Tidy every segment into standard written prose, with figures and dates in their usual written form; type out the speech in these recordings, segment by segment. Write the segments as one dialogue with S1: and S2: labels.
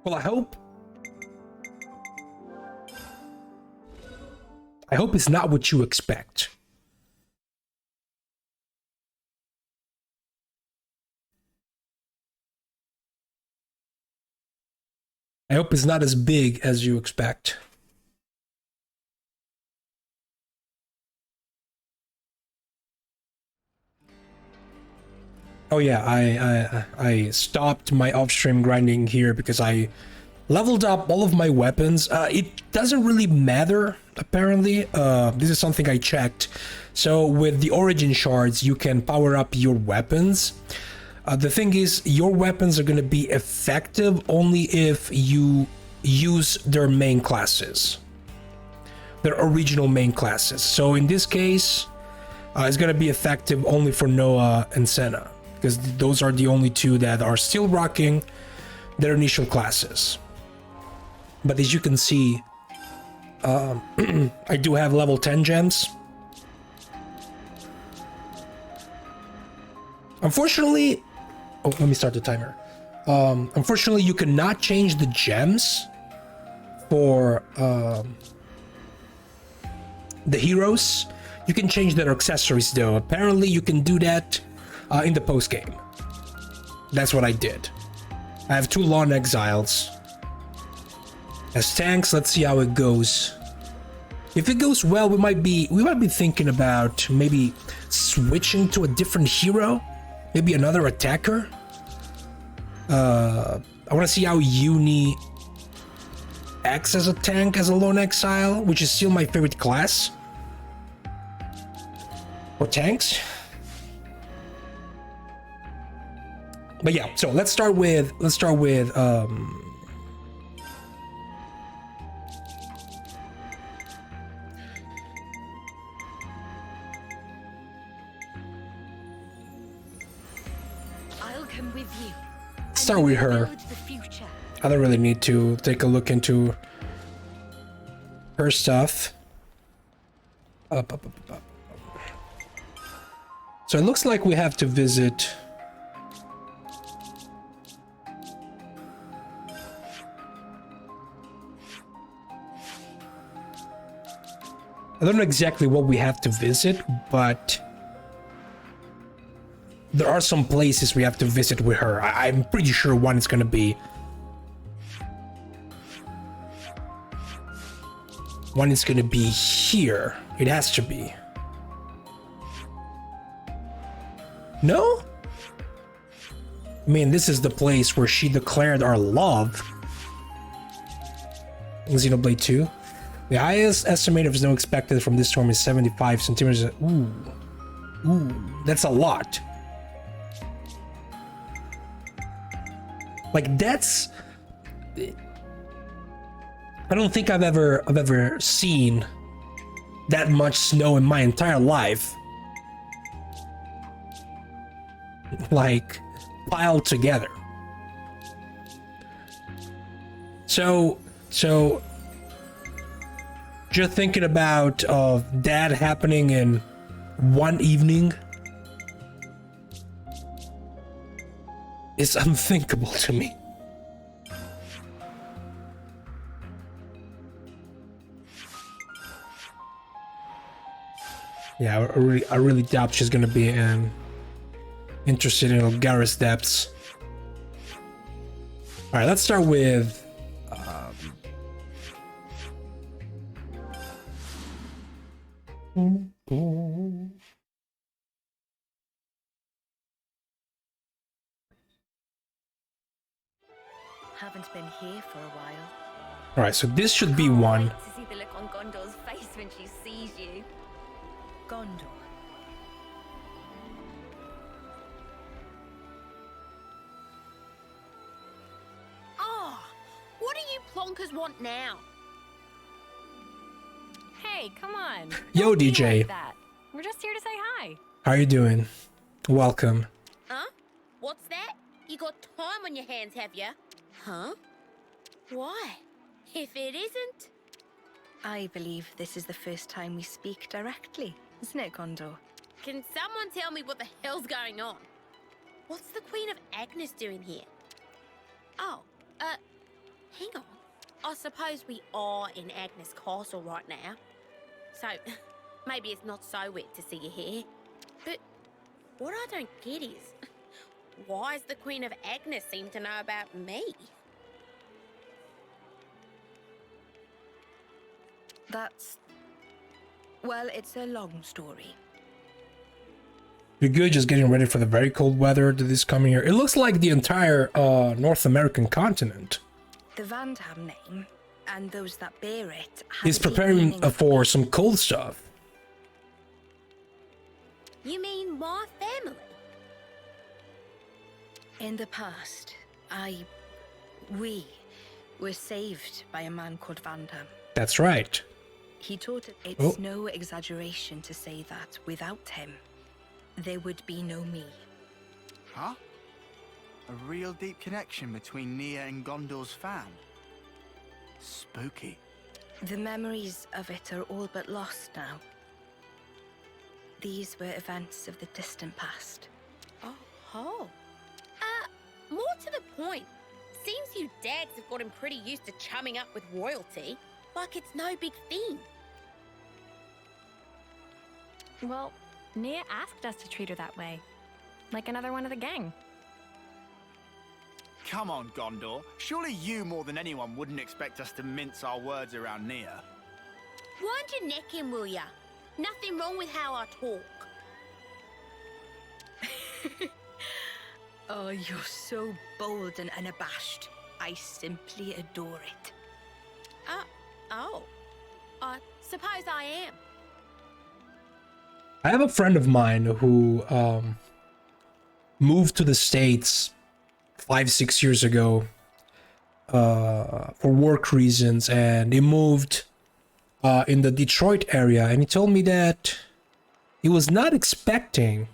S1: Well, I hope it's not what you expect. I hope it's not as big as you expect. Oh yeah, I stopped my off-stream grinding here because I leveled up all of my weapons. It doesn't really matter, apparently. This is something I checked. So with the origin shards, you can power up your weapons. The thing is, your weapons are going to be effective only if you use their main classes. Their original main classes. So in this case, it's going to be effective only for Noah and Senna, because those are the only two that are still rocking their initial classes. But as you can see, I do have level 10 gems. Unfortunately, oh, let me start the timer. Unfortunately, you cannot change the gems for the heroes. You can change their accessories though. Apparently, you can do that in the post game. That's what I did. I have 2 Lawn Exiles. As tanks, let's see how it goes. If it goes well, we might be thinking about maybe switching to a different hero, maybe another attacker. I want to see how Uni acts as a tank, as a Lone Exile, which is still my favorite class. Or tanks. But yeah, so let's start with start with her. I don't really need to take a look into her stuff. Up. So it looks like we have to visit I don't know exactly what we have to visit, but there are some places we have to visit with her. I'm pretty sure one is gonna be... one is gonna be here. It has to be. No? I mean, this is the place where she declared our love. In Xenoblade 2. The highest estimate of snow expected from this storm is 75 centimeters. Ooh, that's a lot. Like that's... I don't think I've ever seen that much snow in my entire life. Like piled together. So just thinking about that happening in one evening is unthinkable to me. Yeah, I really doubt she's gonna be interested in Elgara's depths. All right, let's start with
S2: Haven't been here for a while.
S1: all right, so this should be one.
S2: To see the look on Gondor's face when she sees you. Gondor.
S3: Oh, what do you plonkers want now?
S4: Hey, come on.
S1: Yo,
S4: Don't be
S1: DJ.
S4: like that. We're just here to say hi.
S1: How you doing? Welcome.
S3: Huh? What's that? You got time on your hands, have ya? Huh? Why? If it isn't...
S2: I believe this is the first time we speak directly, isn't it, Gondor?
S3: Can someone tell me what the hell's going on? What's the Queen of Agnus doing here? Oh, Hang on. I suppose we are in Agnus Castle right now. So, maybe it's not so weird to see you here. But what I don't get is, why does the Queen of Agnus seem to know about me?
S2: Well, it's a long story.
S1: You're good, just getting ready for the very cold weather that is coming here. It looks like the entire North American continent
S2: The Vandham name, and those that bear it,
S1: is preparing for some cold stuff.
S3: You mean my family?
S2: In the past, we were saved by a man called Vandham.
S1: That's right.
S2: He taught it. It's no exaggeration to say that without him, there would be no me.
S5: Huh? A real deep connection between Nia and Gondor's fam. Spooky.
S2: The memories of it are all but lost now. These were events of the distant past.
S3: Oh. More to the point. Seems you dags have gotten pretty used to chumming up with royalty. Like it's no big thing.
S4: Well, Nia asked us to treat her that way. Like another one of the gang.
S5: Come on, Gondor. Surely you more than anyone wouldn't expect us to mince our words around Nia.
S3: Wind your neck in, will ya? Nothing wrong with how I talk.
S2: Oh, you're so bold and unabashed. I simply adore it.
S3: I suppose I am.
S1: I have a friend of mine who moved to the States 5-6 years ago for work reasons, and he moved in the Detroit area, and he told me that he was not expecting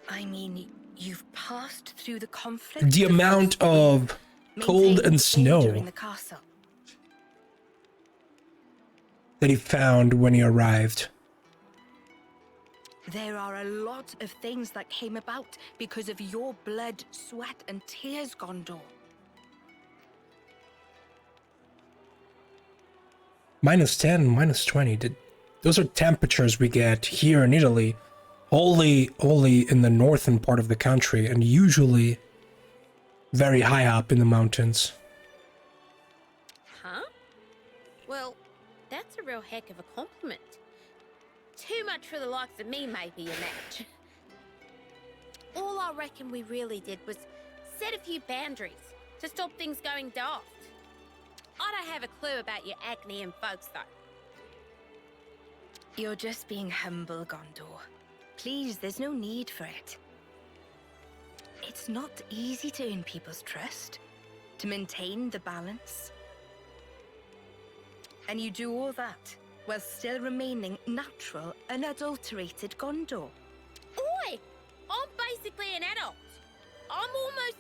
S2: I mean, you've passed through the conflict.
S1: the amount of cold and snow
S2: in the castle.
S1: that he found when he arrived.
S2: There are a lot of things that came about because of your blood, sweat, and tears, Gondor.
S1: -10, -20. Those are temperatures we get here in Italy, only in the northern part of the country, and usually very high up in the mountains.
S3: Huh? Well, that's a real heck of a compliment. Too much for the likes of me, maybe, a match. All I reckon we really did was set a few boundaries to stop things going daft. I don't have a clue about your Agnian folks, though.
S2: You're just being humble, Gondor. Please, there's no need for it. It's not easy to earn people's trust, to maintain the balance. And you do all that while still remaining natural, unadulterated Gondor.
S3: Oi! I'm basically an adult. I'm almost...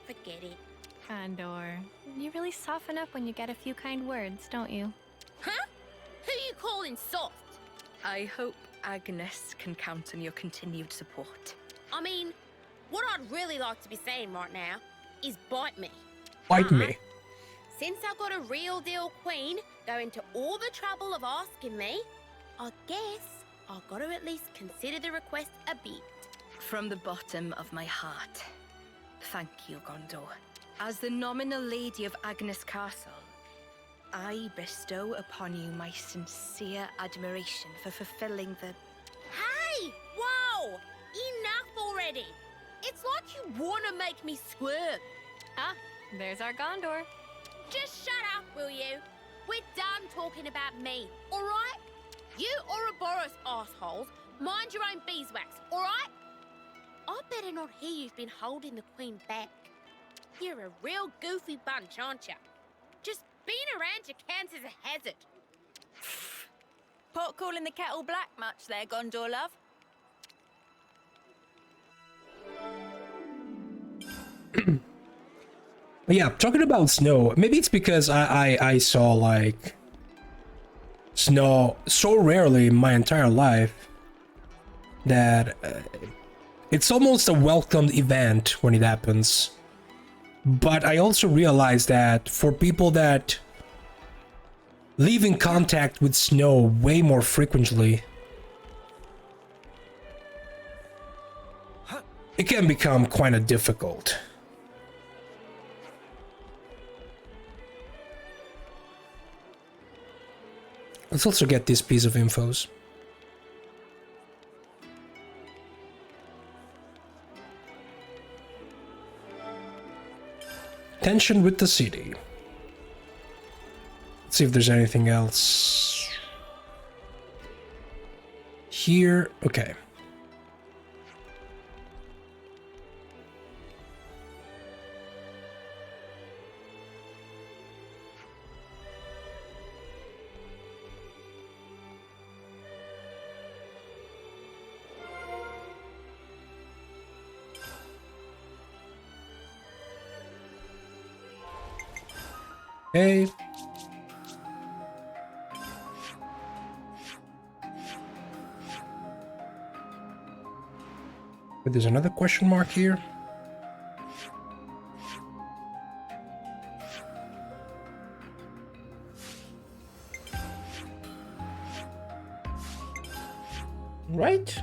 S3: forget it.
S4: Condor, you really soften up when you get a few kind words, don't you?
S3: Huh? Who you calling soft?
S2: I hope Agnus can count on your continued support.
S3: I mean, what I'd really like to be saying right now is bite me.
S1: Bite me.
S3: Since I got a real deal queen going to all the trouble of asking me, I guess I've got to at least consider the request a bit.
S2: From the bottom of my heart, thank you, Gondor. As the nominal lady of Agnus Castle, I bestow upon you my sincere admiration for fulfilling the...
S3: Hey! Whoa! Enough already! It's like you want to make me squirm.
S4: Ah, there's our Gondor.
S3: Just shut up, will you? We're done talking about me, alright? You Ouroboros assholes, mind your own beeswax, alright? I better not hear you've been holding the Queen back. You're a real goofy bunch, aren't you? Just being around your counts as a hazard.
S6: Pot calling the kettle black much there, Gondor love?
S1: Yeah, talking about snow, maybe it's because I saw like snow so rarely in my entire life that it's almost a welcomed event when it happens. But I also realized that for people that live in contact with snow way more frequently, it can become kind of difficult. Let's also get this piece of infos. Tension with the city. Let's see if there's anything else. Here, okay. Okay. But there's another question mark here. Right?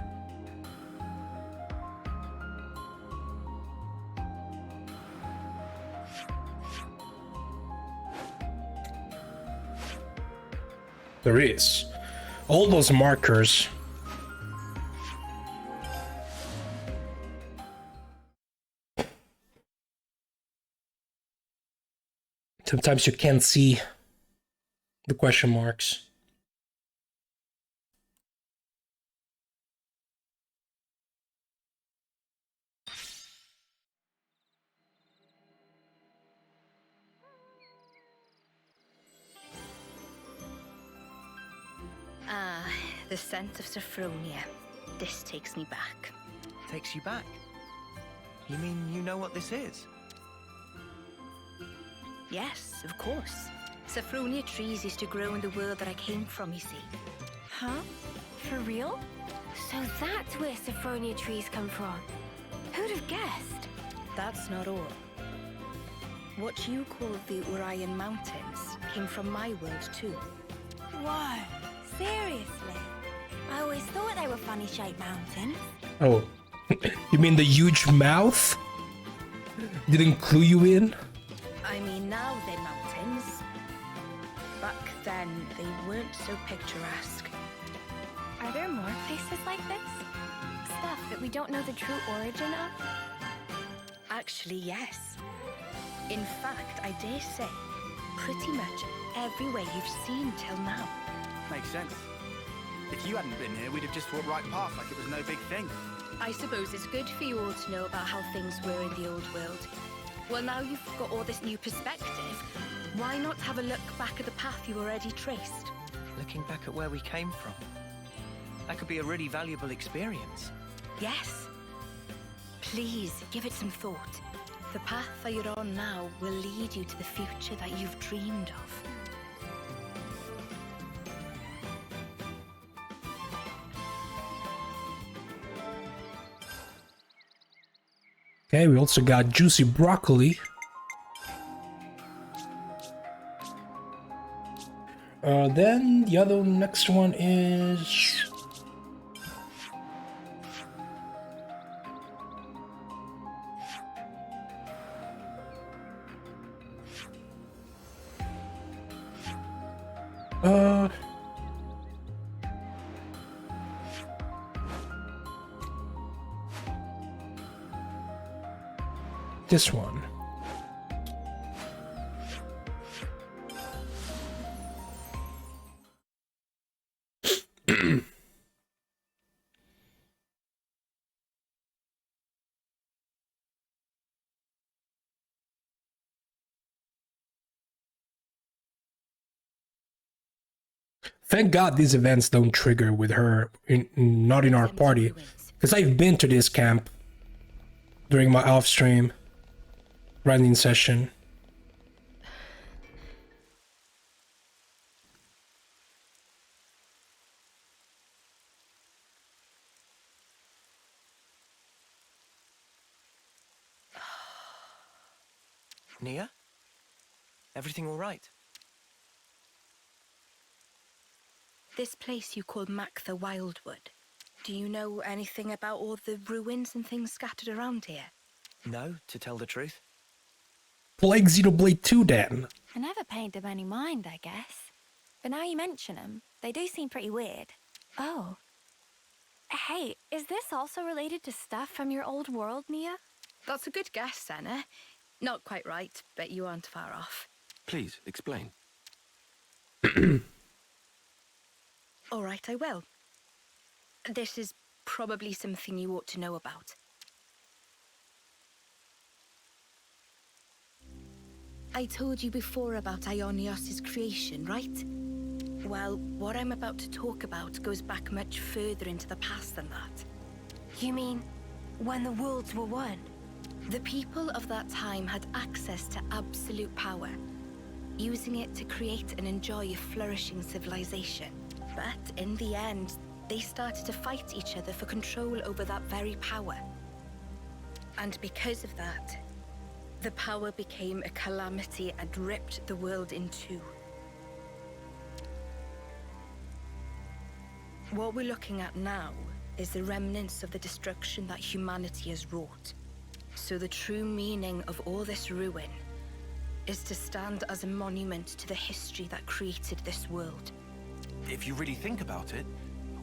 S1: There is. All those markers. Sometimes you can't see the question marks.
S2: Ah, the scent of Sophronia. This takes me back.
S7: Takes you back? You mean you know what this is?
S2: Yes, of course. Sophronia trees used to grow in the world that I came from, you see.
S4: Huh? For real?
S8: So that's where Sophronia trees come from.
S4: Who'd have guessed?
S2: That's not all. What you call the Urian Mountains came from my world too.
S8: Whoa, seriously? I always thought they were funny-shaped mountains.
S1: Oh, you mean the huge mouth? Didn't clue you in?
S2: I mean, now they're mountains. Back then, they weren't so picturesque.
S4: Are there more places like this? Stuff that we don't know the true origin of?
S2: Actually, yes. In fact, I dare say, pretty much everywhere you've seen till now.
S5: Makes sense. If you hadn't been here, we'd have just walked right past like it was no big thing.
S2: I suppose it's good for you all to know about how things were in the old world. Well, now you've got all this new perspective, why not have a look back at the path you already traced?
S7: Looking back at where we came from. That could be a really valuable experience.
S2: Yes. Please, give it some thought. The path that you're on now will lead you to the future that you've dreamed of.
S1: Okay, we also got juicy broccoli. Then the other next one is... this one. Thank God these events don't trigger with her, not in our party, because I've been to this camp during my off-stream grinding session.
S7: Nia? Everything all right?
S2: This place you call Mactha Wildwood. Do you know anything about all the ruins and things scattered around here?
S7: No, to tell the truth.
S1: Play Xenoblade 2 then.
S8: I never paid them any mind, I guess. But now you mention them, they do seem pretty weird.
S4: Oh. Hey, is this also related to stuff from your old world, Nia?
S2: That's a good guess, Senna. Not quite right, but you aren't far off.
S9: Please, explain.
S2: All right, I will. This is probably something you ought to know about. I told you before about Ionios' creation, right? Well, what I'm about to talk about goes back much further into the past than that.
S8: You mean when the worlds were one?
S2: The people of that time had access to absolute power, using it to create and enjoy a flourishing civilization. But in the end, they started to fight each other for control over that very power. And because of that, the power became a calamity and ripped the world in two. What we're looking at now is the remnants of the destruction that humanity has wrought. So the true meaning of all this ruin is to stand as a monument to the history that created this world.
S9: If you really think about it,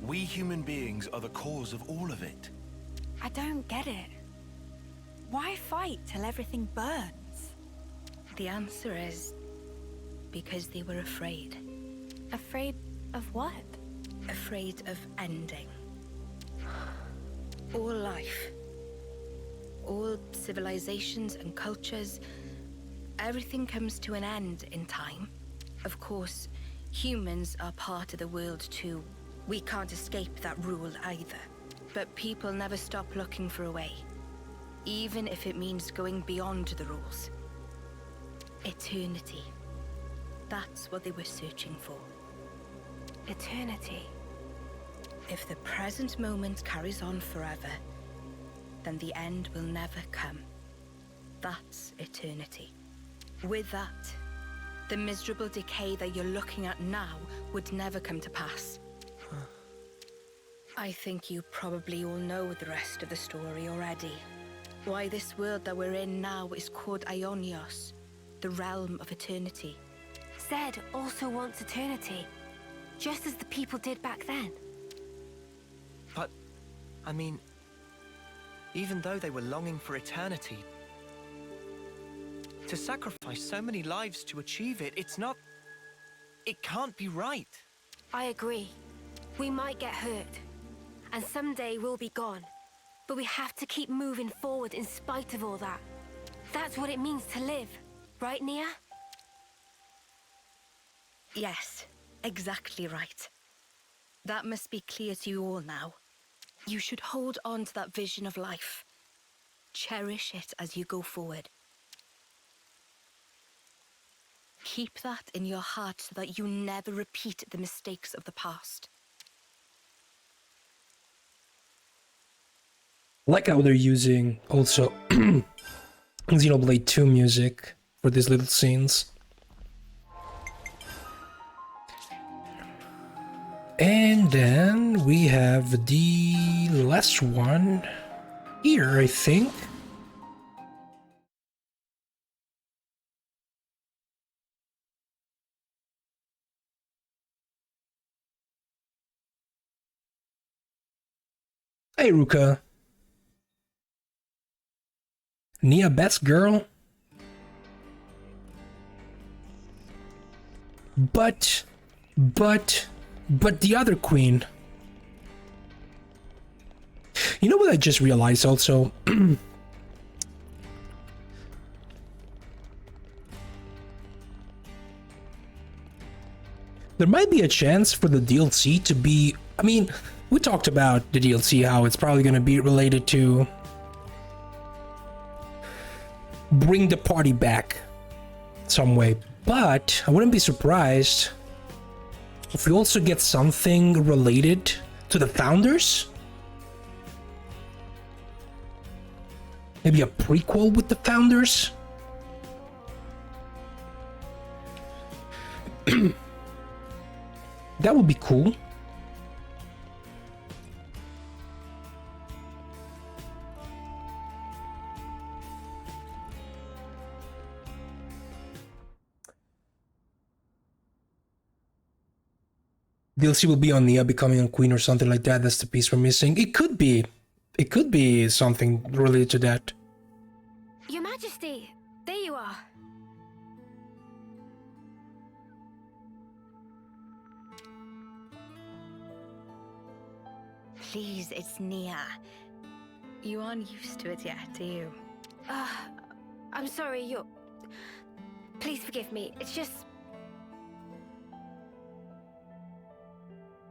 S9: we human beings are the cause of all of it.
S8: I don't get it. Why fight till everything burns?
S2: The answer is because they were afraid.
S4: Afraid of what?
S2: Afraid of ending. All life, all civilizations and cultures, everything comes to an end in time. Of course, humans are part of the world too. We can't escape that rule either. But people never stop looking for a way, even if it means going beyond the rules. Eternity. That's what they were searching for.
S8: Eternity.
S2: If the present moment carries on forever, then the end will never come. That's eternity. With that, the miserable decay that you're looking at now would never come to pass. I think you probably all know the rest of the story already. Why this world that we're in now is called Ionios, the realm of eternity.
S8: Zed also wants eternity, just as the people did back then.
S7: But, I mean, even though they were longing for eternity, to sacrifice so many lives to achieve it, it can't be right.
S8: I agree. We might get hurt, and someday we'll be gone. But we have to keep moving forward in spite of all that. That's what it means to live, right, Nia?
S2: Yes, exactly right. That must be clear to you all now. You should hold on to that vision of life. Cherish it as you go forward. Keep that in your heart so that you never repeat the mistakes of the past.
S1: I like how they're using also Xenoblade 2 music for these little scenes. And then we have the last one here, I think. Hey, Ruka. Nia best girl? But the other queen. You know what I just realized also? There might be a chance for the DLC to be... I mean, we talked about the DLC, how it's probably going to be related to... bring the party back some way. But I wouldn't be surprised if we also get something related to the founders. Maybe a prequel with the founders. That would be cool. DLC will be on Nia becoming a queen or something like that. That's the piece we're missing. It could be. It could be something related to that.
S8: Your Majesty, there you are.
S2: Please, it's Nia. You aren't used to it yet, are you?
S8: I'm sorry, you're... Please forgive me. It's just...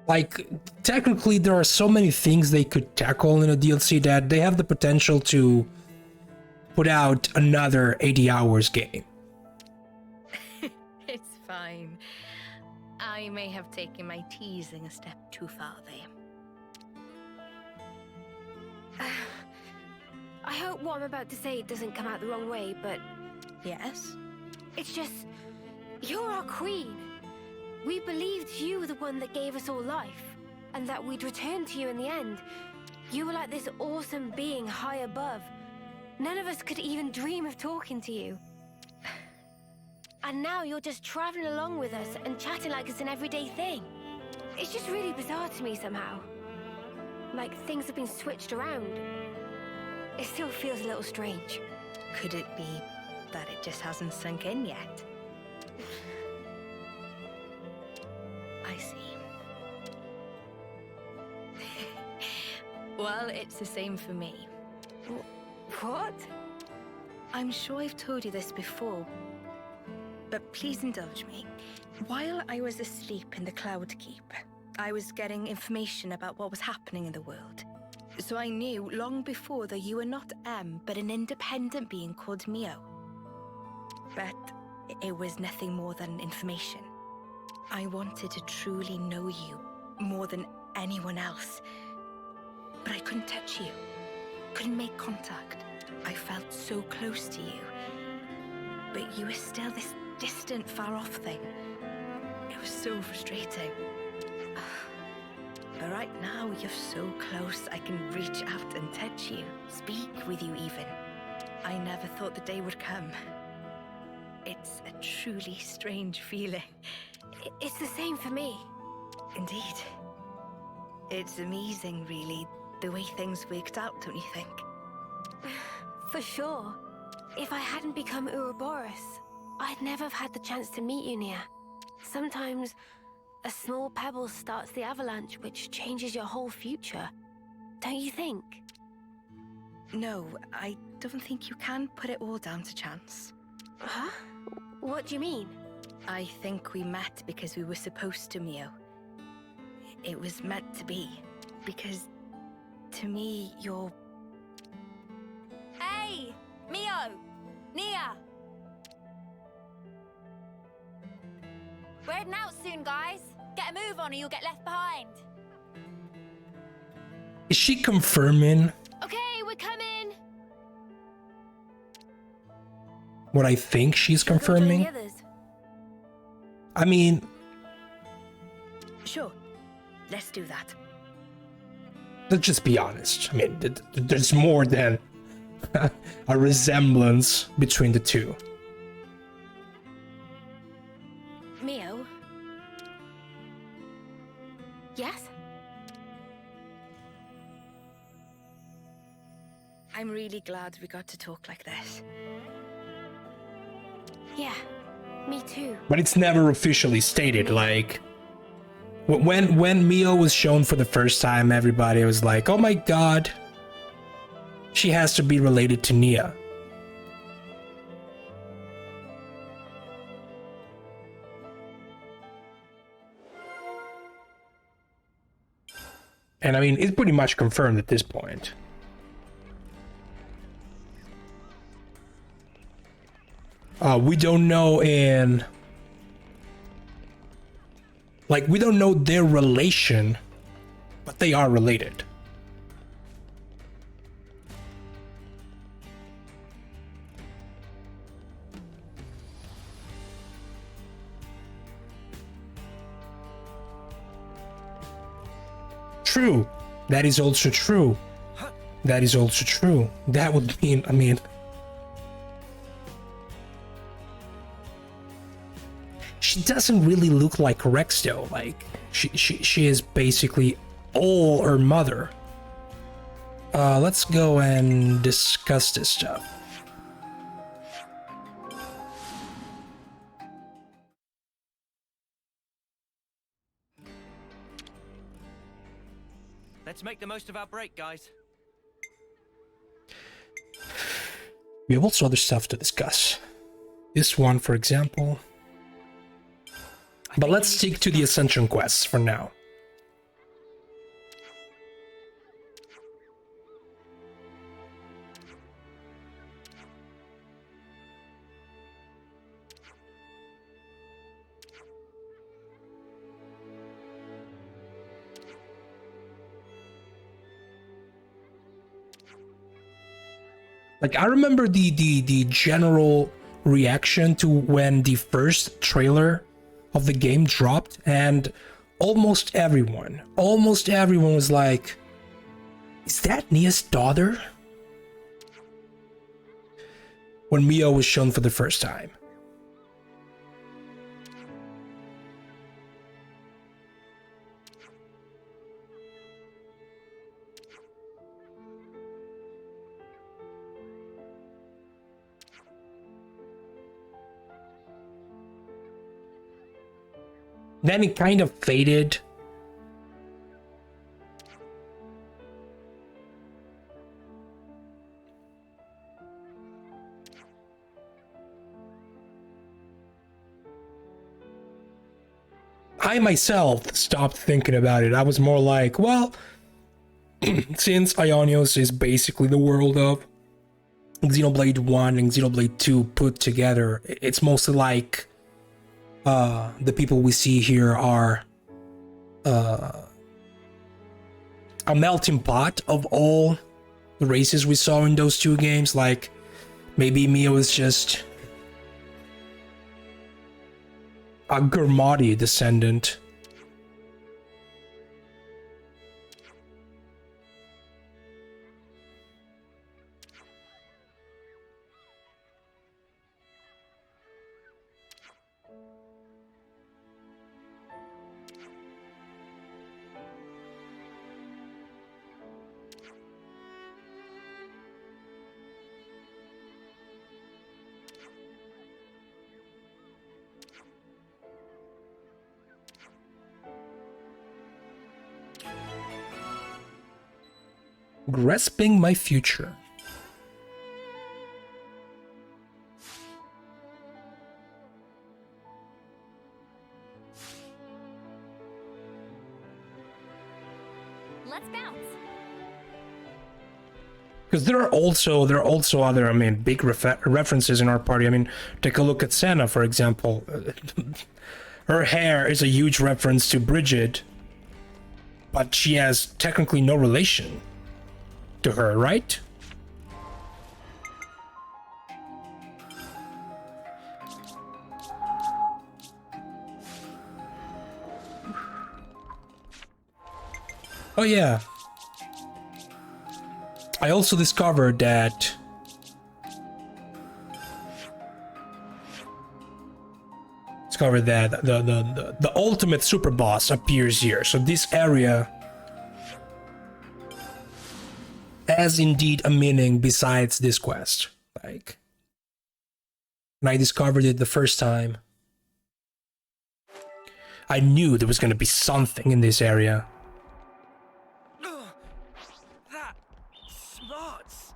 S1: Like, technically, there are so many things they could tackle in a DLC that they have the potential to put out another 80 hours game.
S2: It's fine. I may have taken my teasing a step too far there.
S8: I hope what I'm about to say doesn't come out the wrong way, but...
S2: Yes?
S8: It's just... You're our queen. We believed you were the one that gave us all life, and that we'd return to you in the end. You were like this awesome being high above. None of us could even dream of talking to you. And now you're just traveling along with us and chatting like it's an everyday thing. It's just really bizarre to me somehow. Like things have been switched around. It still feels a little strange.
S2: Could it be that it just hasn't sunk in yet? I see. Well, it's the same for me.
S8: What?
S2: I'm sure I've told you this before, but please indulge me. While I was asleep in the Cloud Keep, I was getting information about what was happening in the world. So I knew long before that you were not M, but an independent being called Mio. But it was nothing more than information. I wanted to truly know you more than anyone else. But I couldn't touch you, couldn't make contact. I felt so close to you. But you were still this distant, far-off thing. It was so frustrating. But right now, you're so close, I can reach out and touch you, speak with you even. I never thought the day would come. It's a truly strange feeling.
S8: It's the same for me.
S2: Indeed. It's amazing, really, the way things worked out, don't you think?
S8: For sure. If I hadn't become Ouroboros, I'd never have had the chance to meet you, Nia. Sometimes, a small pebble starts the avalanche, which changes your whole future. Don't you think?
S2: No, I don't think you can put it all down to chance.
S8: Huh? What do you mean?
S2: I think we met because we were supposed to, Mio. It was meant to be. Because, to me, you're...
S6: Hey! Mio! Nia! We're heading out soon, guys. Get a move on or you'll get left behind.
S1: Is she confirming
S8: Okay, we're coming!
S1: what I think she's
S8: Join
S1: confirming?
S8: the others.
S1: I mean,
S2: Sure. Let's do that.
S1: let's just be honest. I mean, there's more than a resemblance between the two.
S2: Mio?
S8: Yes?
S2: I'm really glad we got to talk like this.
S8: Yeah, me too.
S1: But it's never officially stated. Like, when Mio was shown for the first time, everybody was like, oh my god, she has to be related to Nia. And I mean, it's pretty much confirmed at this point. We don't know we don't know their relation, but they are related. true. That is also true. That is also true. That would mean, I mean... She doesn't really look like Rex though, like, she is basically all her mother. Let's go and discuss this stuff.
S7: Let's make the most of our break, guys.
S1: We have also other stuff to discuss. This one, for example. But let's stick to the Ascension quests for now. Like, I remember the general reaction to when the first trailer of the game dropped, and almost everyone was like, is that Nia's daughter? When Mia was shown for the first time. Then it kind of faded. I myself stopped thinking about it. I was more like, well, since Ionios is basically the world of Xenoblade 1 and Xenoblade 2 put together, it's mostly like the people we see here are a melting pot of all the races we saw in those two games. Like, maybe Mia was just a Gurmati descendant. Grasping my future.
S6: Let's bounce.
S1: Because there are also other, I mean, big references in our party. I mean, take a look at Senna, for example. Her hair is a huge reference to Bridget, but she has technically no relation to her, right? Oh yeah. I also discovered that the ultimate super boss appears here. So this area has indeed a meaning besides this quest. Like, when I discovered it the first time, I knew there was going to be something in this area.
S7: That smarts.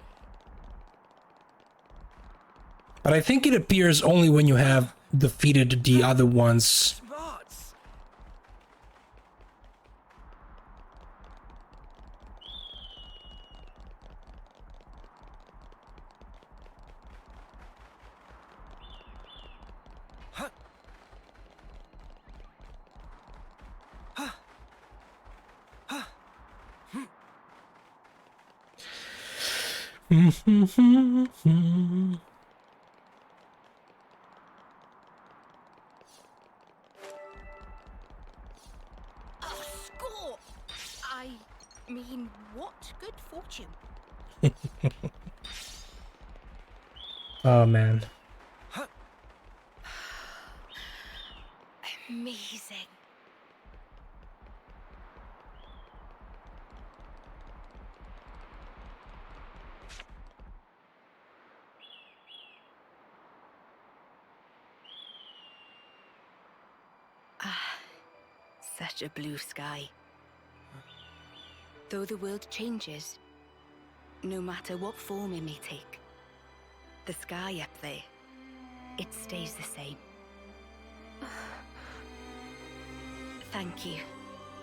S1: But I think it appears only when you have defeated the other ones.
S7: Smarts. Huh. Huh. Huh.
S3: Oh, score! I
S2: I mean, what good fortune?
S1: Oh man.
S2: Amazing. Ah, such a blue sky. Though the world changes, no matter what form it may take, the sky up there, it stays the same. Thank you.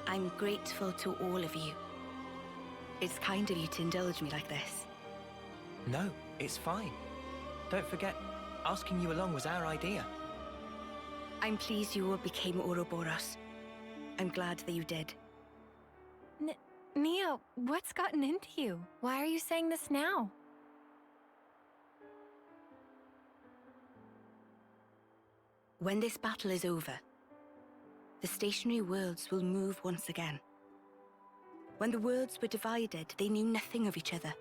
S2: I'm grateful to all of you. It's kind of you to indulge me like this.
S7: No, it's fine. Don't forget, asking you along was our idea.
S2: I'm pleased you all became Ouroboros. I'm glad that you did.
S4: Nia, what's gotten into you? Why are you saying this now?
S2: When this battle is over, the stationary worlds will move once again. When the worlds were divided, they knew nothing of each other.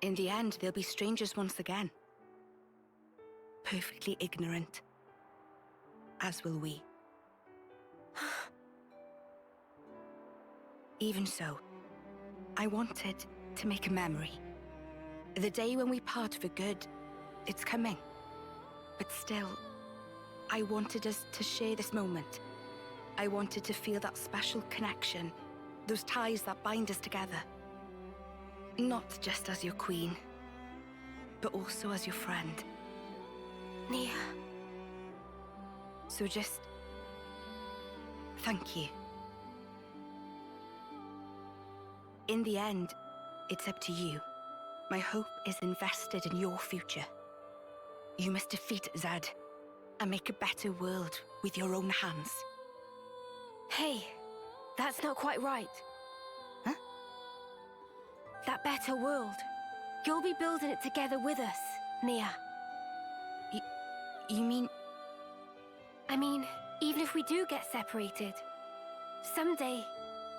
S2: In the end, they'll be strangers once again. Perfectly ignorant. As will we. Even so, I wanted to make a memory. The day when we part for good, it's coming. But still, I wanted us to share this moment. I wanted to feel that special connection, those ties that bind us together. Not just as your queen, but also as your friend.
S8: Nia.
S2: So just... thank you. In the end, it's up to you. My hope is invested in your future. You must defeat Zed and make a better world with your own hands.
S8: Hey, that's not quite right.
S2: Huh?
S8: That better world. You'll be building it together with us, Nia.
S2: You mean...
S8: I mean, even if we do get separated, someday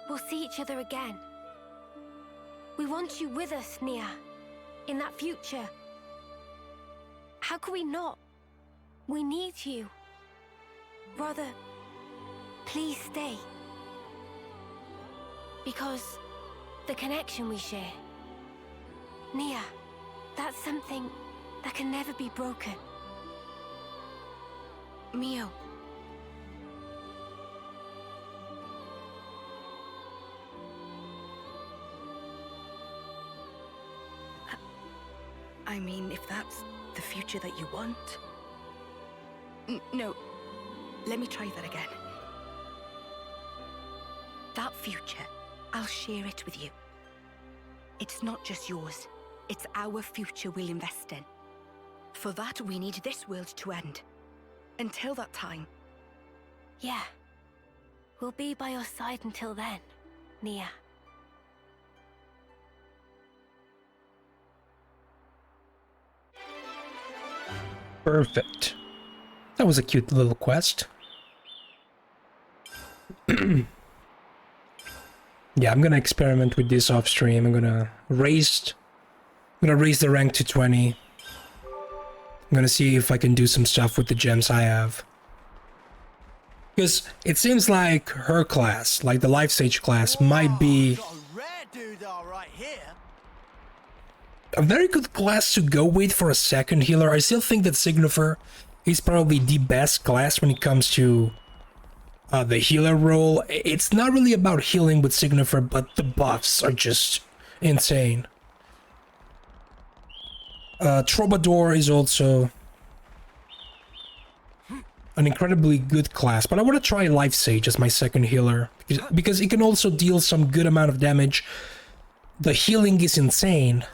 S8: we'll see each other again. We want you with us, Nia, in that future. How could we not? We need you. Rather, please stay. Because the connection we share, Nia, that's something that can never be broken.
S2: Mio. I mean, if that's the future that you want... No, let me try that again. That future, I'll share it with you. It's not just yours, it's our future we'll invest in. For that, we need this world to end. Until that time.
S8: Yeah. We'll be by your side until then, Nia.
S1: Perfect. That was a cute little quest. Yeah, I'm gonna experiment with this off stream. I'm gonna raise the rank to 20. I'm gonna see if I can do some stuff with the gems I have. Because it seems like her class, like the Lifesage class, might be
S5: Got a rare doodah right here.
S1: a very good class to go with for a second healer. I still think that Signifer is probably the best class when it comes to the healer role. It's not really about healing with Signifer, but the buffs are just insane. Troubadour is also an incredibly good class, but I want to try Lifesage as my second healer because it can also deal some good amount of damage. The healing is insane.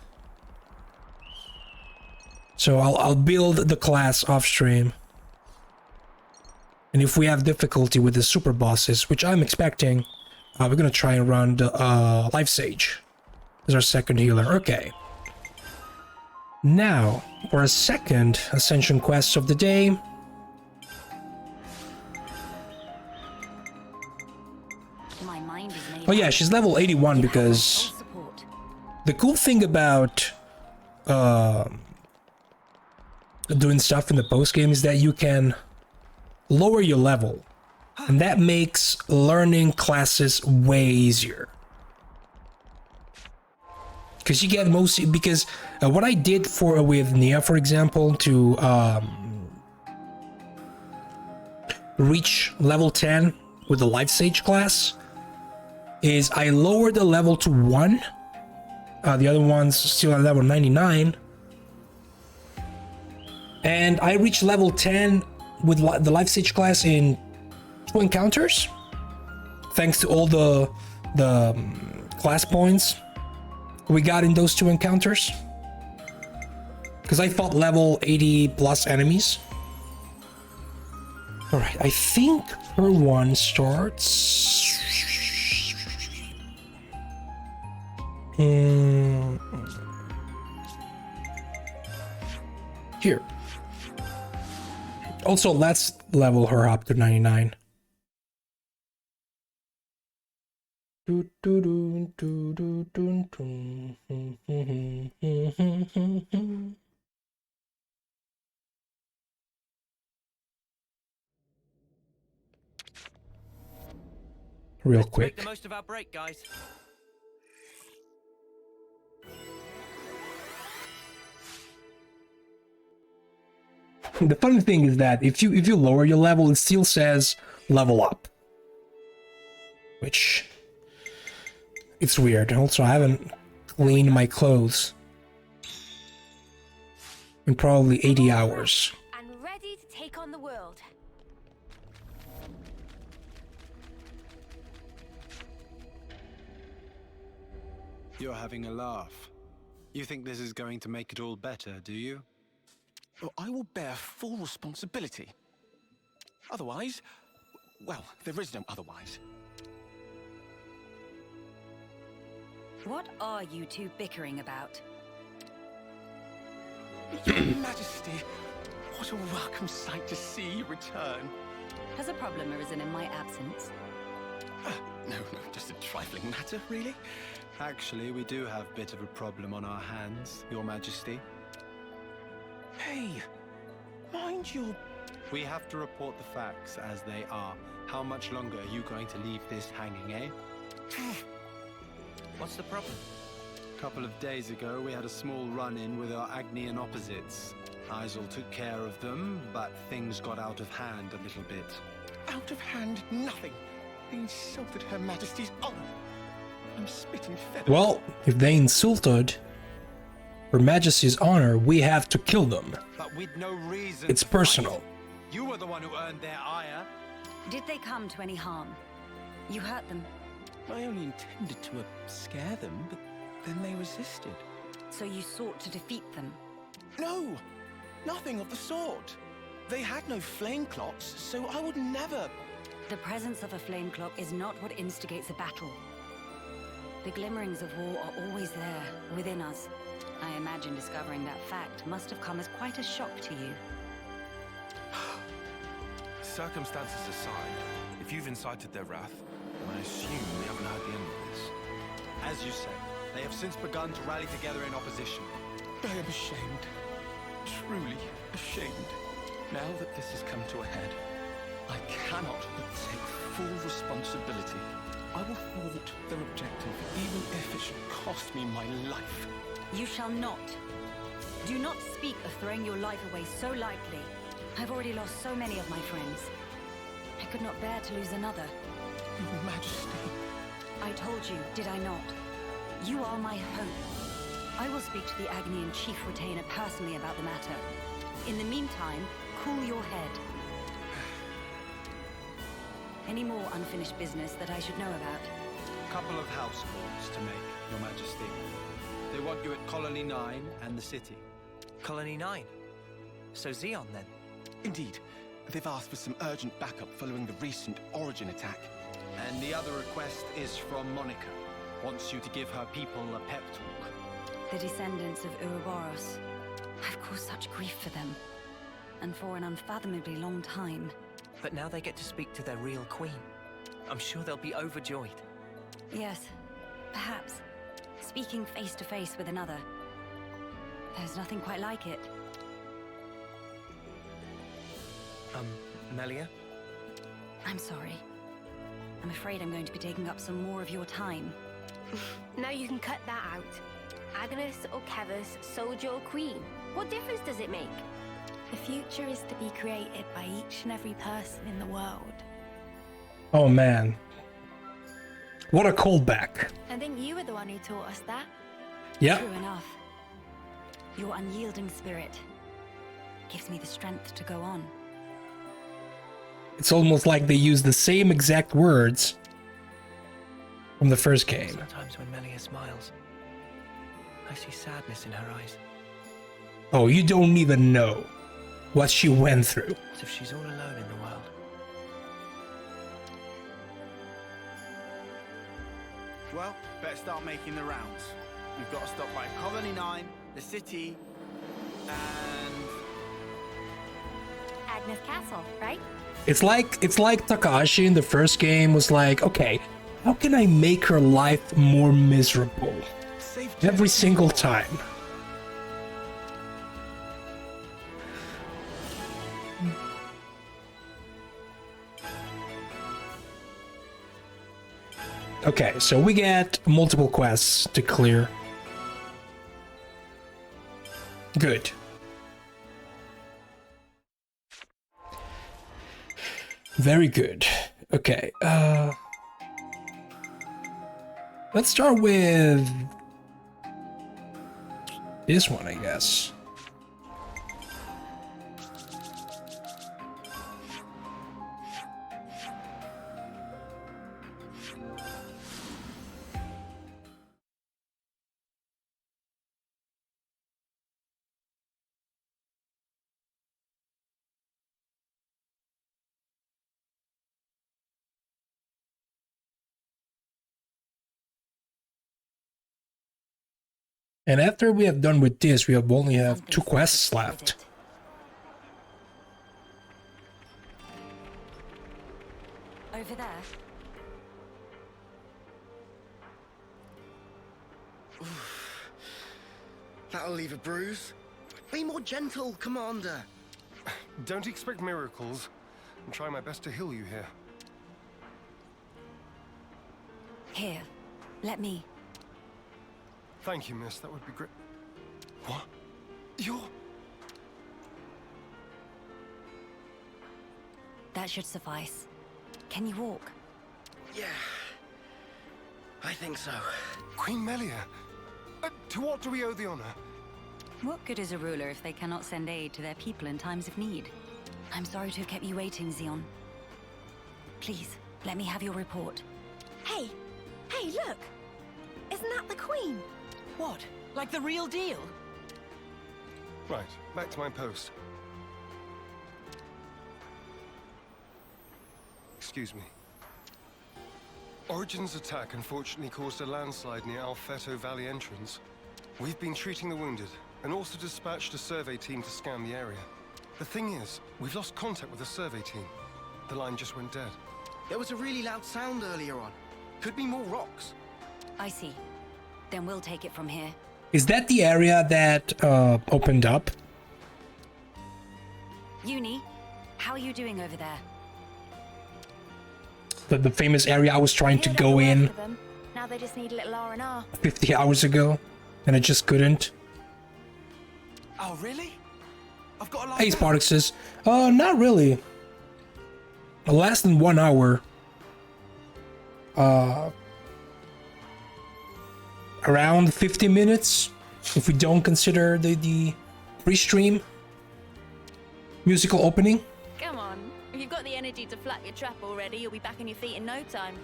S1: So I'll build the class off stream. And if we have difficulty with the super bosses, which I'm expecting, we're gonna try and run the Lifesage as our second healer. Okay. Now, for a second Ascension quest of the day.
S6: My mind is made
S1: Oh yeah, she's level 81 because the cool thing about doing stuff in the post game is that you can lower your level, and that makes learning classes way easier. Because you get because what I did with Nia, for example, to reach level 10 with the Lifesage class, is I lowered the level to 1. The other one's still at level 99. And I reached level 10 with the Lifesage class in 2 encounters, thanks to all the class points we got in those 2 encounters. Because I fought level 80 plus enemies. Alright, I think her one starts... here. Also, let's level her up to 99. Real quick.
S7: Make the most of our break, guys.
S1: The funny thing is that if you lower your level, it still says level up, which it's weird. Also, I haven't cleaned my clothes in probably 80 hours.
S8: And ready to take on the world.
S10: You're having a laugh. You think this is going to make it all better, do you?
S9: Well, I will bear full responsibility. Otherwise, well, there is no otherwise.
S6: What are you two bickering about?
S9: Your Majesty, what a welcome sight to see you return.
S6: Has a problem arisen in my absence?
S9: No, just a trifling matter, really.
S10: Actually, we do have a bit of a problem on our hands, Your Majesty.
S9: Hey, mind your...
S10: We have to report the facts as they are. How much longer are you going to leave this hanging, eh?
S7: What's the problem?
S10: A couple of days ago, we had a small run-in with our Agnian opposites. Isel took care of them, but things got out of hand a little bit.
S9: Out of hand, nothing. They insulted Her Majesty's honor. I'm spitting feathers.
S1: Well, if they insulted Her Majesty's honor, we have to kill them.
S10: But with no reason.
S1: It's personal.
S10: You were the one who earned their ire.
S6: Did they come to any harm? You hurt them,
S9: I only intended to scare them, but then they resisted.
S6: so you sought to defeat them.
S9: No, nothing of the sort. They had no flame clocks, so I would never...
S6: The presence of a flame clock is not what instigates a battle. The glimmerings of war are always there, within us. I imagine discovering that fact must have come as quite a shock to you.
S9: Circumstances aside, if you've incited their wrath, I assume we haven't heard the end of this.
S10: As you say, they have since begun to rally together in opposition.
S9: I am ashamed. Truly ashamed. Now that this has come to a head, I cannot but take full responsibility. I will thwart their objective, even if it should cost me my life.
S6: You shall not. Do not speak of throwing your life away so lightly. I've already lost so many of my friends. I could not bear to lose another.
S9: Your Majesty.
S6: I told you, did I not? You are my hope. I will speak to the Agnian chief retainer personally about the matter. In the meantime, cool your head. Any more unfinished business that I should know about?
S10: Couple of house calls to make, Your Majesty. They want you at Colony 9 and the city.
S7: Colony 9. So Xeon, then?
S9: Indeed. They've asked for some urgent backup following the recent Origin attack.
S10: And the other request is from Monica. Wants you to give her people a pep talk.
S6: The descendants of Ouroboros. I've caused such grief for them. And for an unfathomably long time.
S7: But now they get to speak to their real queen. I'm sure they'll be overjoyed.
S6: Yes, perhaps. Speaking face to face with another. There's nothing quite like it.
S7: Melia?
S6: I'm sorry. I'm afraid I'm going to be taking up some more of your time.
S8: Now you can cut that out. Agnus or Kevus, soldier or queen. What difference does it make?
S4: The future is to be created by each and every person in the world.
S1: Oh man. What a callback.
S4: I think you were the one who taught us that.
S1: Yeah.
S6: True enough. Your unyielding spirit gives me the strength to go on.
S1: It's almost like they use the same exact words from the first game.
S7: Sometimes when Melia smiles, I see sadness in her eyes.
S1: Oh, you don't even know what she went through.
S7: As if she's all alone in the world.
S5: Well, better start making the rounds. We've got to stop by Colony 9, the city, and...
S4: Agnus Castle, right?
S1: It's like Takashi in the first game was like, okay, how can I make her life more miserable? Every single time. Okay, so we get multiple quests to clear. Good. Very good. Okay, let's start with this one, I guess. And after we have done with this, we only have 2 quests left.
S6: Over there.
S11: That'll leave a bruise. Be more gentle, Commander.
S12: Don't expect miracles. I'm trying my best to heal you here.
S6: Here, let me.
S12: Thank you, miss. That would be great. What? You're...
S6: That should suffice. Can you walk?
S11: Yeah. I think so.
S12: Queen Melia, to what do we owe the honor?
S6: What good is a ruler if they cannot send aid to their people in times of need? I'm sorry to have kept you waiting, Xeon. Please, let me have your report.
S3: Hey, look! Isn't that the Queen?
S7: What? Like the real deal?
S12: Right, back to my post. Excuse me. Origin's attack unfortunately caused a landslide near Alfeto Valley entrance. We've been treating the wounded, and also dispatched a survey team to scan the area. The thing is, we've lost contact with the survey team. The line just went dead.
S11: There was a really loud sound earlier on. Could be more rocks.
S6: I see. Then we'll take it from here.
S1: Is that the area that opened up?
S6: Uni, how are you doing over there?
S1: The famous area I was trying to go in
S4: Now they just need a little R&R.
S1: 50 hours ago, and I just couldn't.
S5: Oh, really? I've got a lot
S1: Hey, Spartaxus. Not really. Less than 1 hour. Around 50 minutes, if we don't consider the pre-stream musical opening.
S4: Come on. If you've got the energy to flap your trap already, you'll be back on your feet in no time.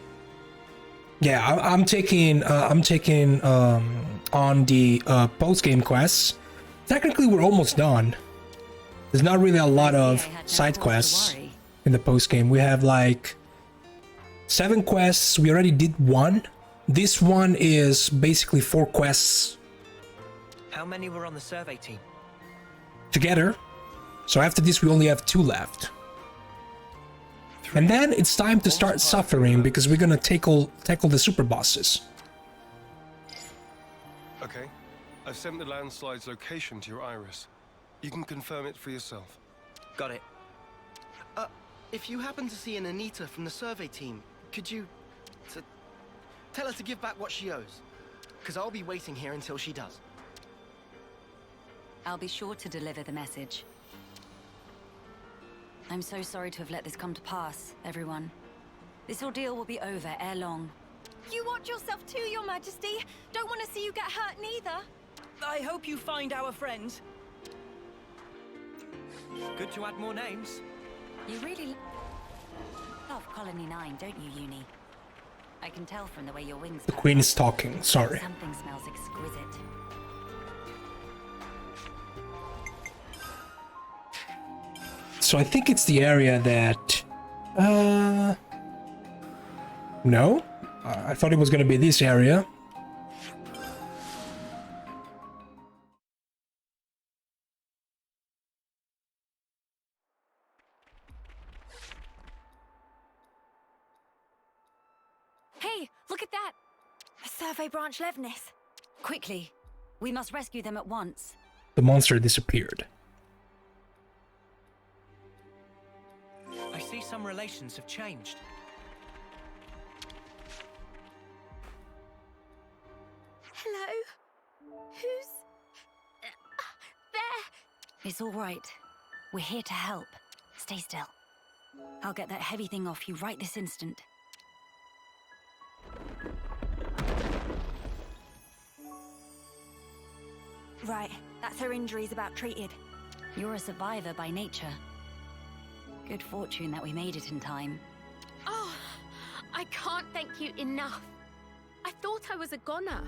S1: Yeah, I'm taking on the post-game quests. Technically, we're almost done. There's not really a lot of side quests in the post-game. We have like 7 quests. We already did 1. This one is basically 4 quests
S7: How many were on the survey team?
S1: together. So after this, we only have 2 left. And then it's time to start suffering because we're gonna tackle the super bosses.
S12: Okay. I've sent the landslide's location to your iris. You can confirm it for yourself.
S11: Got it. If you happen to see an Anita from the survey team, could you... tell her to give back what she owes? Because I'll be waiting here until she does.
S6: I'll be sure to deliver the message. I'm so sorry to have let this come to pass, everyone. This ordeal will be over ere long.
S4: You watch yourself too, Your Majesty. Don't want to see you get hurt neither.
S7: I hope you find our friend. Good to add more names.
S6: You really love Colony 9, don't you, Uni? I can tell from the way your wings...
S1: The Queen is talking, sorry.
S6: Something smells exquisite.
S1: So I think it's the area that... No? I thought it was gonna be this area.
S8: Hey, look at that! A survey branch Levnis.
S6: Quickly, we must rescue them at once.
S1: The monster disappeared.
S7: I see some relations have changed.
S8: Hello? Who's... there?
S6: It's all right. We're here to help. Stay still. I'll get that heavy thing off you right this instant.
S8: Right, that's her injuries about treated.
S6: You're a survivor by nature. Good fortune that we made it in time.
S3: Oh, I can't thank you enough. I thought I was a goner.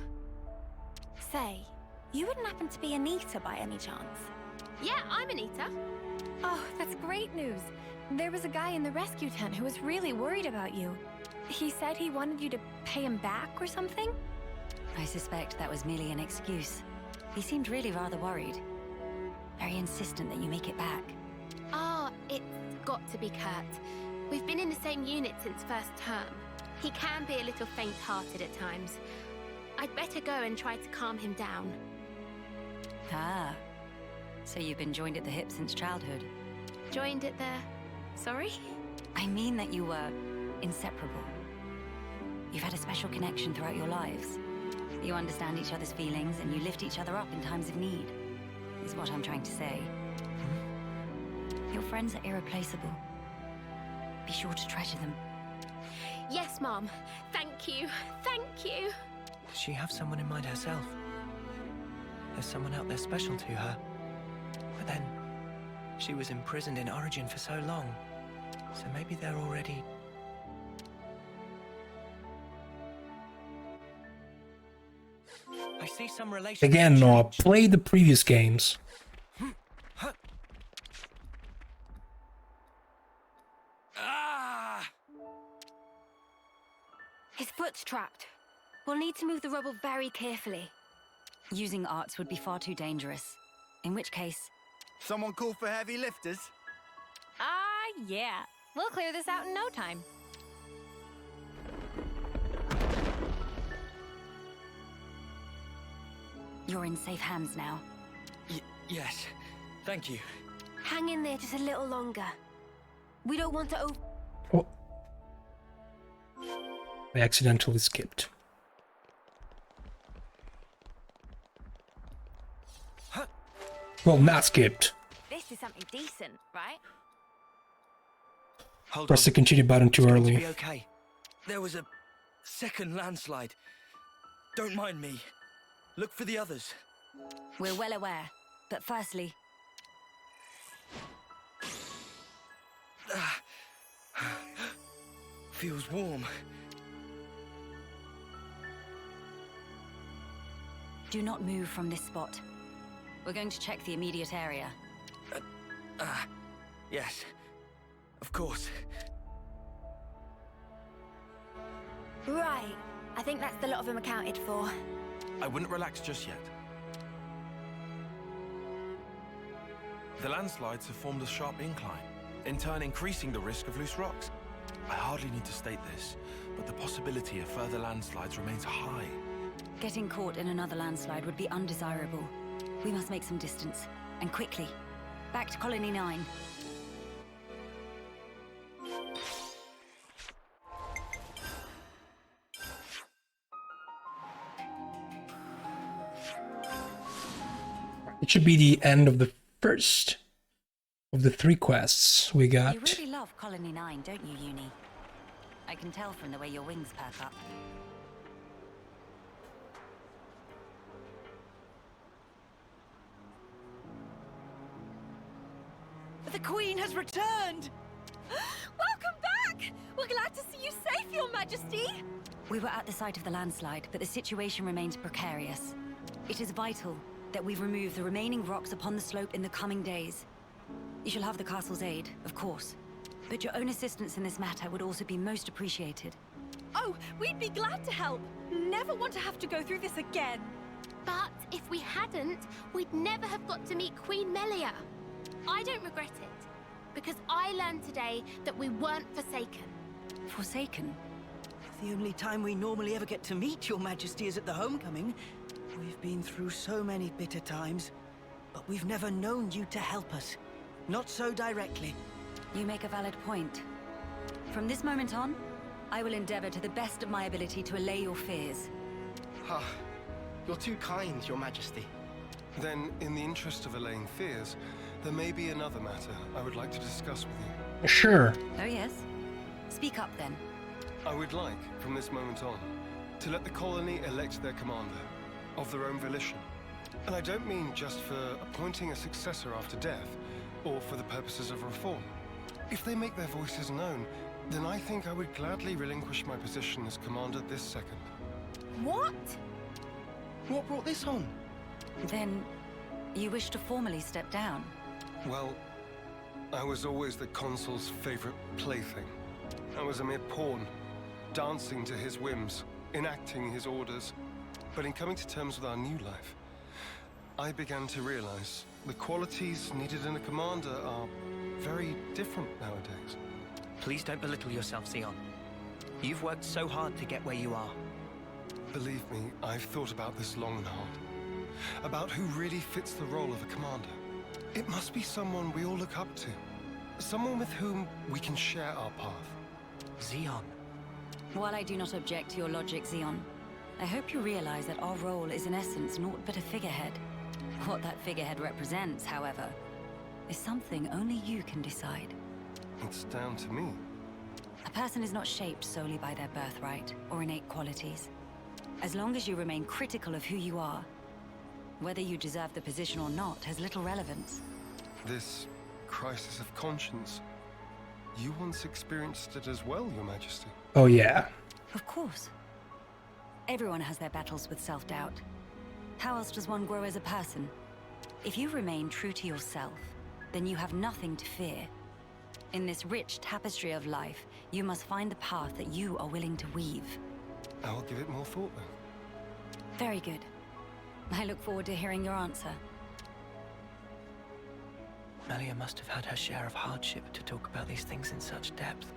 S8: Say, you wouldn't happen to be Anita by any chance?
S3: Yeah, I'm Anita.
S4: Oh, that's great news. There was a guy in the rescue tent who was really worried about you. He said he wanted you to pay him back or something?
S6: I suspect that was merely an excuse. He seemed really rather worried. Very insistent that you make it back.
S3: Ah, it's got to be Kurt. We've been in the same unit since first term. He can be a little faint-hearted at times. I'd better go and try to calm him down.
S6: Ah, so you've been joined at the hip since childhood?
S3: Joined at the... sorry?
S6: I mean that you were inseparable. You've had a special connection throughout your lives. You understand each other's feelings and you lift each other up in times of need, is what I'm trying to say. Your friends are irreplaceable. Be sure to treasure them.
S3: Yes, Mom. Thank you. Thank you.
S7: Does she have someone in mind herself? There's someone out there special to her. But then, she was imprisoned in Origin for so long. So maybe they're already... I see some relations...
S1: Again, Noah, play the previous games.
S8: His foot's trapped. We'll need to move the rubble very carefully.
S6: Using arts would be far too dangerous. In which case...
S5: Someone call for heavy lifters?
S4: Yeah. We'll clear this out in no time.
S6: You're in safe hands now.
S7: Yes. Thank you.
S8: Hang in there just a little longer. We don't want to
S1: Oh. I accidentally skipped. Well, not skipped.
S4: This is something decent, right?
S7: Hold
S1: Press
S7: on.
S1: the continue button too
S7: It's going to
S1: early.
S7: be okay. There was a second landslide. Don't mind me. Look for the others.
S6: We're well aware. But firstly...
S7: Feels warm.
S6: Do not move from this spot. We're going to check the immediate area.
S7: Yes. Of course.
S8: Right. I think that's the lot of them accounted for.
S9: I wouldn't relax just yet. The landslides have formed a sharp incline, in turn increasing the risk of loose rocks.
S13: I hardly need to state this, but the possibility of further landslides remains high.
S6: Getting caught in another landslide would be undesirable. We must make some distance, and quickly. Back to Colony 9.
S1: It should be the end of the first of the 3 quests we got.
S6: You really love Colony 9, don't you, Uni? I can tell from the way your wings perk up.
S14: The Queen has returned! Welcome back! We're glad to see you safe, Your Majesty!
S6: We were at the site of the landslide, but the situation remains precarious. It is vital that we remove the remaining rocks upon the slope in the coming days. You shall have the castle's aid, of course, but your own assistance in this matter would also be most appreciated.
S14: Oh, we'd be glad to help. Never want to have to go through this again.
S3: But if we hadn't, we'd never have got to meet Queen Melia. I don't regret it, because I learned today that we weren't forsaken.
S6: Forsaken?
S14: The only time we normally ever get to meet Your Majesty is at the homecoming. We've been through so many bitter times, but we've never known you to help us. Not so directly.
S6: You make a valid point. From this moment on, I will endeavor to the best of my ability to allay your fears.
S11: Ah, you're too kind, Your Majesty.
S12: Then, in the interest of allaying fears, there may be another matter I would like to discuss with you.
S1: Sure.
S6: Oh yes? Speak up then.
S12: I would like, from this moment on, to let the colony elect their commander, of their own volition. And I don't mean just for appointing a successor after death, or for the purposes of reform. If they make their voices known, then I think I would gladly relinquish my position as commander this second.
S14: What?
S11: What brought this on?
S6: Then, you wish to formally step down?
S12: Well, I was always the consul's favorite plaything. I was a mere pawn, dancing to his whims, enacting his orders. But in coming to terms with our new life, I began to realize the qualities needed in a commander are very different nowadays.
S7: Please don't belittle yourself, Xeon. You've worked so hard to get where you are.
S12: Believe me, I've thought about this long and hard. About who really fits the role of a commander. It must be someone we all look up to. Someone with whom we can share our path.
S7: Xeon.
S6: While I do not object to your logic, Xeon, I hope you realize that our role is in essence naught but a figurehead. What that figurehead represents, however, is something only you can decide.
S12: It's down to me.
S6: A person is not shaped solely by their birthright or innate qualities. As long as you remain critical of who you are, whether you deserve the position or not has little relevance.
S12: This crisis of conscience, you once experienced it as well, Your Majesty.
S1: Oh yeah.
S6: Of course. Everyone has their battles with self-doubt. How else does one grow as a person? If you remain true to yourself, then you have nothing to fear. In this rich tapestry of life, you must find the path that you are willing to weave.
S12: I'll give it more thought then.
S6: Very good. I look forward to hearing your answer.
S7: Melia must have had her share of hardship to talk about these things in such depth.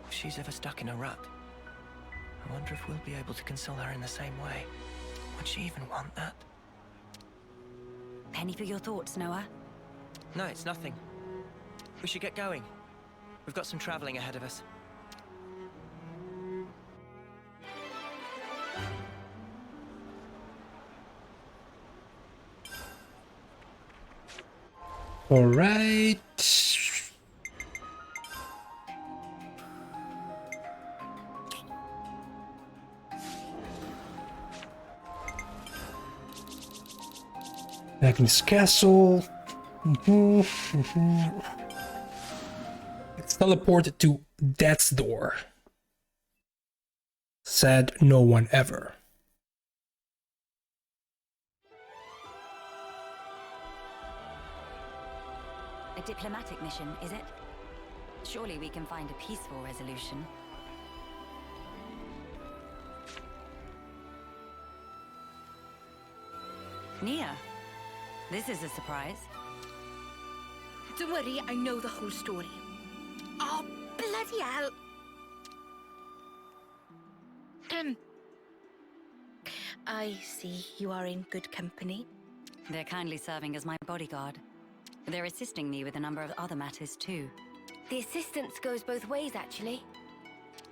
S7: If she's ever stuck in a rut, I wonder if we'll be able to console her in the same way. Would she even want that?
S6: Penny for your thoughts, Noah?
S7: No, it's nothing. We should get going. We've got some traveling ahead of us.
S1: All right. Agnus Castle. It's teleported to Death's Door. Said no one ever.
S6: A diplomatic mission, is it? Surely we can find a peaceful resolution. Nia, this is a surprise.
S2: Don't worry, I know the whole story. Oh, bloody hell. I see you are in good company.
S6: They're kindly serving as my bodyguard. They're assisting me with a number of other matters too.
S8: The assistance goes both ways, actually.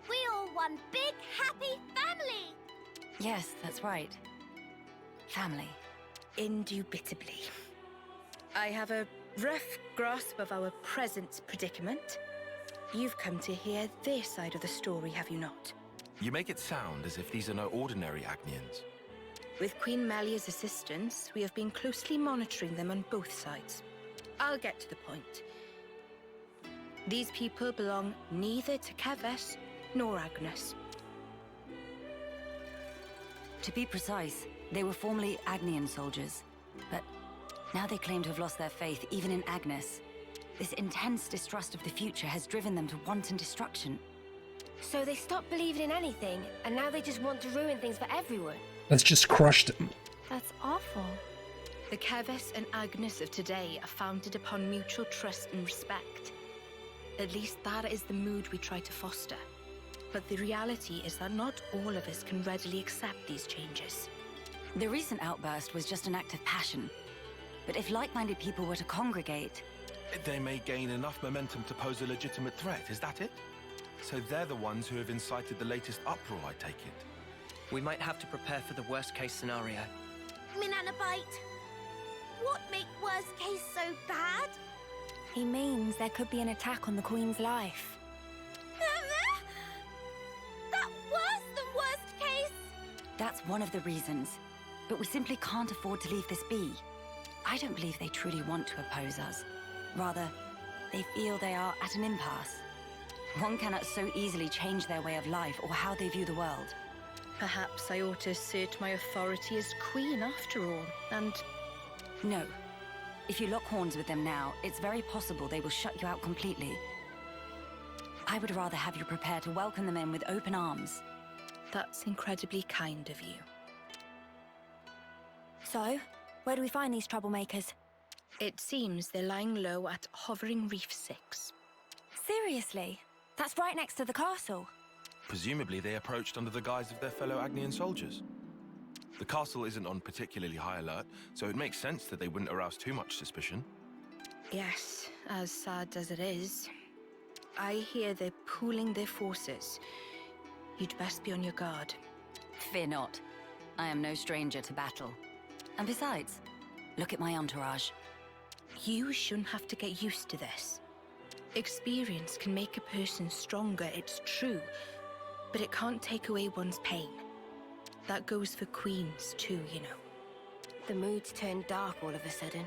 S3: We all one big happy family!
S6: Yes, that's right. Family.
S2: Indubitably. I have a rough grasp of our present predicament. You've come to hear their side of the story, have you not?
S13: You make it sound as if these are no ordinary Agnians.
S2: With Queen Melia's assistance, we have been closely monitoring them on both sides. I'll get to the point. These people belong neither to Keves nor Agnus.
S6: To be precise, they were formerly Agnian soldiers, but now they claim to have lost their faith even in Agnus. This intense distrust of the future has driven them to wanton destruction.
S8: So they stopped believing in anything, and now they just want to ruin things for everyone.
S1: Let's just crush them.
S8: That's awful.
S2: The Keves and Agnus of today are founded upon mutual trust and respect. At least that is the mood we try to foster. But the reality is that not all of us can readily accept these changes.
S6: The recent outburst was just an act of passion. But if like-minded people were to congregate...
S13: They may gain enough momentum to pose a legitimate threat, is that it? So they're the ones who have incited the latest uproar, I take it.
S7: We might have to prepare for the worst-case scenario.
S3: Minanabite, what make worst case so bad?
S4: He means there could be an attack on the Queen's life.
S3: That worse than worst case?
S6: That's one of the reasons. But we simply can't afford to leave this be. I don't believe they truly want to oppose us. Rather, they feel they are at an impasse. One cannot so easily change their way of life or how they view the world.
S2: Perhaps I ought to assert my authority as queen after all, and...
S6: No. If you lock horns with them now, it's very possible they will shut you out completely. I would rather have you prepare to welcome them in with open arms.
S2: That's incredibly kind of you.
S4: So, where do we find these troublemakers?
S2: It seems they're lying low at Hovering Reef 6.
S4: Seriously? That's right next to the castle.
S13: Presumably they approached under the guise of their fellow Agnian soldiers. The castle isn't on particularly high alert, so it makes sense that they wouldn't arouse too much suspicion.
S2: Yes, as sad as it is. I hear they're pooling their forces. You'd best be on your guard.
S6: Fear not. I am no stranger to battle. And besides, look at my entourage.
S2: You shouldn't have to get used to this. Experience can make a person stronger, it's true, but it can't take away one's pain. That goes for queens too, you know.
S8: The mood's turned dark all of a sudden.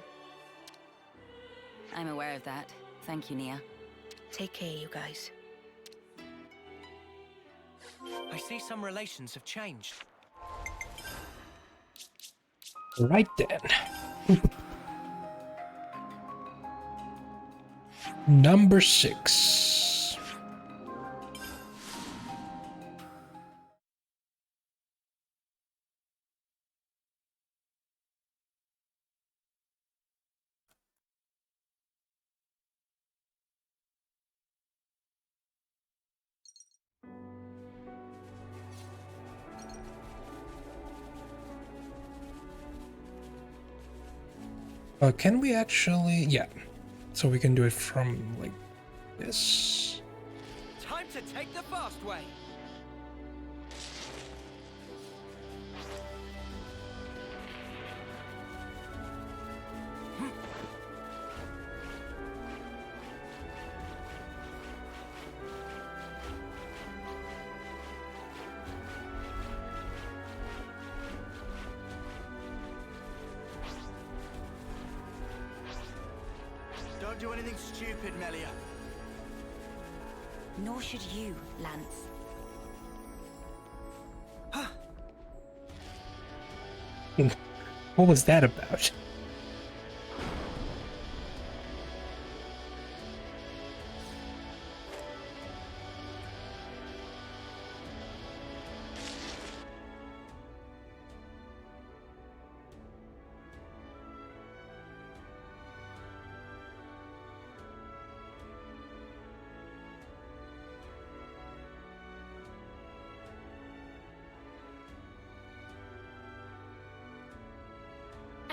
S6: I'm aware of that. Thank you, Nia.
S2: Take care, you guys.
S7: I see some relations have changed.
S1: Right then. Number 6. Can we actually... Yeah. So we can do it from, like, this.
S7: Time to take the fast way.
S5: Don't do anything stupid, Melia.
S6: Nor should you, Lance.
S1: What was that about?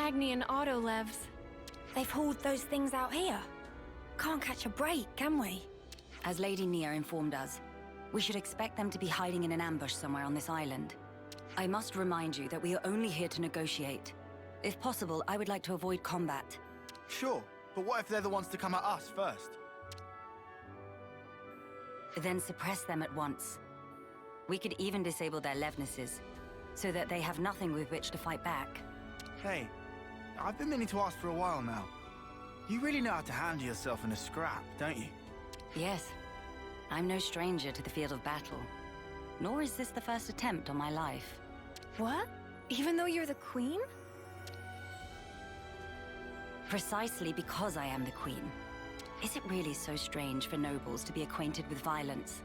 S4: Agni and Otto Levs.
S8: They've hauled those things out here. Can't catch a break, can we?
S6: As Lady Nia informed us, we should expect them to be hiding in an ambush somewhere on this island. I must remind you that we are only here to negotiate. If possible, I would like to avoid combat.
S5: Sure, but what if they're the ones to come at us first?
S6: Then suppress them at once. We could even disable their Levnesses, so that they have nothing with which to fight back.
S5: Hey, I've been meaning to ask for a while now. You really know how to handle yourself in a scrap, don't you?
S6: Yes. I'm no stranger to the field of battle. Nor is this the first attempt on my life.
S4: What? Even though you're the queen?
S6: Precisely because I am the queen. Is it really so strange for nobles to be acquainted with violence?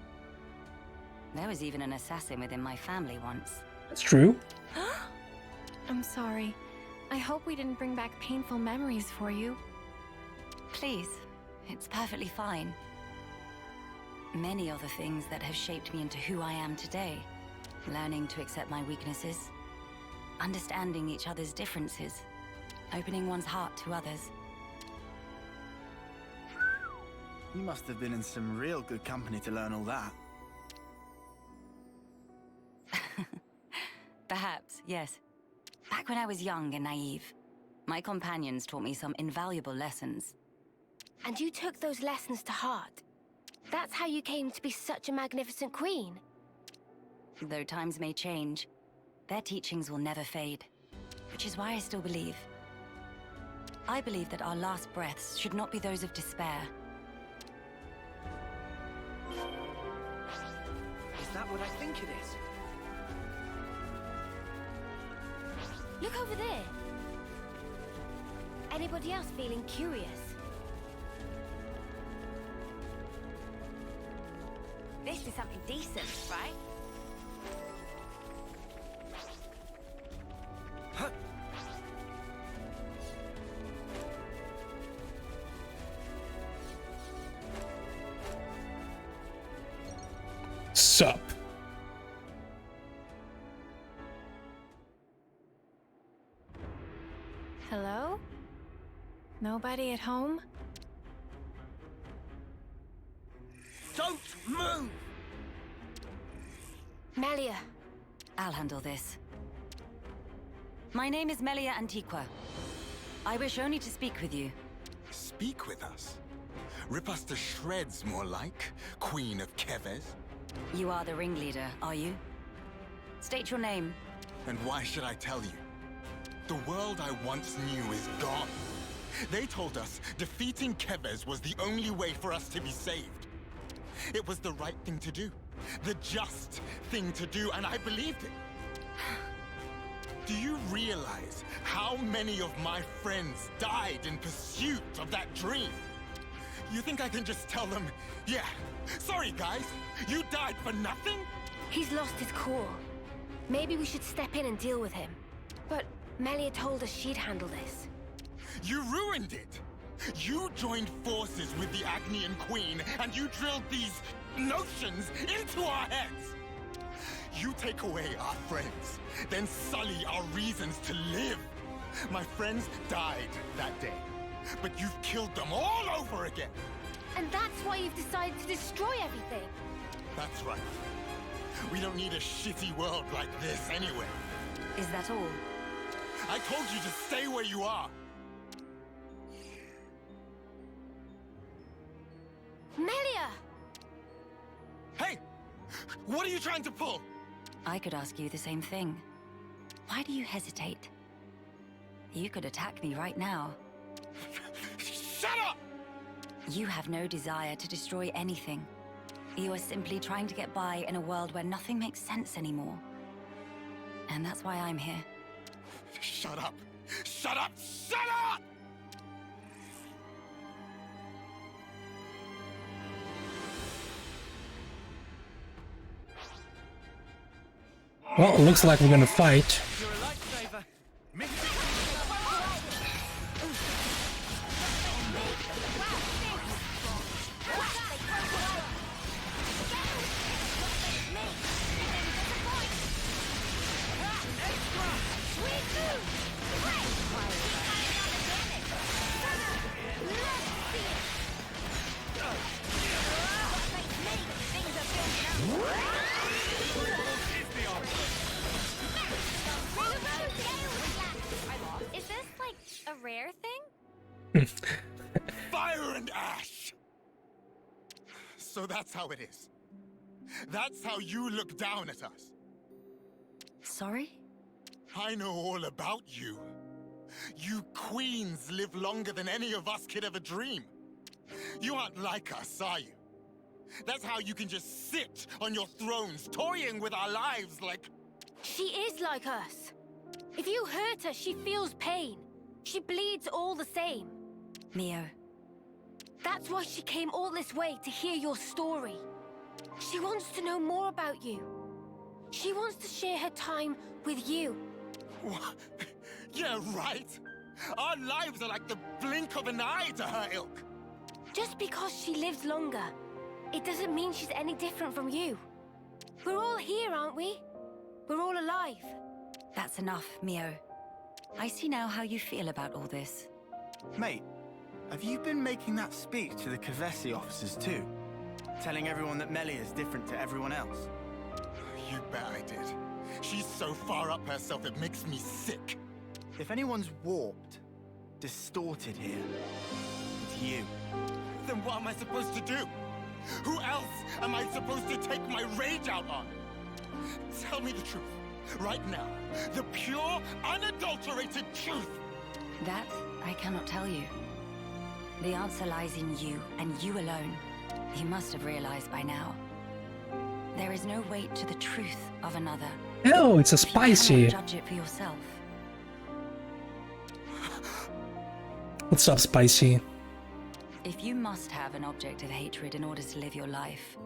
S6: There was even an assassin within my family once.
S1: That's true.
S4: I'm sorry. I hope we didn't bring back painful memories for you.
S6: Please, it's perfectly fine. Many are the things that have shaped me into who I am today. Learning to accept my weaknesses, understanding each other's differences, opening one's heart to others.
S5: You must have been in some real good company to learn all that.
S6: Perhaps, yes. Back when I was young and naive, my companions taught me some invaluable lessons.
S8: And you took those lessons to heart. That's how you came to be such a magnificent queen.
S6: Though times may change, their teachings will never fade. Which is why I still believe. I believe that our last breaths should not be those of despair.
S14: Is that what I think it is?
S8: Look over there. Anybody else feeling curious? This is something decent, right?
S1: Sup.
S4: Hello? Nobody at home?
S14: Don't move!
S8: Melia.
S6: I'll handle this. My name is Melia Antiqua. I wish only to speak with you.
S15: Speak with us? Rip us to shreds, more like, Queen of Keves?
S6: You are the ringleader, are you? State your name.
S15: And why should I tell you? The world I once knew is gone. They told us defeating Keves was the only way for us to be saved. It was the right thing to do. The just thing to do, and I believed it. Do you realize how many of my friends died in pursuit of that dream? You think I can just tell them, yeah, sorry guys, you died for nothing?
S8: He's lost his cool. Maybe we should step in and deal with him. But Melia told us she'd handle this.
S15: You ruined it! You joined forces with the Agnian Queen, and you drilled these notions into our heads! You take away our friends, then sully our reasons to live. My friends died that day, but you've killed them all over again!
S8: And that's why you've decided to destroy everything!
S15: That's right. We don't need a shitty world like this anyway.
S6: Is that all?
S15: I told you to stay where you are!
S8: Melia!
S15: Hey! What are you trying to pull?
S6: I could ask you the same thing. Why do you hesitate? You could attack me right now.
S15: Shut up!
S6: You have no desire to destroy anything. You are simply trying to get by in a world where nothing makes sense anymore. And that's why I'm here.
S15: Shut up! Shut up! Shut up!
S1: Well, it looks like we're gonna fight.
S14: You're a lifesaver.
S4: Is this like a rare thing?
S15: Fire and ash! So that's how it is. That's how you look down at us.
S6: Sorry?
S15: I know all about you. You queens live longer than any of us could ever dream. You aren't like us, are you? That's how you can just sit on your thrones, toying with our lives like...
S8: She is like us. If you hurt her, she feels pain. She bleeds all the same.
S6: Mio.
S8: That's why she came all this way to hear your story. She wants to know more about you. She wants to share her time with you.
S15: What? Yeah, right. Our lives are like the blink of an eye to her ilk.
S8: Just because she lives longer, it doesn't mean she's any different from you. We're all here, aren't we? We're all alive.
S6: That's enough, Mio. I see now how you feel about all this.
S5: Mate, have you been making that speech to the Kavesi officers too? Telling everyone that Melia is different to everyone else?
S15: You bet I did. She's so far up herself it makes me sick.
S5: If anyone's warped, distorted here, it's you.
S15: Then what am I supposed to do? Who else am I supposed to take my rage out on? Tell me the truth. Right now. The pure, unadulterated truth.
S6: That I cannot tell you. The answer lies in you, and you alone. You must have realized by now. There is no weight to the truth of another.
S1: Oh, it's a spicy.
S6: You cannot judge it for yourself.
S1: What's up, Spicy?
S6: If you must have an object of hatred in order to live your life,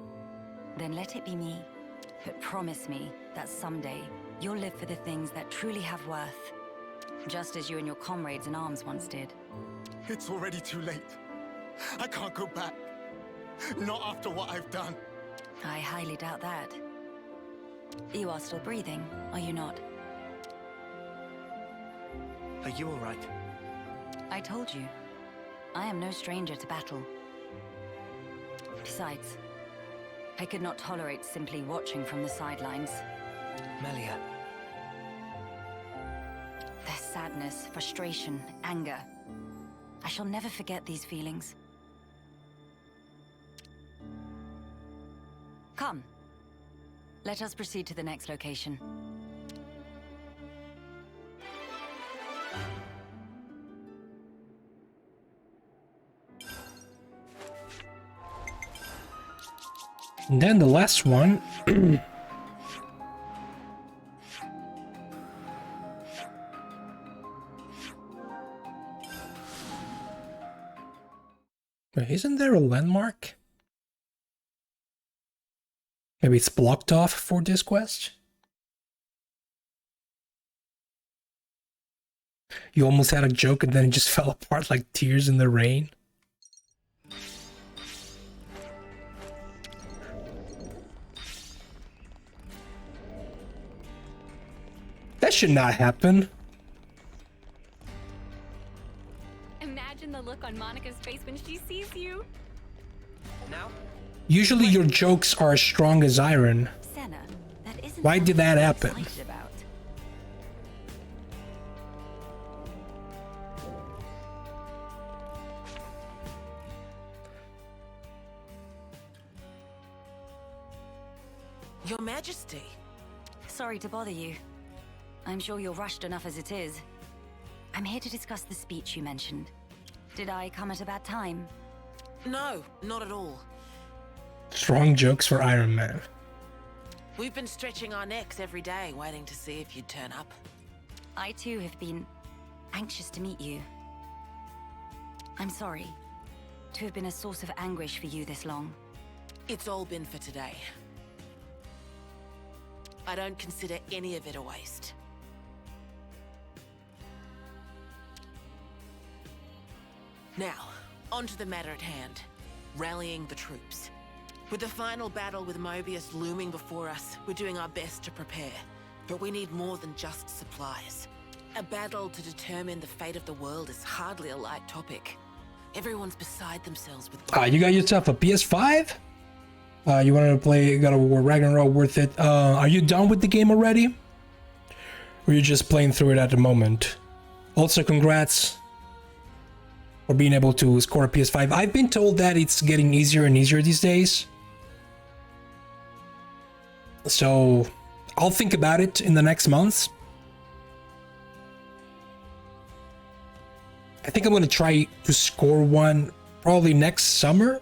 S6: then let it be me. But promise me that someday you'll live for the things that truly have worth. Just as you and your comrades in arms once did.
S15: It's already too late. I can't go back. Not after what I've done.
S6: I highly doubt that. You are still breathing, are you not?
S5: Are you alright?
S6: I told you. I am no stranger to battle. Besides, I could not tolerate simply watching from the sidelines.
S7: Melia.
S6: Their sadness, frustration, anger. I shall never forget these feelings. Come. Let us proceed to the next location.
S1: And then the last one. Wait, isn't there a landmark? Maybe it's blocked off for this quest? You almost had a joke and then it just fell apart like tears in the rain. That should not happen.
S4: Imagine the look on Monica's face when she sees you.
S7: Now?
S1: Usually your jokes are as strong as iron.
S6: Senna, that isn't
S1: Why did that happen?
S6: excited about.
S16: Your Majesty.
S6: Sorry to bother you. I'm sure you're rushed enough as it is. I'm here to discuss the speech you mentioned. Did I come at a bad time?
S16: No, not at all.
S1: Strong jokes for Iron Man.
S16: We've been stretching our necks every day, waiting to see if you'd turn up.
S6: I too have been anxious to meet you. I'm sorry to have been a source of anguish for you this long.
S16: It's all been for today. I don't consider any of it a waste. Now, on to the matter at hand. Rallying the troops. With the final battle with Mobius looming before us, we're doing our best to prepare. But we need more than just supplies. A battle to determine the fate of the world is hardly a light topic. Everyone's beside themselves with...
S1: Ah, you got yourself a PS5? You wanted to play God of War Ragnarok, worth it. Are you done with the game already? Or are you just playing through it at the moment? Also, congrats for being able to score a PS5. I've been told that it's getting easier and easier these days. So, I'll think about it in the next months. I think I'm going to try to score one probably next summer.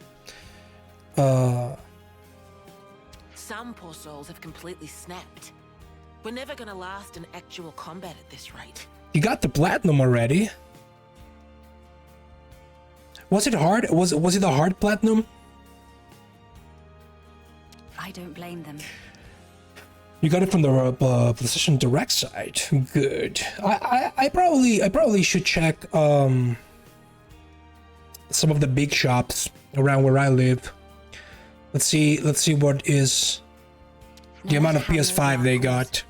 S16: Some poor souls have completely snapped. We're never gonna last in actual combat at this rate.
S1: You got the platinum already. Was it hard? Was it a hard platinum?
S6: I don't blame them.
S1: You got it from the PlayStation Direct side. Good. I probably should check some of the big shops around where I live. Let's see what is the amount of PS5 they got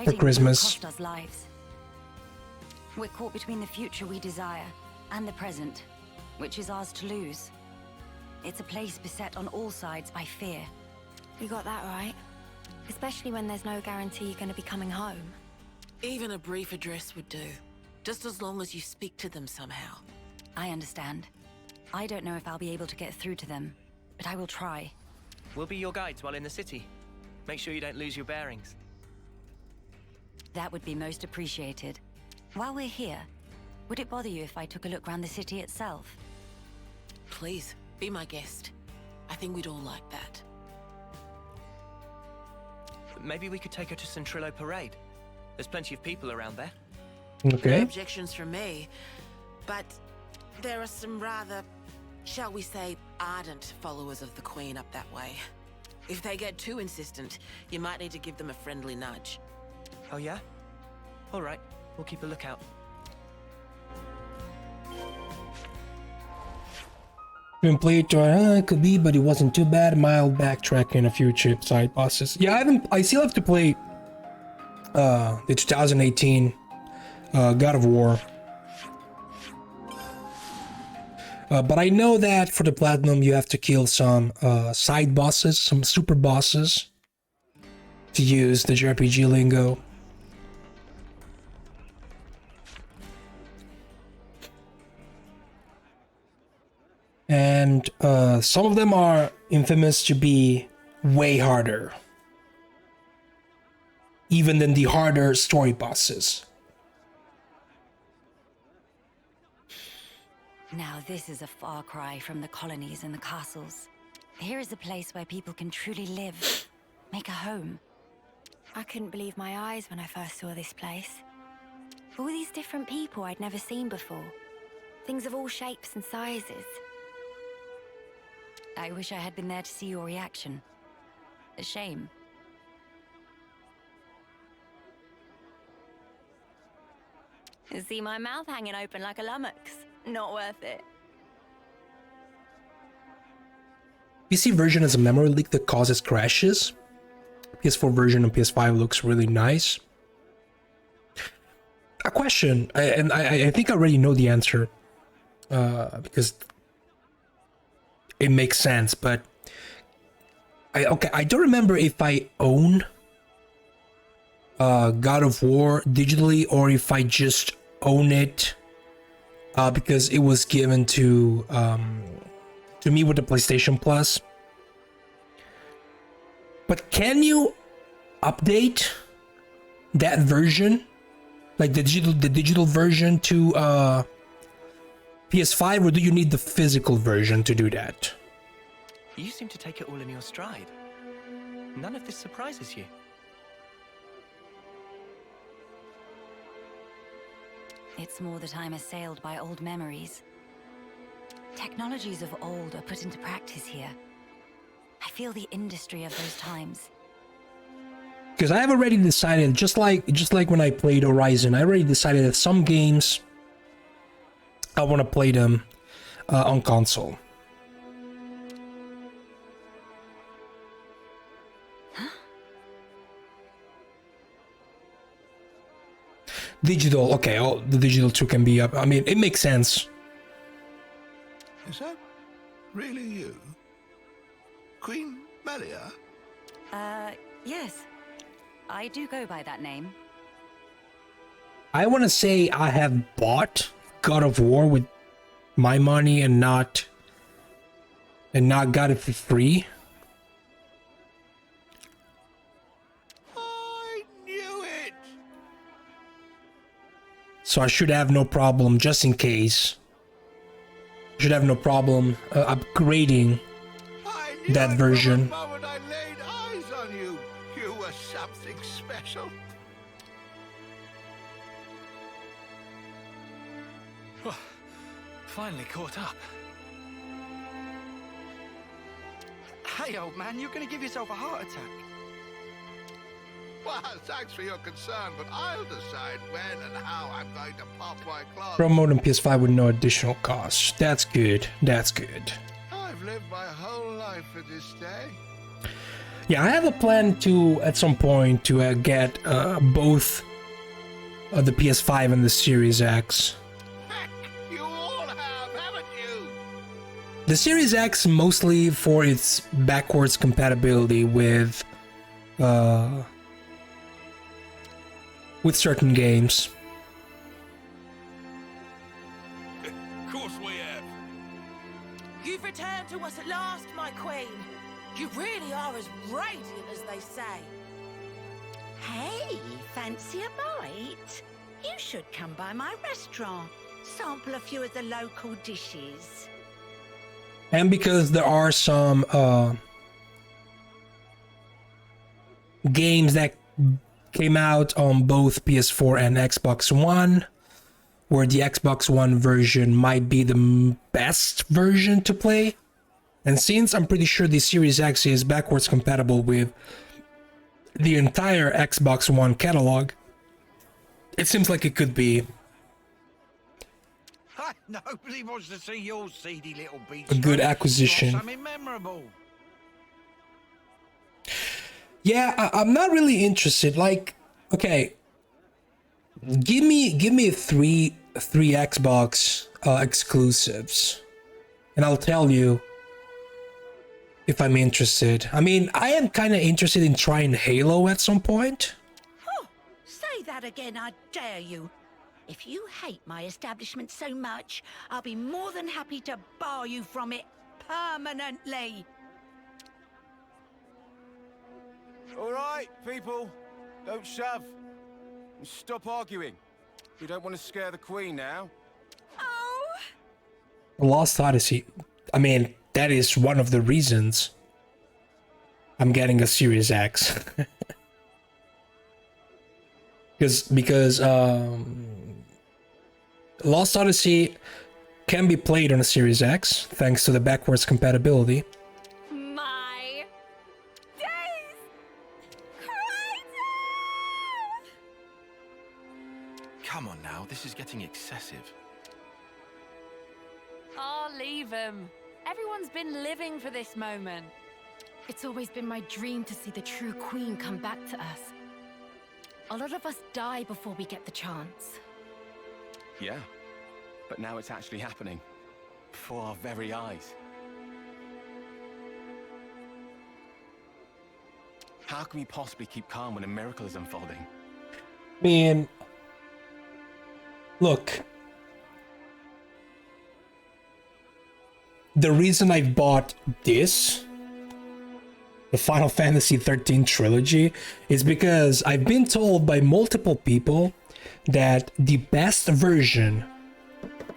S1: for Christmas.
S6: Cost us lives. We're caught between the future we desire and the present, which is ours to lose. It's a place beset on all sides by fear.
S8: You got that right. Especially when there's no guarantee you're going to be coming home.
S16: Even a brief address would do, just as long as you speak to them somehow.
S6: I understand. I don't know if I'll be able to get through to them, but I will try.
S7: We'll be your guides while in the city. Make sure you don't lose your bearings.
S6: That would be most appreciated. While we're here, would it bother you if I took a look around the city itself?
S16: Please, be my guest. I think we'd all like that.
S7: Maybe we could take her to Centrillo Parade. There's plenty of people around there.
S1: Okay.
S16: No objections from me, but there are some rather, shall we say, ardent followers of the Queen up that way. If they get too insistent, you might need to give them a friendly nudge.
S7: Oh yeah? All right, we'll keep a lookout.
S1: Been played to it could be, but it wasn't too bad. Mild backtracking, a few chip side bosses. Yeah, I still have to play the 2018 God of War. But I know that for the platinum you have to kill some side bosses, some super bosses, to use the JRPG lingo. And some of them are infamous to be way harder, even than the harder story bosses.
S6: Now this is a far cry from the colonies and the castles. Here is a place where people can truly live, make a home.
S8: I couldn't believe my eyes when I first saw this place. All these different people I'd never seen before. Things of all shapes and sizes.
S6: I wish I had been there to see your reaction. A shame.
S4: See my mouth hanging open like a lummox. Not worth it.
S1: PC version is a memory leak that causes crashes. PS4 version and PS5 looks really nice. A question, and I think I already know the answer, because it makes sense, but I don't remember if I own God of War digitally or if I just own it because it was given to me with the PlayStation Plus. But can you update that version, like the digital version, to PS5, or do you need the physical version to do that?
S7: You seem to take it all in your stride. None of this surprises you.
S6: It's more that I'm assailed by old memories. Technologies of old are put into practice here. I feel the industry of those times.
S1: Because I have already decided, just like when I played Horizon, I already decided that some games I want to play them on console. Digital, okay, oh, the digital too can be up. I mean, it makes sense.
S17: Is that really you? Queen Melia?
S6: Yes. I do go by that name.
S1: I want to say I have bought God of War with my money and not got it for free.
S17: I knew it!
S1: So I should have no problem, just in case. I should have no problem upgrading that version.
S17: The moment I laid eyes on you, you were something special.
S5: Finally caught up. Hey, old man, you're gonna give yourself a heart attack.
S17: Well, thanks for your concern, but I'll decide when and how I'm going to pop my clogs.
S1: Pro mode on PS5 with no additional costs. That's good. That's good.
S17: I've lived my whole life for this day.
S1: Yeah, I have a plan to, at some point, to get both the PS5 and the Series X.
S17: You all have, haven't you?
S1: The Series X mostly for its backwards compatibility with certain games.
S13: Of course we have.
S3: You've returned to us at last, my queen. You really are as radiant as they say.
S18: Hey, fancy a bite? You should come by my restaurant. Sample a few of the local dishes.
S1: And because there are some games that came out on both PS4 and Xbox One, where the Xbox One version might be the best version to play. And since I'm pretty sure the Series X is backwards compatible with the entire Xbox One catalog, it seems like it could be
S19: Nobody wants to see your seedy little beast.
S1: a good acquisition.
S19: Something memorable.
S1: Yeah, I'm not really interested. Like, okay, give me three Xbox exclusives, and I'll tell you if I'm interested. I mean, I am kind of interested in trying Halo at some point.
S18: Oh, say that again, I dare you. If you hate my establishment so much, I'll be more than happy to bar you from it permanently.
S20: All right, people, don't shove. And stop arguing. We don't want to scare the Queen now.
S18: Oh!
S1: Lost Odyssey. I mean, that is one of the reasons I'm getting a Series X. because Lost Odyssey can be played on a Series X thanks to the backwards compatibility.
S4: My days!
S13: Come on now, this is getting excessive.
S4: Oh, leave him. Everyone's been living for this moment.
S8: It's always been my dream to see the true queen come back to us. A lot of us die before we get the chance.
S20: Yeah, but now it's actually happening. Before our very eyes. How can we possibly keep calm when a miracle is unfolding?
S1: I mean, look. The reason I bought this, the Final Fantasy XIII trilogy, is because I've been told by multiple people that the best version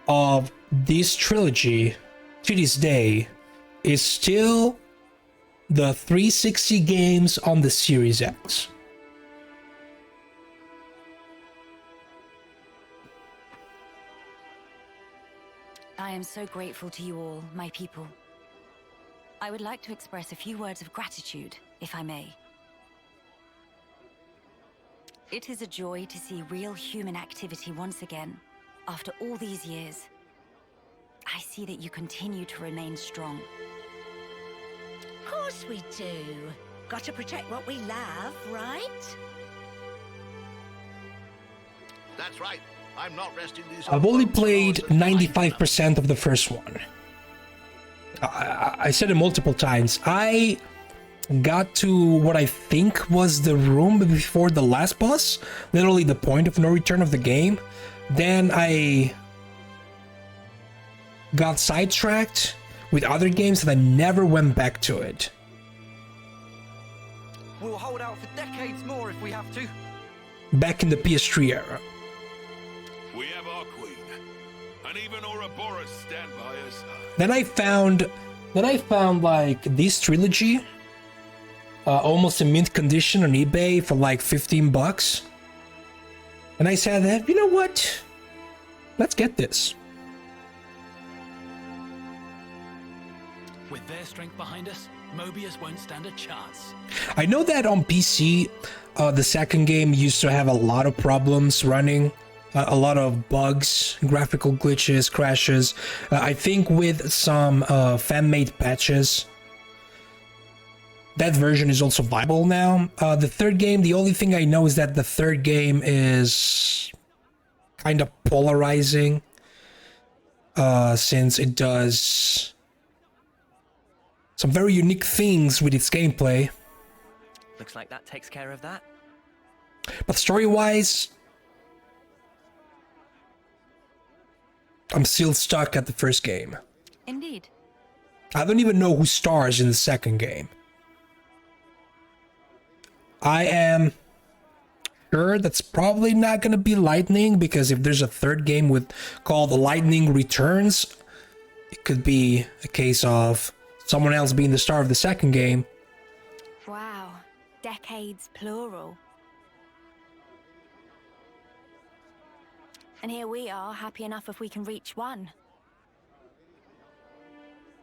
S1: of this trilogy to this day is still the 360 games on the Series X.
S6: I am so grateful to you all, my people. I would like to express a few words of gratitude, if I may. It is a joy to see real human activity once again, after all these years. I see that you continue to remain strong.
S18: Of course we do. Got to protect what we love, right?
S17: That's right. I'm not resting these.
S1: I've only played 95% of the first one. I said it multiple times. I got to what I think was the room before the last boss, literally the point of no return of the game. Then I got sidetracked with other games and I never went back to it.
S19: We'll hold out for decades more if we have to.
S1: Back in the PS3 era.
S17: We have our queen, and even Ouroboros stand by her side.
S1: Then I found like this trilogy, almost in mint condition on eBay for like $15. And I said, you know what? Let's get this.
S21: With their strength behind us, Mobius won't stand a chance.
S1: I know that on PC, the second game used to have a lot of problems running, a lot of bugs, graphical glitches, crashes. I think with some fan-made patches, that version is also viable now. The third game, the only thing I know is that the third game is kind of polarizing, since it does some very unique things with its gameplay.
S7: Looks like that takes care of that.
S1: But story-wise, I'm still stuck at the first game.
S6: Indeed.
S1: I don't even know who stars in the second game. I am sure that's probably not going to be Lightning, because if there's a third game called Lightning Returns, it could be a case of someone else being the star of the second game.
S4: Wow, decades plural. And here we are, happy enough if we can reach one.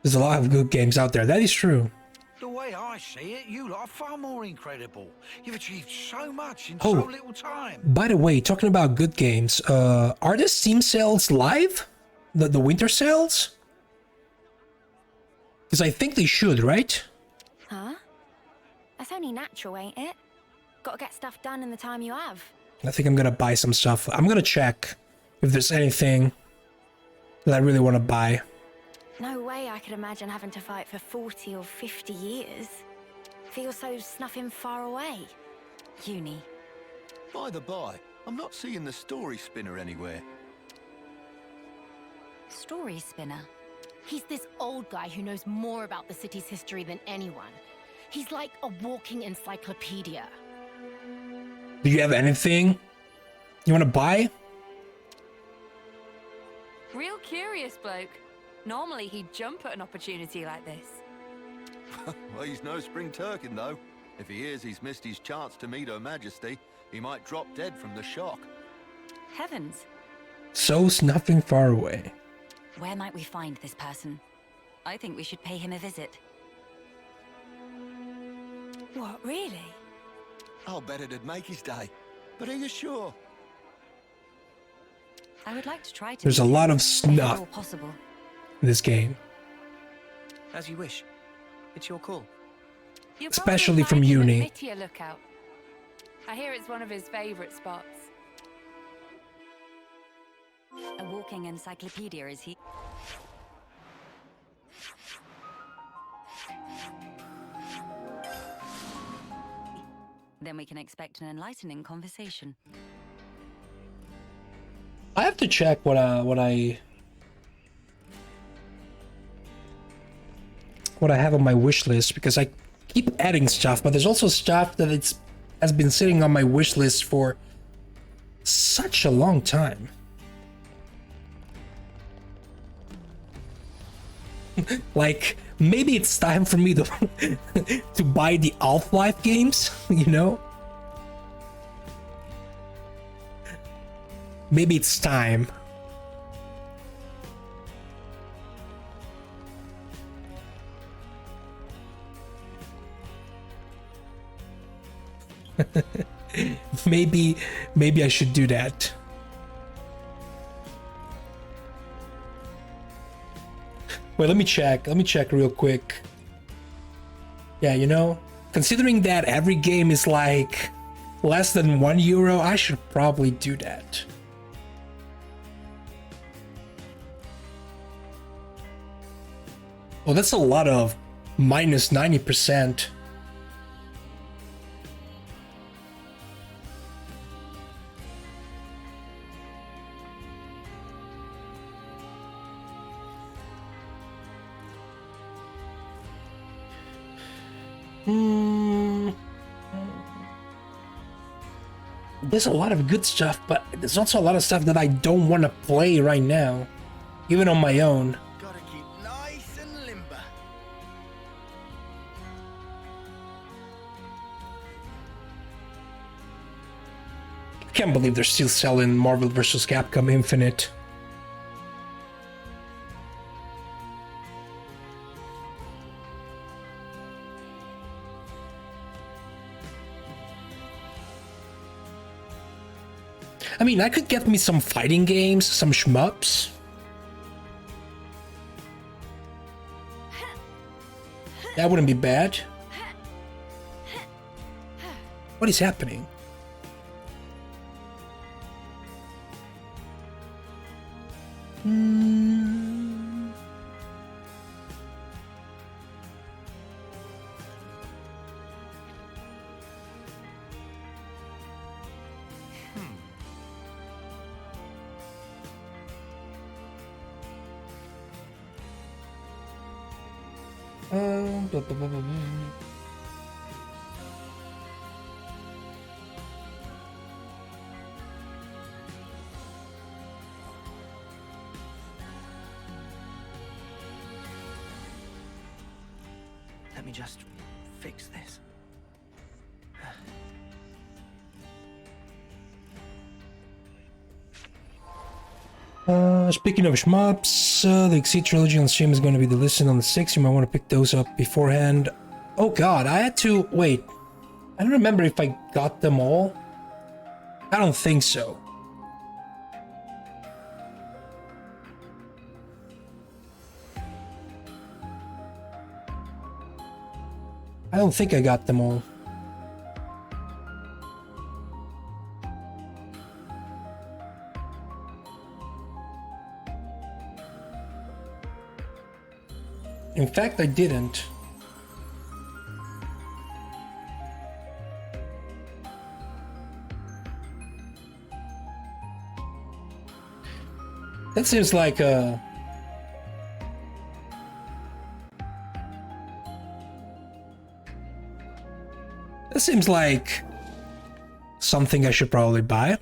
S1: There's a lot of good games out there, that is true.
S19: The way I see it, you lot are far more incredible. You've achieved so much in
S1: Oh,
S19: so little time.
S1: by the way, talking about good games, are the Steam sales live? The winter sales? Because I think they should, right?
S4: Huh? That's only natural, ain't it? Gotta get stuff done in the time you have.
S1: I think I'm gonna buy some stuff. I'm gonna check if there's anything that I really want to buy.
S4: No way I could imagine having to fight for 40 or 50 years. Feels so snuffing far away.
S6: Uni.
S22: By the by, I'm not seeing the story spinner anywhere.
S6: Story spinner?
S3: He's this old guy who knows more about the city's history than anyone. He's like a walking encyclopedia.
S1: Do you have anything you want to buy?
S23: Real curious bloke. Normally he'd jump at an opportunity like this.
S22: Well, he's no spring turkin, though. If he hears he's missed his chance to meet Her Majesty, he might drop dead from the shock.
S6: Heavens.
S1: So snuffing far away.
S6: Where might we find this person? I think we should pay him a visit.
S4: What, really?
S22: I'll bet it'd make his day. But are you sure?
S6: I would like to try to.
S1: There's a lot of
S6: if
S1: snuff
S6: at all possible.
S1: in this game.
S7: As you wish. It's your call.
S23: You'll
S1: Especially
S23: probably
S1: from
S23: find him at
S1: uni.
S23: Melia Lookout. I hear it's one of his favorite spots.
S6: A walking encyclopedia, is he? Then we can expect an enlightening conversation.
S1: I have to check what I have on my wish list, because I keep adding stuff, but there's also stuff that has been sitting on my wish list for such a long time. Like, maybe it's time for me to to buy the Half-Life games, you know? Maybe it's time. maybe I should do that. Wait, let me check real quick. Yeah, you know, considering that every game is like less than €1, I should probably do that. Well, that's a lot of minus 90%. There's a lot of good stuff, but there's also a lot of stuff that I don't want to play right now, even on my own.
S5: Gotta keep nice and limber.
S1: I can't believe they're still selling Marvel vs. Capcom Infinite. I mean, I could get me some fighting games, some shmups. That wouldn't be bad. What is happening? Blah, blah, blah, blah, blah.
S7: Let me just fix this.
S1: Speaking of shmups, the Exceed trilogy on stream is going to be the listen on the 6th. You might want to pick those up beforehand. Oh god, I had to... Wait. I don't remember if I got them all. I don't think so. I don't think I got them all. In fact, I didn't. That seems like a... That seems like something I should probably buy.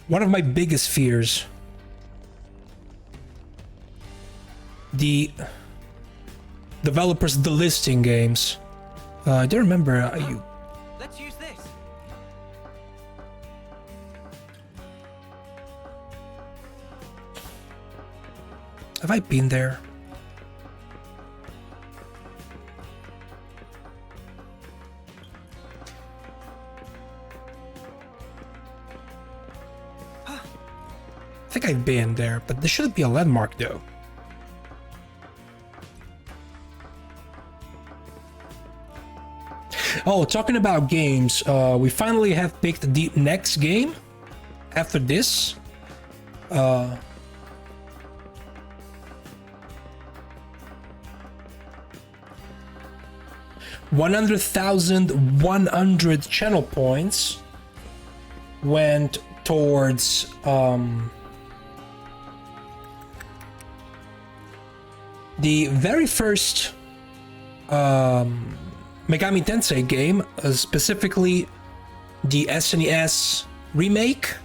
S1: One of my biggest fears. The developers delisting games. I don't remember you.
S7: Let's use this.
S1: Have I been there? I think I've been there, but there should be a landmark though. Oh, talking about games, we finally have picked the next game after this. 100,100 channel points went towards the very first Megami Tensei game, specifically the SNES remake.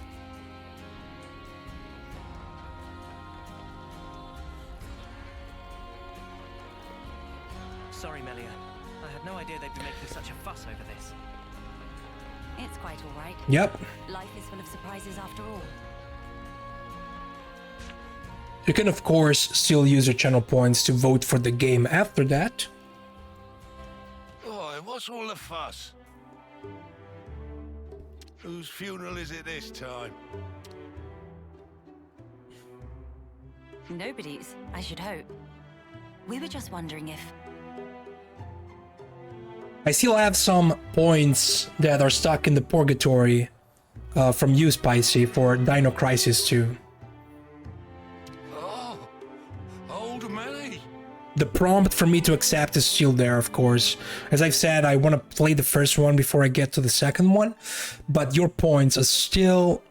S7: Sorry, Melia. I had no idea they'd be making such a fuss over this.
S6: It's quite all right.
S1: Yep.
S6: Life is full of surprises after all.
S1: You can of course still use your channel points to vote for the game after that.
S17: Oh, what's all the fuss? Whose funeral is it this time?
S6: Nobody's, I should hope. We were just wondering if...
S1: I still have some points that are stuck in the purgatory from you, Spicy, for Dino Crisis 2.
S17: Oh, old Melly.
S1: The prompt for me to accept is still there, of course. As I've said, I want to play the first one before I get to the second one, but your points are still...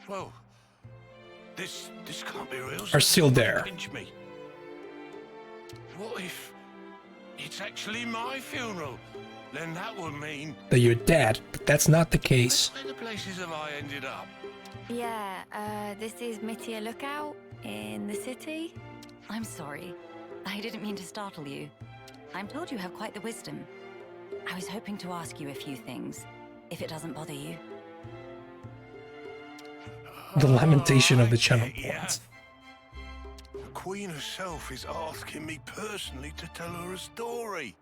S17: Well, this This can't be real.
S1: are still there.
S17: Pinch me. What if it's actually my funeral? Then that would mean...
S1: That you're dead, but that's not the case.
S17: Where the places have I ended up?
S4: Yeah, this is Melia Lookout in the city.
S6: I'm sorry. I didn't mean to startle you. I'm told you have quite the wisdom. I was hoping to ask you a few things, if it doesn't bother you.
S1: The lamentation of the channel points.
S17: The Queen herself is asking me personally to tell her a story.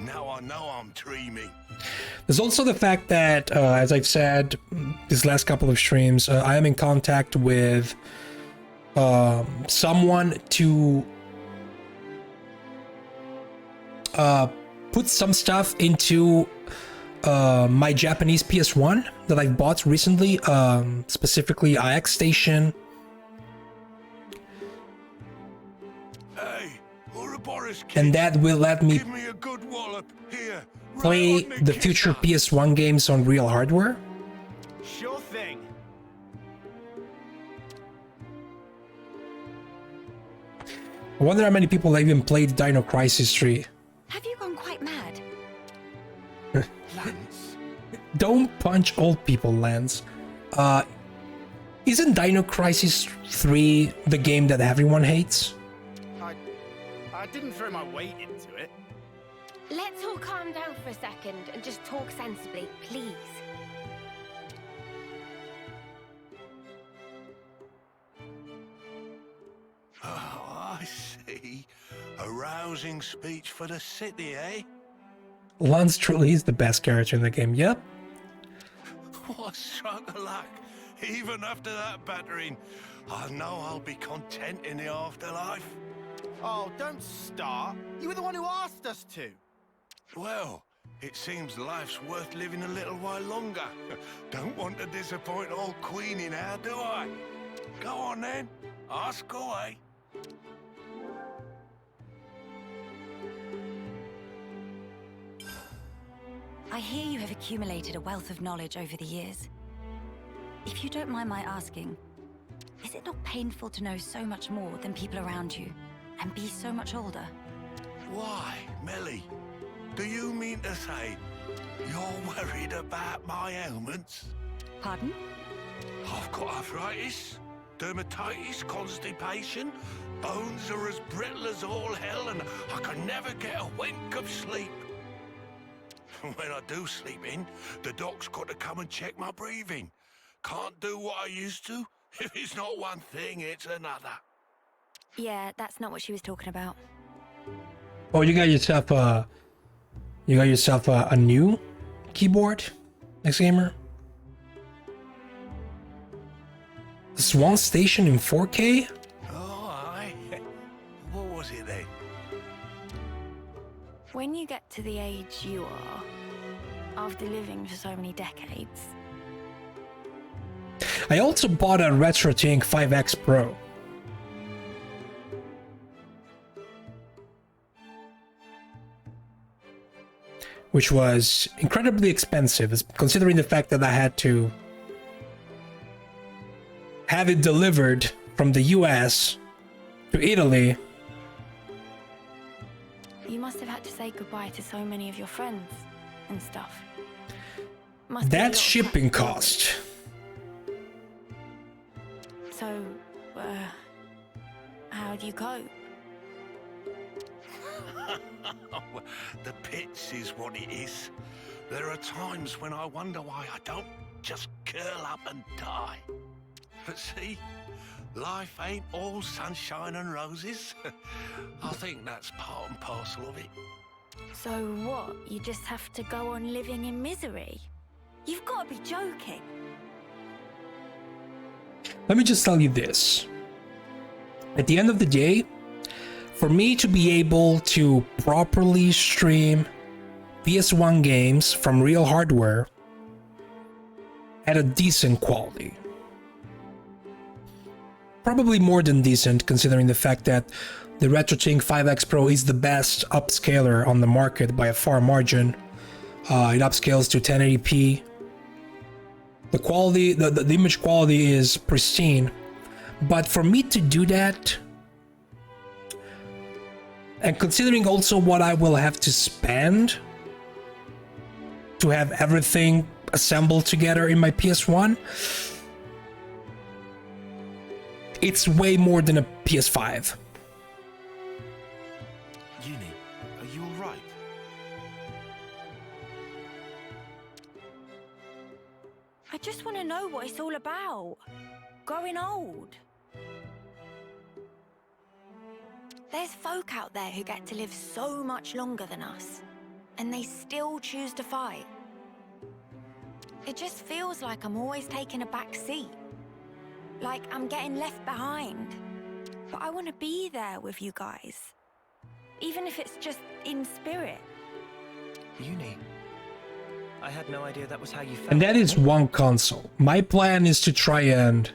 S17: Now I know I'm dreaming.
S1: There's also the fact that, as I've said these last couple of streams, I am in contact with someone to put some stuff into my Japanese PS1 that I've bought recently, specifically IX Station. And that will let me play the future PS1 games on real hardware.
S5: Sure thing.
S1: I wonder how many people even played Dino Crisis 3.
S6: Have you gone quite mad?
S1: Don't punch old people, Lance. Isn't Dino Crisis 3 the game that everyone hates?
S20: I didn't throw my weight into it.
S8: Let's all calm down for a second and just talk sensibly, please.
S17: Oh, I see. A rousing speech for the city, eh?
S1: Lance truly is the best character in the game, yep.
S17: What a stroke of luck. Even after that battering, I know I'll be content in the afterlife.
S5: Oh, don't start. You were the one who asked us to.
S17: Well, it seems life's worth living a little while longer. Don't want to disappoint old Queenie now, do I? Go on then, ask away.
S6: I hear you have accumulated a wealth of knowledge over the years. If you don't mind my asking, is it not painful to know so much more than people around you and be so much older?
S17: Why, Melia? Do you mean to say you're worried about my ailments?
S6: Pardon?
S17: I've got arthritis, dermatitis, constipation, bones are as brittle as all hell, and I can never get a wink of sleep. When I do sleep in, the doc's got to come and check my breathing. Can't do what I used to. If it's not one thing, it's another.
S4: Yeah, that's not what she was talking about.
S1: Oh, you got yourself a new keyboard, X Gamer? The Swan Station in 4K?
S17: Oh, aye. What was it then?
S4: When you get to the age you are, after living for so many decades...
S1: I also bought a RetroTink 5X Pro. Which was incredibly expensive, considering the fact that I had to have it delivered from the US to Italy.
S4: You must have had to say goodbye to so many of your friends and stuff.
S1: That's shipping cost.
S4: So, how do you cope?
S17: The pits is what it is. There are times when I wonder why I don't just curl up and die. But see, life ain't all sunshine and roses. I think that's part and parcel of it.
S4: So what? You just have to go on living in misery? You've got to be joking.
S1: Let me just tell you this. At the end of the day, for me to be able to properly stream PS1 games from real hardware at a decent quality, probably more than decent considering the fact that the RetroTink 5X Pro is the best upscaler on the market by a far margin. It upscales to 1080p. The quality, the image quality is pristine, But for me to do that, and considering also what I will have to spend to have everything assembled together in my PS1, it's way more than a PS5.
S13: Uni, are you alright?
S4: I just want to know what it's all about. Growing old. There's folk out there who get to live so much longer than us, and they still choose to fight. It just feels like I'm always taking a back seat. Like I'm getting left behind. But I want to be there with you guys. Even if it's just in spirit.
S7: Uni. I had no idea that was how you felt.
S1: And that is one console. My plan is to try and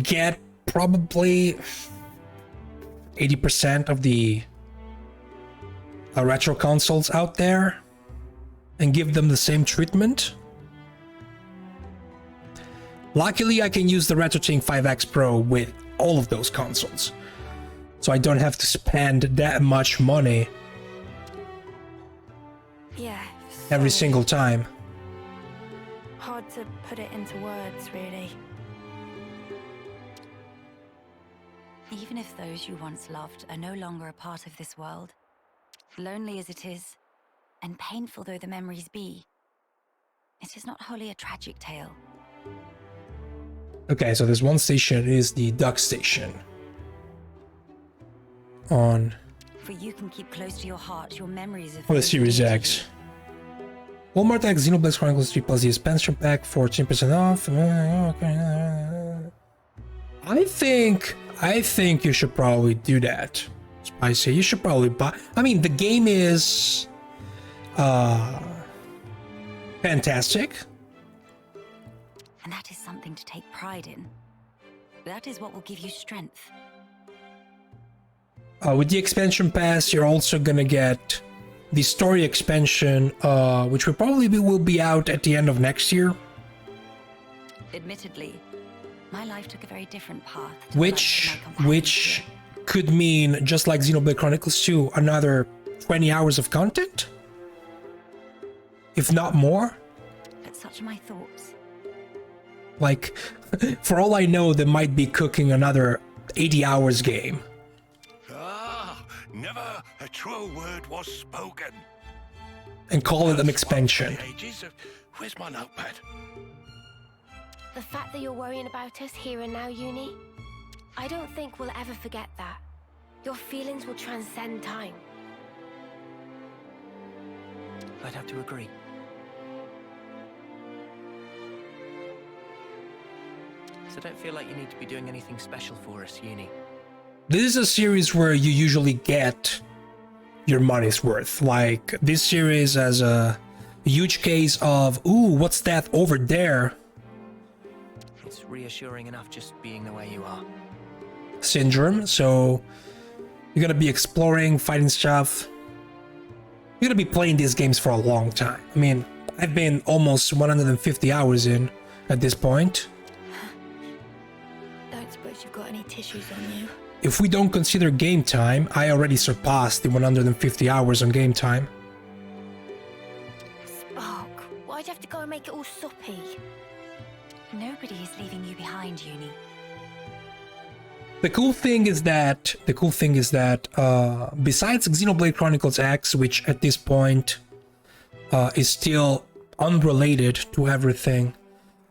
S1: get probably 80% of the retro consoles out there and give them the same treatment. Luckily, I can use the RetroTink 5X Pro with all of those consoles, so I don't have to spend that much money every single time.
S4: Hard to put it into words, really.
S6: Even if those you once loved are no longer a part of this world, lonely as it is, and painful though the memories be, it is not wholly a tragic tale.
S1: Okay, so there's one station, it is the Duck Station. On
S6: For you can keep close to your heart your memories of
S1: the Series X. Walmart X Xenoblade Chronicles 3 Plus the expansion pack, 14% off. I think you should probably do that. Spicy, you should probably buy. I mean, the game is fantastic.
S6: And that is something to take pride in. That is what will give you strength.
S1: With the expansion pass, you're also gonna get the story expansion, which will be out at the end of next year.
S6: Admittedly, my life took a very different path.
S1: Which could mean, just like Xenoblade Chronicles 2, another 20 hours of content? If not more?
S6: But such are my thoughts.
S1: Like, for all I know, they might be cooking another 80 hours game.
S17: Never a true word was spoken.
S1: And call it an expansion.
S17: Where's my notepad?
S8: The fact that you're worrying about us here and now, Uni, I don't think we'll ever forget that. Your feelings will transcend time.
S7: I'd have to agree. So don't feel like you need to be doing anything special for us, Uni.
S1: This is a series where you usually get your money's worth. Like, this series has a huge case of, ooh, what's that over there?
S7: It's reassuring enough just being the way you are.
S1: Syndrome. So you're gonna be exploring, fighting stuff. You're gonna be playing these games for a long time. I mean, I've been almost 150 hours in at this point.
S8: Don't suppose you've got any tissues on you?
S1: If we don't consider game time, I already surpassed the 150 hours on game time.
S8: Spark, why'd you have to go and make it all soppy?
S6: Nobody is leaving you behind, Uni.
S1: The cool thing is that besides Xenoblade Chronicles X, which at this point is still unrelated to everything,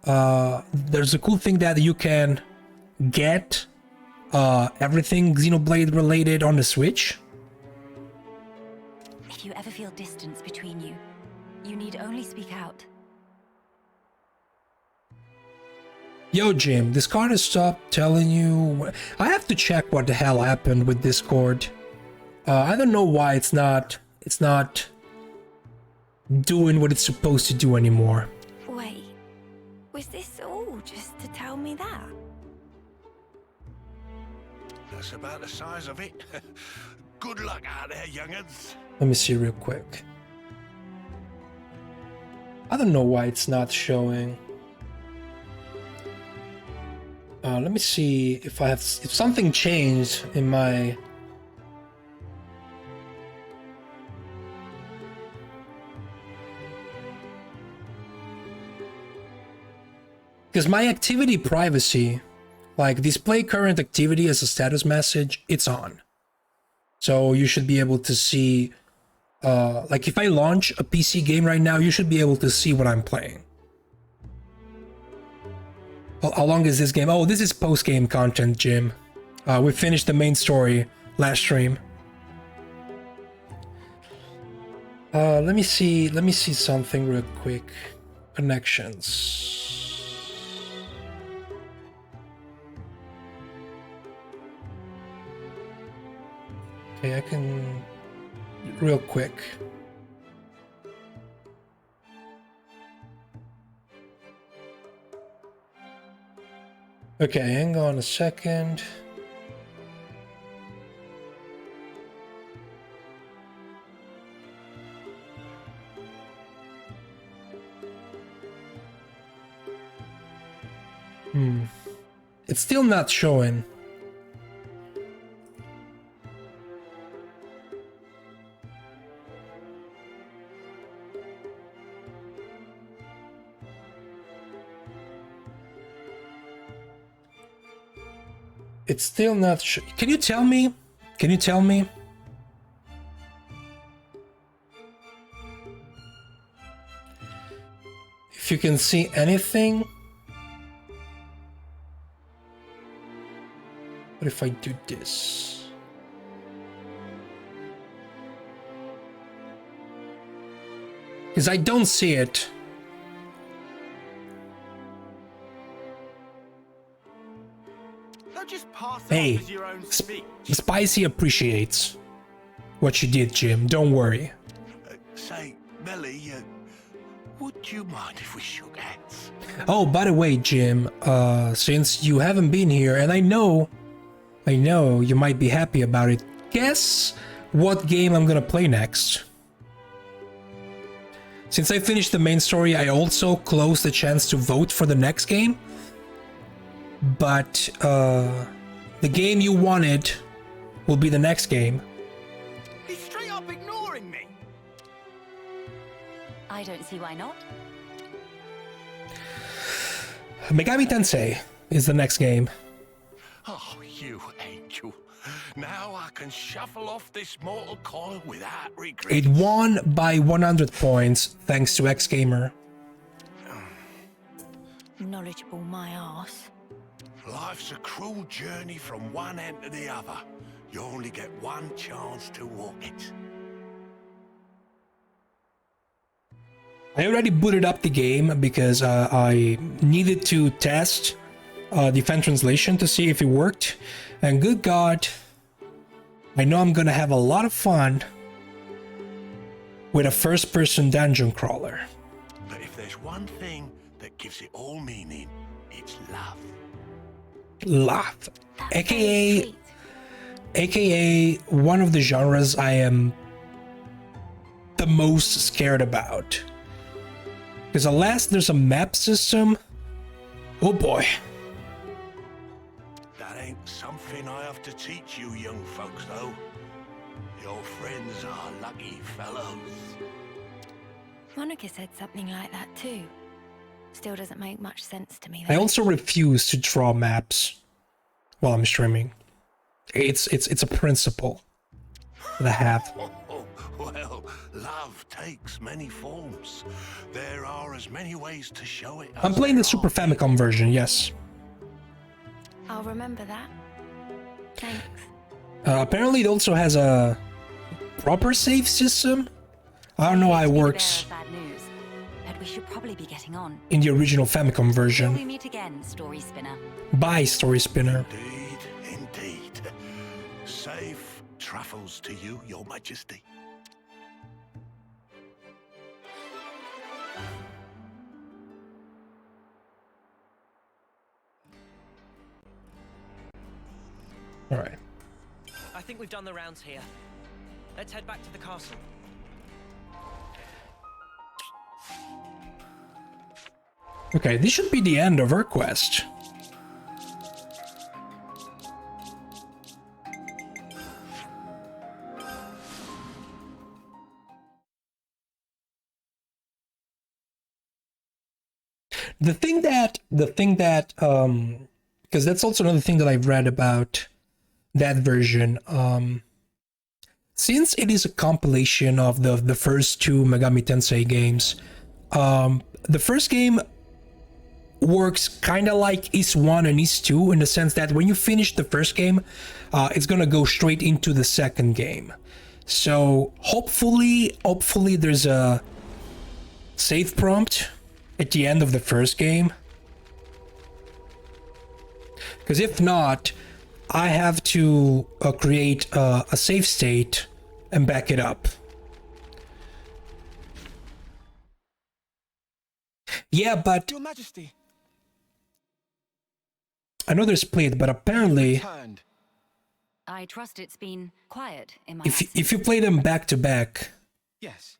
S1: there's a cool thing that you can get everything Xenoblade related on the Switch.
S6: If you ever feel distance between you, you need only speak out.
S1: Yo, Jim, Discord has stopped telling you. I have to check what the hell happened with Discord. I don't know why it's not doing what it's supposed to do anymore.
S4: Wait, was this all just to tell me that?
S17: That's about the size of it. Good luck out there, young'uns.
S1: Let me see real quick. I don't know why it's not showing. Let me see if if something changed in my. Because my activity privacy, like display current activity as a status message, it's on. So you should be able to see, like if I launch a PC game right now, you should be able to see what I'm playing. How long is this game? Oh, this is post-game content, Jim. We finished the main story last stream. Let me see something real quick. Connections. Okay, I can real quick. Okay, hang on a second. It's still not showing. It's still not Can you tell me? Can you tell me? If you can see anything? What if I do this? Because I don't see it. Hey, Spicy appreciates what you did, Jim. Don't worry.
S17: Say, Melia, would you mind if we shook hands?
S1: Oh, by the way, Jim, since you haven't been here, and I know you might be happy about it, guess what game I'm gonna play next? Since I finished the main story, I also closed the chance to vote for the next game. But, the game you wanted will be the next game.
S5: He's straight up ignoring me.
S6: I don't see why not.
S1: Megami Tensei is the next game.
S17: Oh, you angel. Now I can shuffle off this mortal coil without regret.
S1: It won by 100 points thanks to X-Gamer.
S4: Knowledgeable my ass.
S17: Life's a cruel journey from one end to the other. You only get one chance to walk it.
S1: I already booted up the game because I needed to test the fan translation to see if it worked. And good God, I know I'm gonna have a lot of fun with a first-person dungeon crawler.
S17: But if there's one thing that gives it all meaning, it's love.
S1: Love, aka one of the genres I am the most scared about. Because unless there's a map system, oh boy.
S17: That ain't something I have to teach you young folks, though. Your friends are lucky fellows.
S4: Monica said something like that too. Still doesn't make much sense to me.
S1: I also refuse to draw maps while I'm streaming. It's a principle that I have.
S17: Well, love takes many forms. There are as many ways to show it.
S1: I'm playing the Super Famicom version, yes.
S4: I'll remember that. Thanks.
S1: Apparently it also has a proper save system. I don't know how it works
S6: We should probably be getting on.
S1: in the original Famicom
S6: Till
S1: version.
S6: we meet again, Story Spinner.
S1: Bye, Story Spinner.
S17: Indeed. Safe travels to you, Your Majesty.
S1: All right.
S7: I think we've done the rounds here. Let's head back to the castle.
S1: Okay, this should be the end of our quest. The thing that because that's also another thing that I've read about that version. Since it is a compilation of the first two Megami Tensei games, the first game works kind of like Ys 1 and Ys 2 in the sense that when you finish the first game, it's gonna go straight into the second game. So hopefully there's a save prompt at the end of the first game. Because if not, I have to create a save state and back it up. Yeah, but
S20: Your Majesty.
S1: I know they're split, but apparently
S6: I trust it's been quiet in my
S1: if you play them back to back,
S20: yes,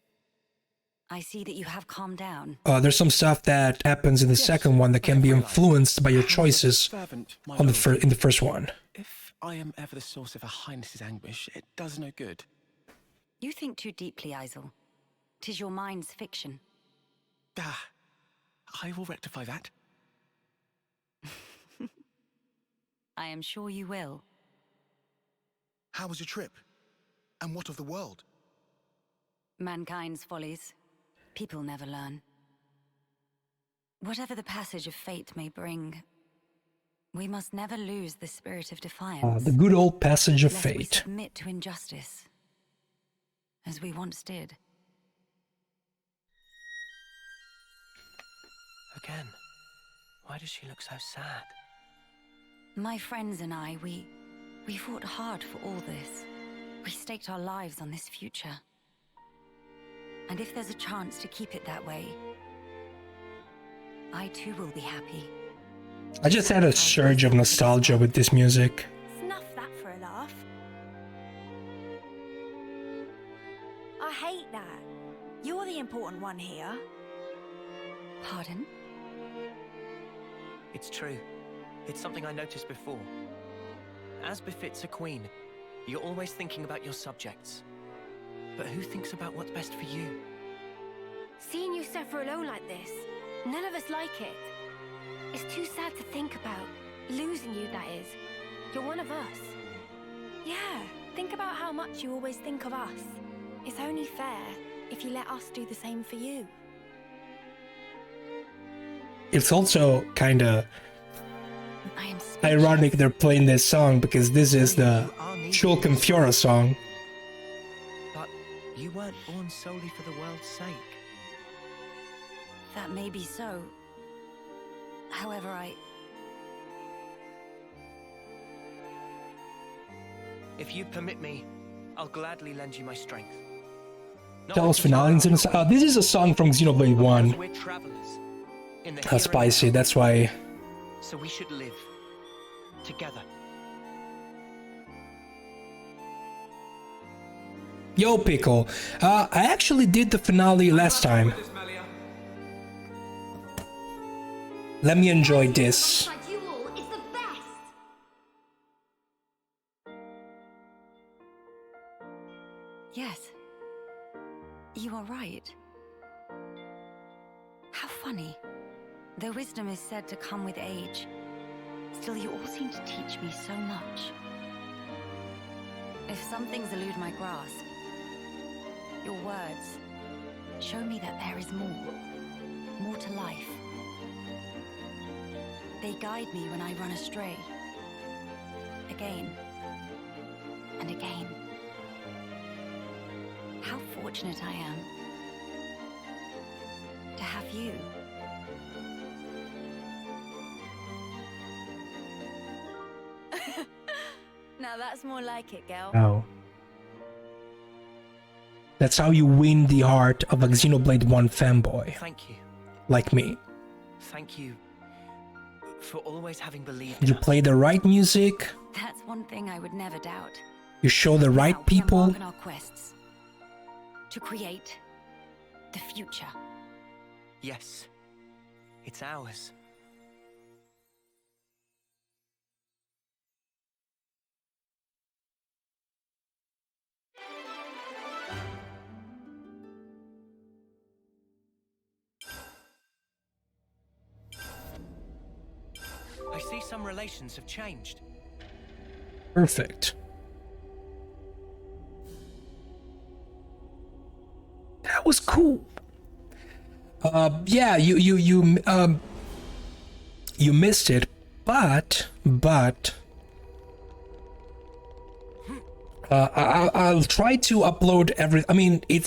S6: I see that you have calmed down.
S1: there's some stuff that happens in the second one that can be influenced by your choices on in the first one.
S20: If I am ever the source of Her Highness's anguish, it does no good.
S6: You think too deeply, Isel. 'Tis your mind's fiction.
S20: Ah, I will rectify that.
S6: I am sure you will.
S15: How was your trip? And what of the world?
S6: Mankind's follies. People never learn. Whatever the passage of fate may bring, we must never lose the spirit of defiance.
S1: The good old passage of
S6: lest we
S1: fate.
S6: submit to injustice, as we once did.
S7: Again, why does she look so sad?
S6: My friends and I, we fought hard for all this. We staked our lives on this future. And if there's a chance to keep it that way, I too will be happy.
S1: I just had a surge of nostalgia with this music.
S4: Snuff that for a laugh. I hate that. You're the important one here.
S6: Pardon?
S7: It's true. It's something I noticed before. As befits a queen, you're always thinking about your subjects. But who thinks about what's best for you?
S8: Seeing you suffer alone like this, none of us like it. It's too sad to think about. Losing you, that is. You're one of us.
S4: Yeah, think about how much you always think of us. It's only fair if you let us do the same for you.
S1: It's also kind of ironic they're playing this song because this is the Shulkin Fiora song.
S7: But you weren't born solely for the world's sake.
S6: That may be so. However,
S7: If you permit me, I'll gladly lend you my strength.
S1: Tellus Finales in a this is a song from Xenoblade 1.
S7: We're travelers in the here and
S1: Spicy,
S7: now.
S1: that's why.
S7: So we should live together.
S1: Yo, Pickle. I actually did the finale last time. Let me enjoy this.
S6: yes. You are right. How funny. Though wisdom is said to come with age, still you all seem to teach me so much. If some things elude my grasp, your words show me that there is more to life. They guide me when I run astray, again and again. How fortunate I am to have you.
S4: Now that's more like it, girl.
S1: Wow. That's how you win the heart of a Xenoblade 1 fanboy.
S7: Thank you.
S1: Like me.
S7: Thank you for always having believed.
S1: You play the right music,
S6: That's one thing I would never doubt.
S1: you show the right people,
S6: Embark on our quests to create the future.
S7: Yes, it's ours. some relations have changed.
S1: Perfect. That was cool. Yeah, you missed it, but I'll try to upload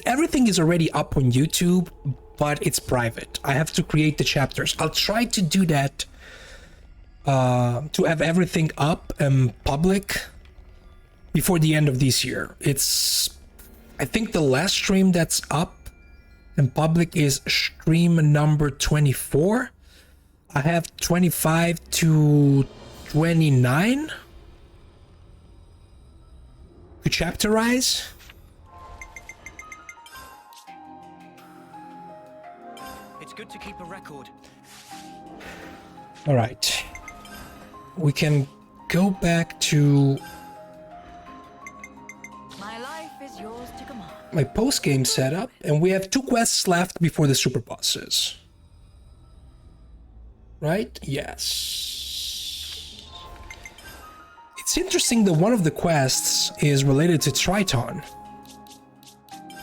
S1: everything is already up on YouTube, but it's private. I have to create the chapters. I'll try to do that, to have everything up and public before the end of this year. I think the last stream that's up and public is stream number 24. I have 25 to 29 to chapterize.
S7: It's good to keep a record.
S1: All right, we can go back to my post-game setup, and we have 2 quests left before the super bosses. Right? Yes. It's interesting that one of the quests is related to Triton.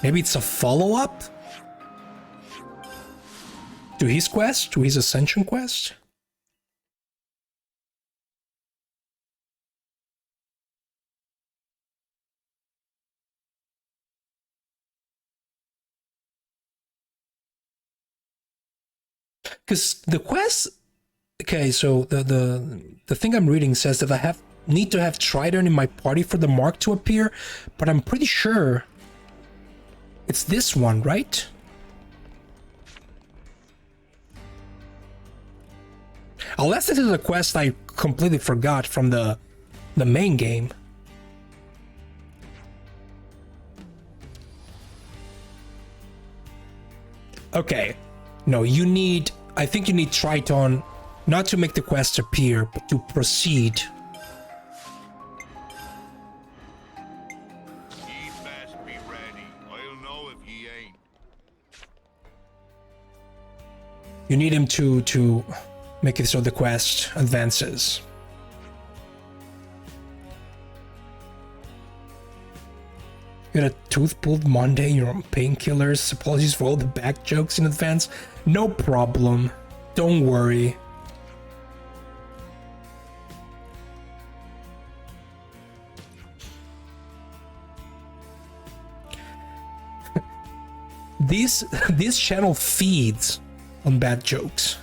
S1: Maybe it's a follow-up to his quest, to his Ascension quest? Because the quest, okay, so the thing I'm reading says that I need to have Triton in my party for the mark to appear, but I'm pretty sure it's this one, right? Unless this is a quest I completely forgot from the main game. Okay, no, I think you need Triton, not to make the quest appear, but to proceed.
S17: Ye best be ready. I'll know if ye ain't.
S1: You need him to make it so the quest advances. You got a tooth pulled Monday, you're on painkillers. Apologies for all the back jokes in advance. No problem. Don't worry. This channel feeds on bad jokes.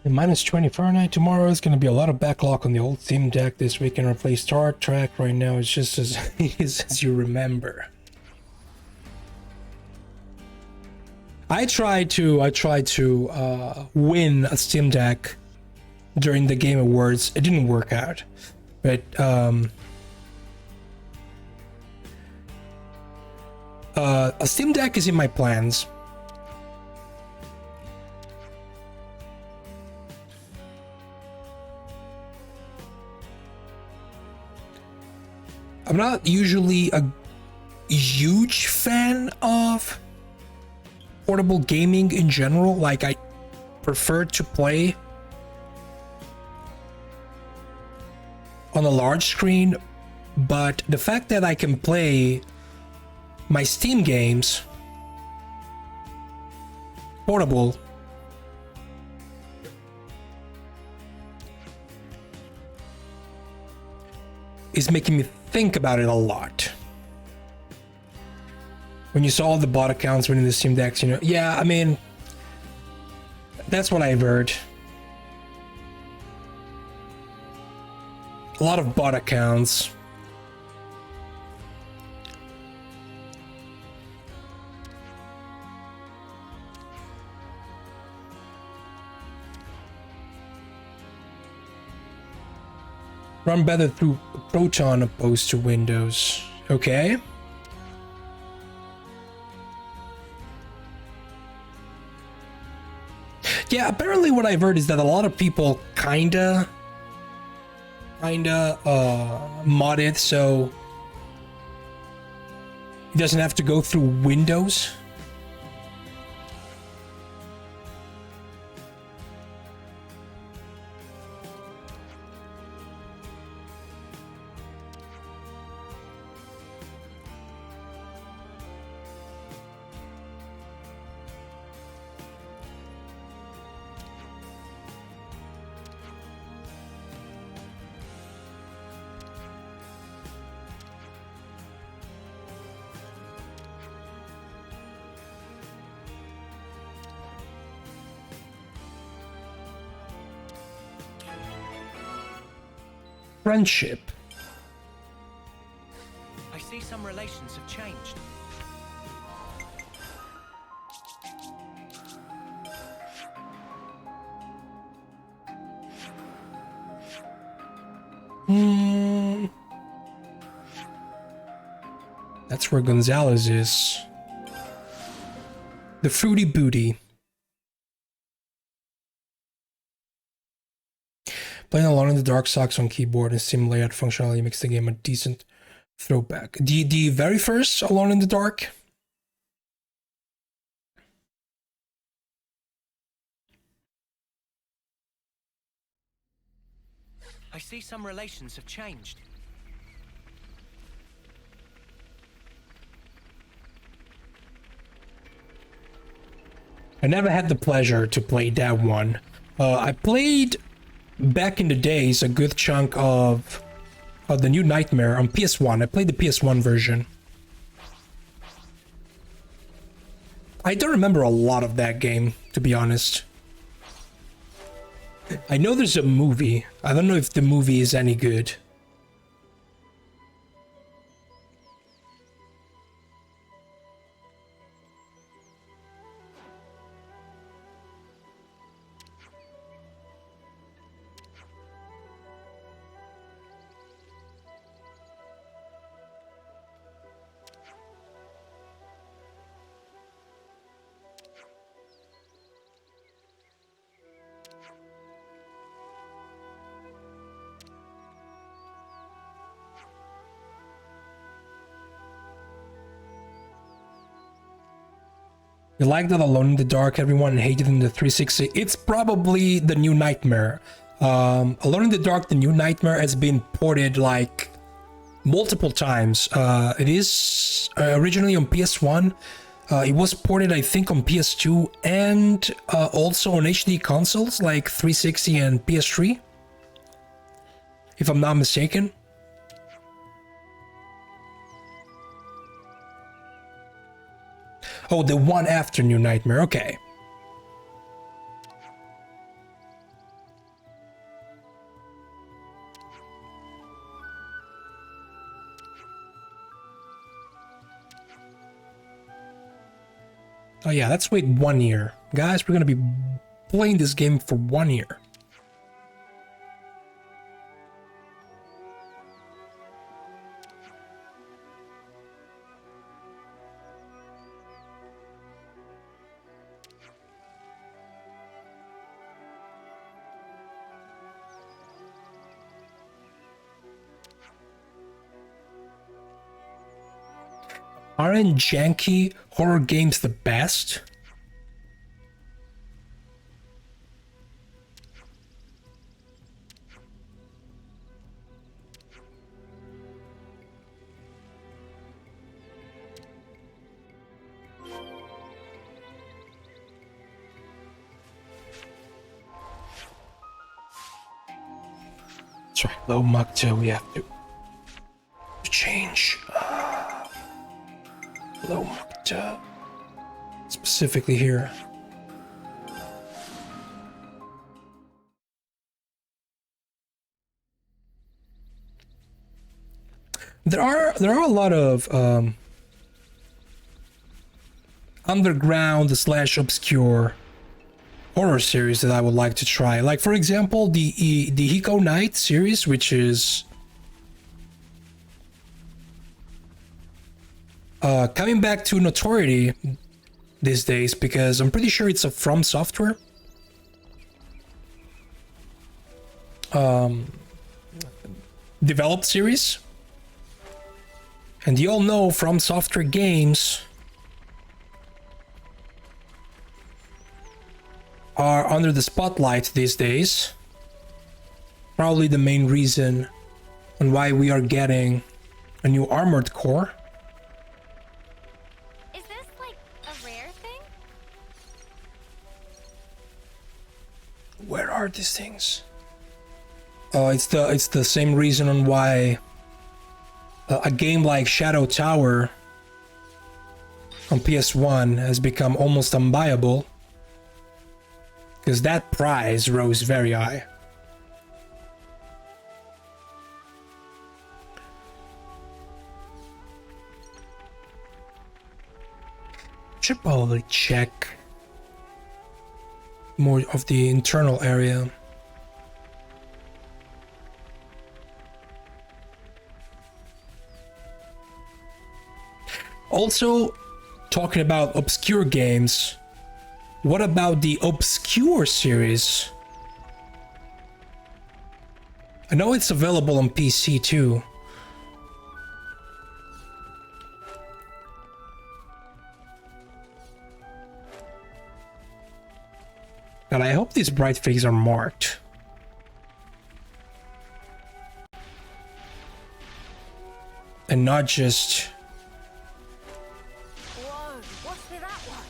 S1: And -20 Fahrenheit. Tomorrow is going to be a lot of backlog on the old Steam Deck. This weekend I play Star Trek. Right now it's just as you remember. I tried to win a Steam Deck during the Game Awards. It didn't work out, but a Steam Deck is in my plans. I'm not usually a huge fan of portable gaming in general. Like, I prefer to play on a large screen, but the fact that I can play my Steam games portable is making me think about it a lot. When you saw all the bot accounts winning the Steam Decks, you know, yeah, I mean, that's what I've heard. A lot of bot accounts. Run better through Proton opposed to Windows. Okay. Yeah, apparently what I've heard is that a lot of people kinda mod it so it doesn't have to go through Windows. Friendship.
S7: I see some relations have changed.
S1: That's where Gonzalez is. The Fruity Booty. Playing Alone in the Dark sucks on keyboard and Steam layout functionality makes the game a decent throwback. The very first Alone in the Dark?
S7: I see some relations have changed.
S1: I never had the pleasure to play that one. I played back in the days a good chunk of the New Nightmare on PS1. I played the PS1 version. I don't remember a lot of that game, to be honest. I know there's a movie. I don't know if the movie is any good. You like that Alone in the Dark, everyone hated in the 360. It's probably the New Nightmare. Alone in the Dark, the New Nightmare has been ported like multiple times. It is originally on PS1. It was ported, I think, on PS2 and also on HD consoles like 360 and PS3, if I'm not mistaken. Oh, the one after New Nightmare, okay. Oh yeah, let's wait 1 year. Guys, we're gonna be playing this game for 1 year. Aren't janky horror games the best? That's right, low Mukta, we have to change. Low Mukta. Specifically here. There are a lot of underground / obscure horror series that I would like to try. Like for example, the Hiko Night series, which is coming back to notoriety these days because I'm pretty sure it's a From Software developed series. And you all know From Software games are under the spotlight these days. Probably the main reason on why we are getting a new Armored Core.
S3: Is this like a rare thing?
S1: Where are these things? It's the same reason on why a game like Shadow Tower on PS1 has become almost unbuyable, because that price rose very high. Should probably check more of the internal area. Also, talking about obscure games, what about the Obscure series? I know it's available on PC too. And I hope these bright figs are marked. And not just...
S8: Whoa, what's with that one?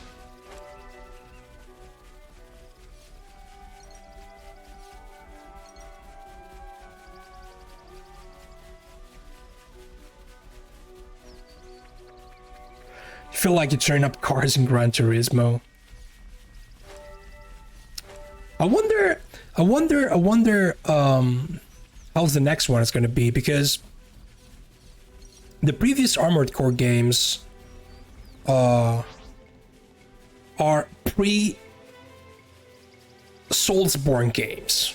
S1: You feel like you're turning up cars in Gran Turismo. I wonder how's the next one is going to be, because the previous Armored Core games are pre-Soulsborne games.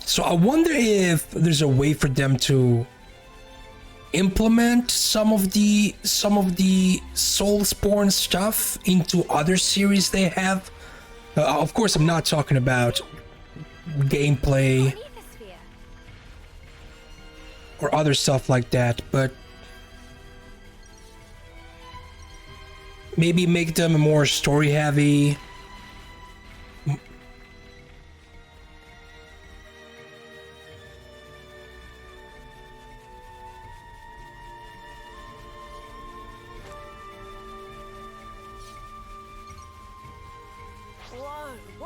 S1: So I wonder if there's a way for them to implement some of the Soulsborne stuff into other series they have. Of course, I'm not talking about gameplay or other stuff like that, but maybe make them more story heavy.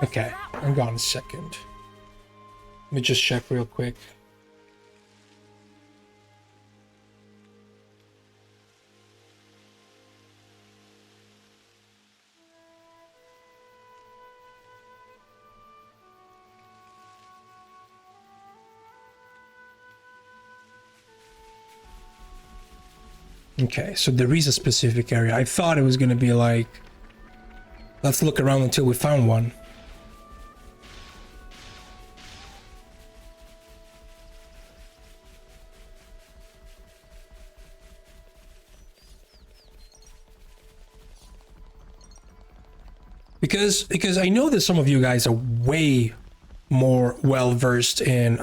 S1: Okay, hang on a second. Let me just check real quick. Okay, so there is a specific area. I thought it was gonna be like, let's look around until we found one. Because I know that some of you guys are way more well versed in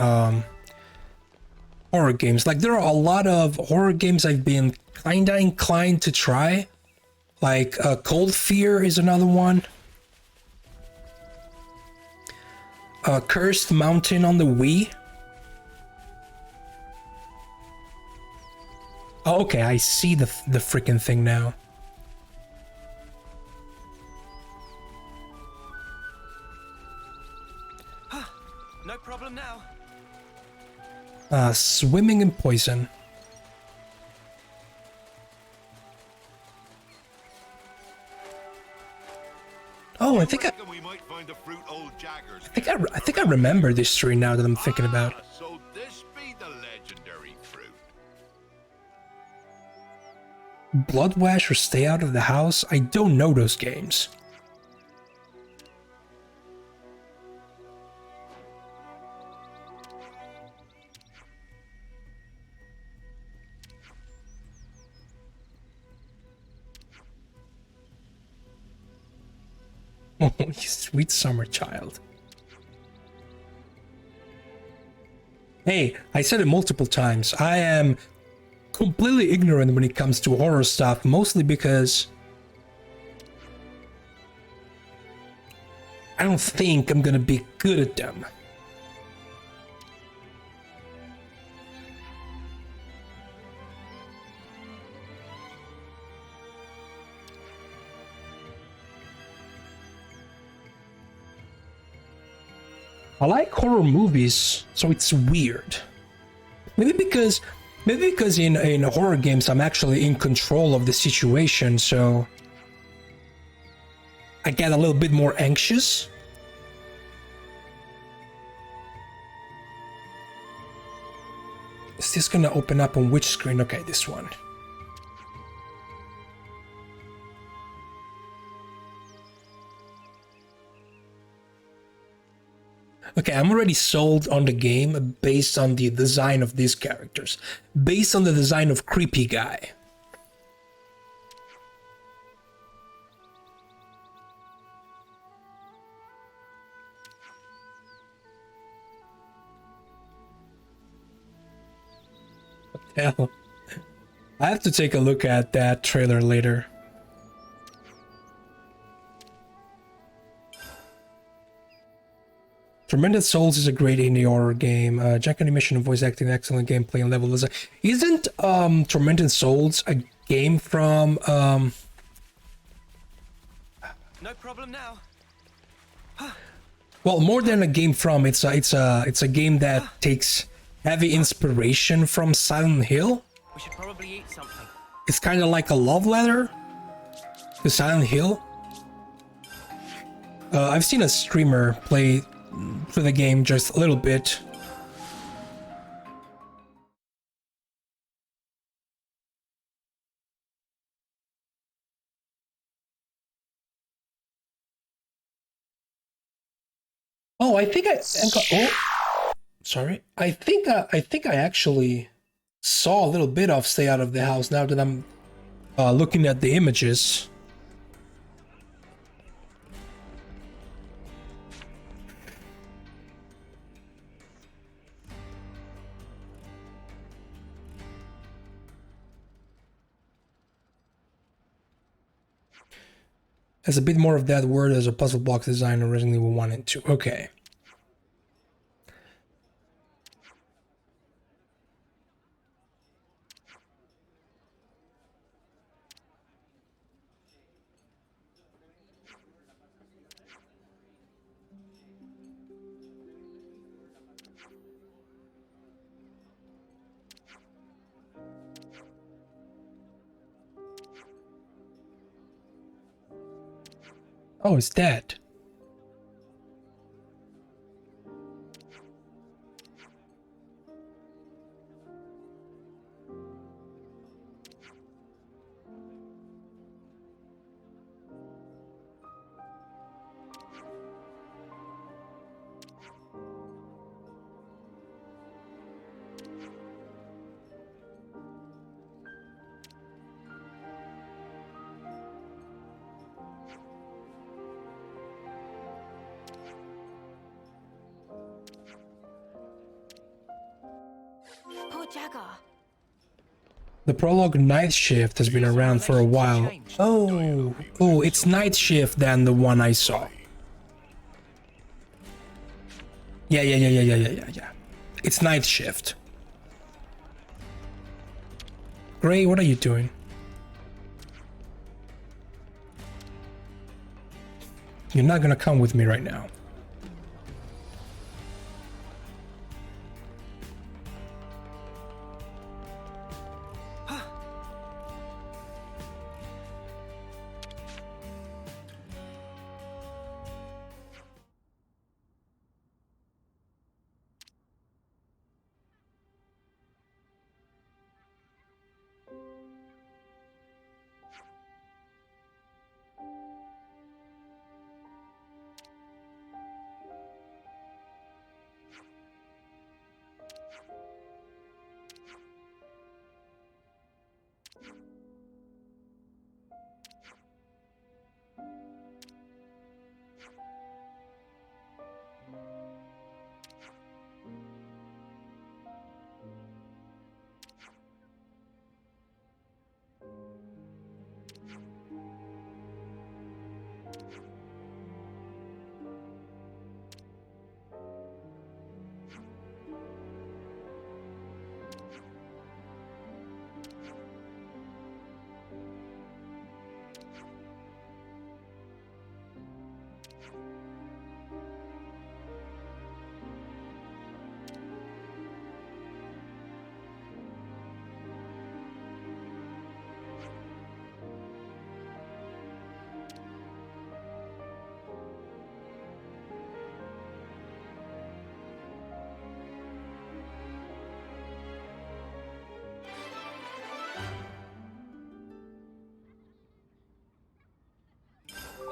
S1: horror games. Like there are a lot of horror games I've been kinda inclined to try. Like Cold Fear is another one. Cursed Mountain on the Wii. Oh, okay, I see the freaking thing now.
S7: No problem now.
S1: Swimming in poison. Oh, I think I remember this tree now that I'm thinking about.
S17: So this be the legendary fruit.
S1: Bloodwash or Stay Out of the House? I don't know those games. Oh, you sweet summer child. Hey, I said it multiple times. I am completely ignorant when it comes to horror stuff, mostly because I don't think I'm gonna be good at them. I like horror movies, so it's weird. Maybe because in horror games I'm actually in control of the situation, so I get a little bit more anxious. Is this gonna open up on which screen? Okay, this one. Okay, I'm already sold on the game based on the design of these characters. Based on the design of Creepy Guy. What the hell? I have to take a look at that trailer later. Tormented Souls is a great indie horror game. Jank animation and voice acting, excellent gameplay and level design. Isn't Tormented Souls a game from
S7: No problem now.
S1: well, more than a game from, it's a game that takes heavy inspiration from Silent Hill.
S7: We should probably eat something.
S1: It's kind of like a love letter to Silent Hill. I've seen a streamer play through the game just a little bit. Oh, I think sorry. I think I actually saw a little bit of Stay Out of the House now that I'm looking at the images. Has a bit more of that word as a puzzle block design in Resident Evil 1 and 2. Okay. Oh, it's dead.
S8: Jagger.
S1: The prologue Night Shift has been around for a while. Oh, it's Night Shift than the one I saw. Yeah. It's Night Shift. Gray, what are you doing? You're not gonna come with me right now.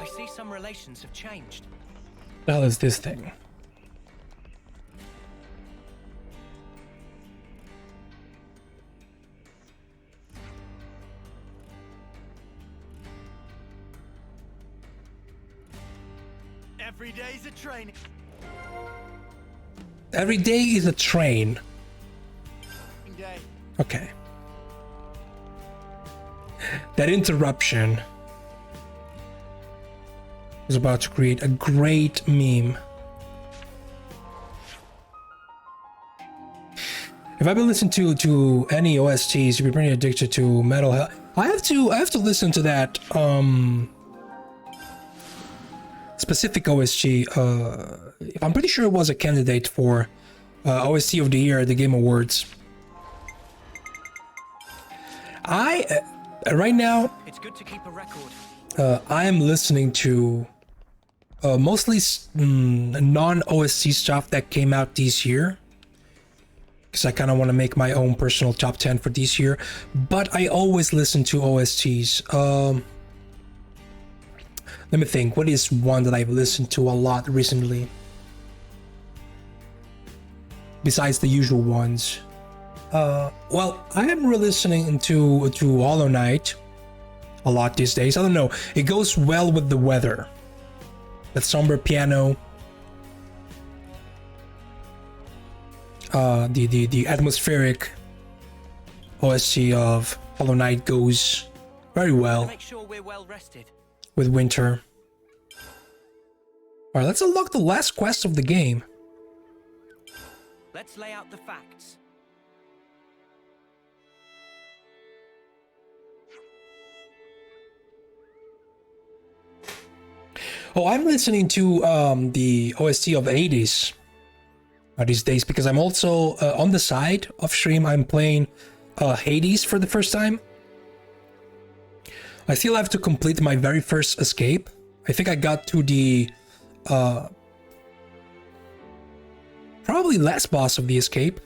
S7: I see some relations have changed.
S1: What the hell is this thing?
S5: Every day's a train.
S1: Every day is a train.
S5: Day.
S1: Okay. That interruption is about to create a great meme. If I've been listening to any OSTs, you'd be pretty addicted to Metal Hell. I have to listen to that specific OST. I'm pretty sure it was a candidate for OST of the Year at the Game Awards. Right now,
S7: It's good to keep a record.
S1: I am listening to mostly non-OST stuff that came out this year, because I kind of want to make my own personal top 10 for this year. But I always listen to OSTs. Let me think. What is one that I've listened to a lot recently? Besides the usual ones. Well, I am re-listening to Hollow Knight a lot these days. I don't know. It goes well with the weather. That somber piano. The atmospheric OST of Hollow Knight goes very well.
S7: Make sure we're well rested.
S1: With winter. Alright, let's unlock the last quest of the game.
S7: Let's lay out the facts.
S1: Oh, I'm listening to the OST of Hades these days, because I'm also on the side of stream. I'm playing Hades for the first time. I still have to complete my very first escape. I think I got to the probably last boss of the escape.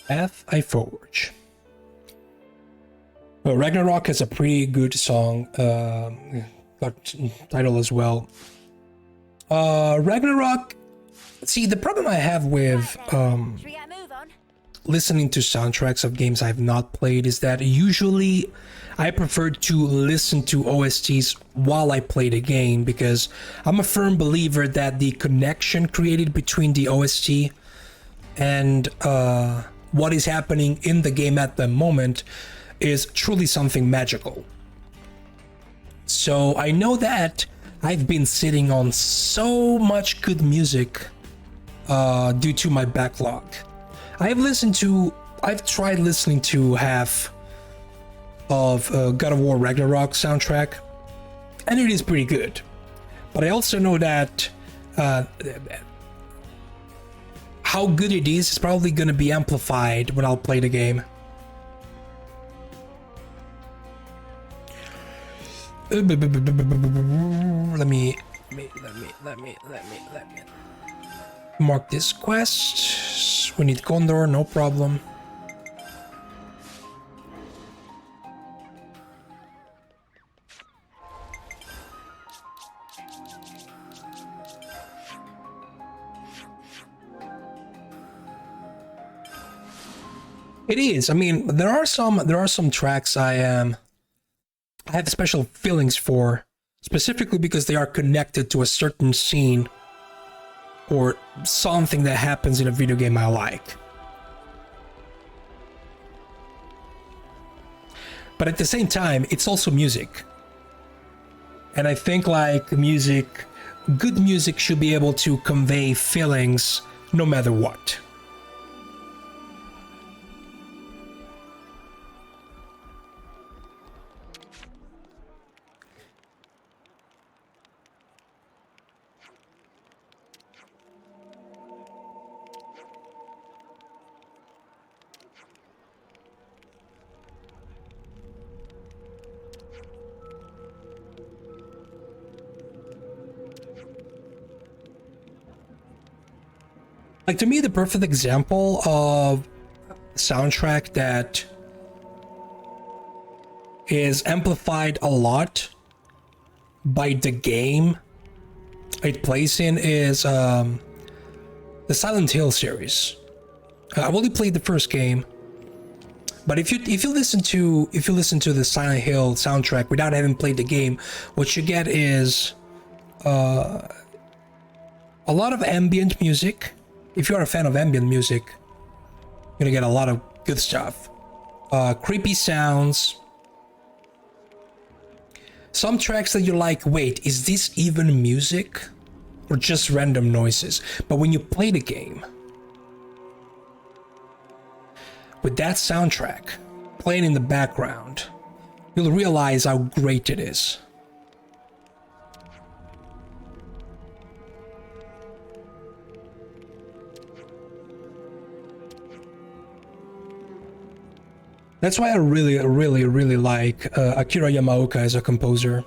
S1: Path I Forge. Well, Ragnarok has a pretty good song, got title as well. Ragnarok, see, the problem I have with listening to soundtracks of games I've not played is that usually I prefer to listen to OSTs while I play the game, because I'm a firm believer that the connection created between the OST and what is happening in the game at the moment is truly something magical. So I know that I've been sitting on so much good music due to my backlog. I've tried listening to half of God of War Ragnarok soundtrack, and it is pretty good. But I also know that how good it is probably going to be amplified when I'll play the game. Let me mark this quest. We need Gondor, no problem. It is. I mean, there are some tracks I have special feelings for, specifically because they are connected to a certain scene or something that happens in a video game I like. But at the same time, it's also music. And I think like music, good music should be able to convey feelings no matter what. Like, to me, the perfect example of soundtrack that is amplified a lot by the game it plays in is the Silent Hill series. I've only played the first game, but if you listen to the Silent Hill soundtrack without having played the game, what you get is a lot of ambient music. If you're a fan of ambient music, you're gonna get a lot of good stuff. Creepy sounds. Some tracks that you're like, wait, is this even music? Or just random noises? But when you play the game, with that soundtrack playing in the background, you'll realize how great it is. That's why I really like Akira Yamaoka as a composer.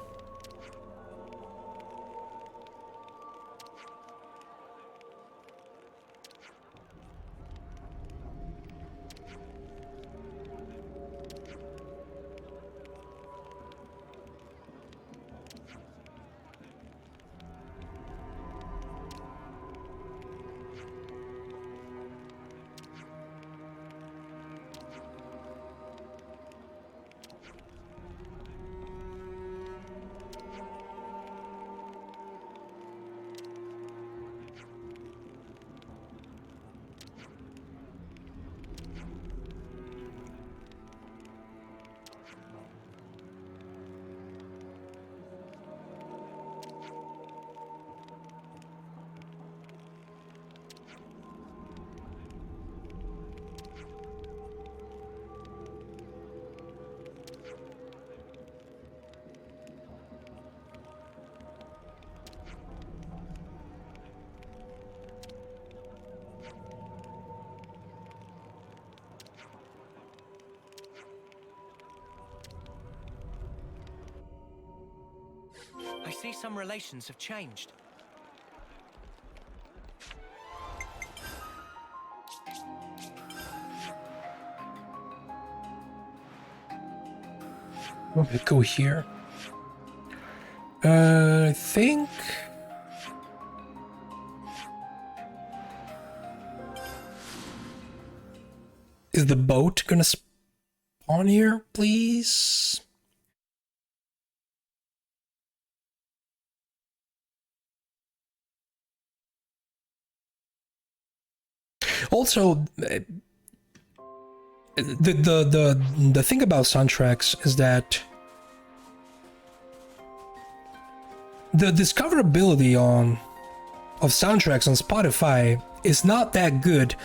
S7: I see some relations have changed.
S1: Okay, go here. I think... Is the boat gonna spawn here, please? Also, the thing about soundtracks is that the discoverability of soundtracks on Spotify is not that good.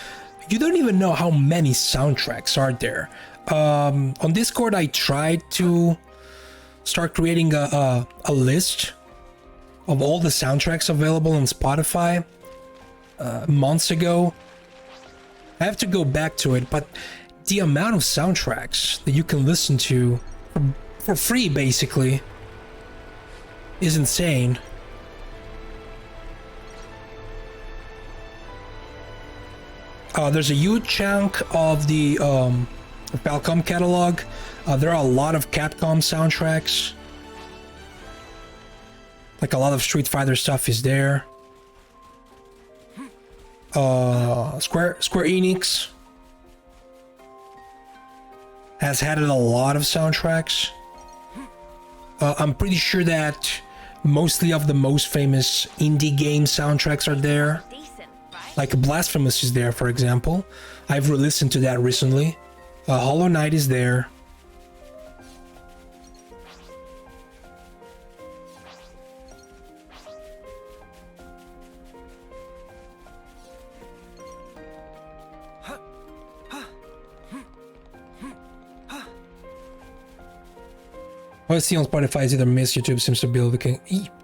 S1: You don't even know how many soundtracks are there. On Discord, I tried to start creating a list of all the soundtracks available on Spotify months ago. I have to go back to it, but the amount of soundtracks that you can listen to for free, basically, is insane. There's a huge chunk of the Falcom catalog. There are a lot of Capcom soundtracks. Like a lot of Street Fighter stuff is there. Square Enix has had a lot of soundtracks. I'm pretty sure that mostly of the most famous indie game soundtracks are there. Like Blasphemous is there, for example. I've re-listened to that recently. Hollow Knight is there. What I see on Spotify is either miss. YouTube seems to be looking.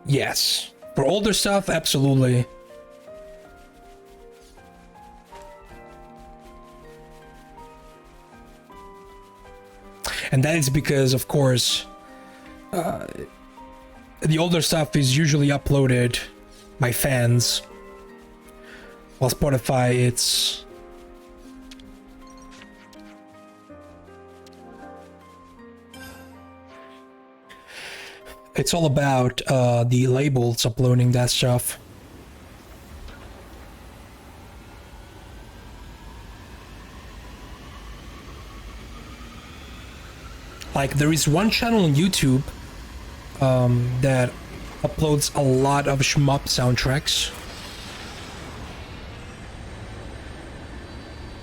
S1: Yes. For older stuff, absolutely. And that is because, of course, the older stuff is usually uploaded by fans. While Spotify, it's all about the labels uploading that stuff. Like, there is one channel on YouTube that uploads a lot of shmup soundtracks,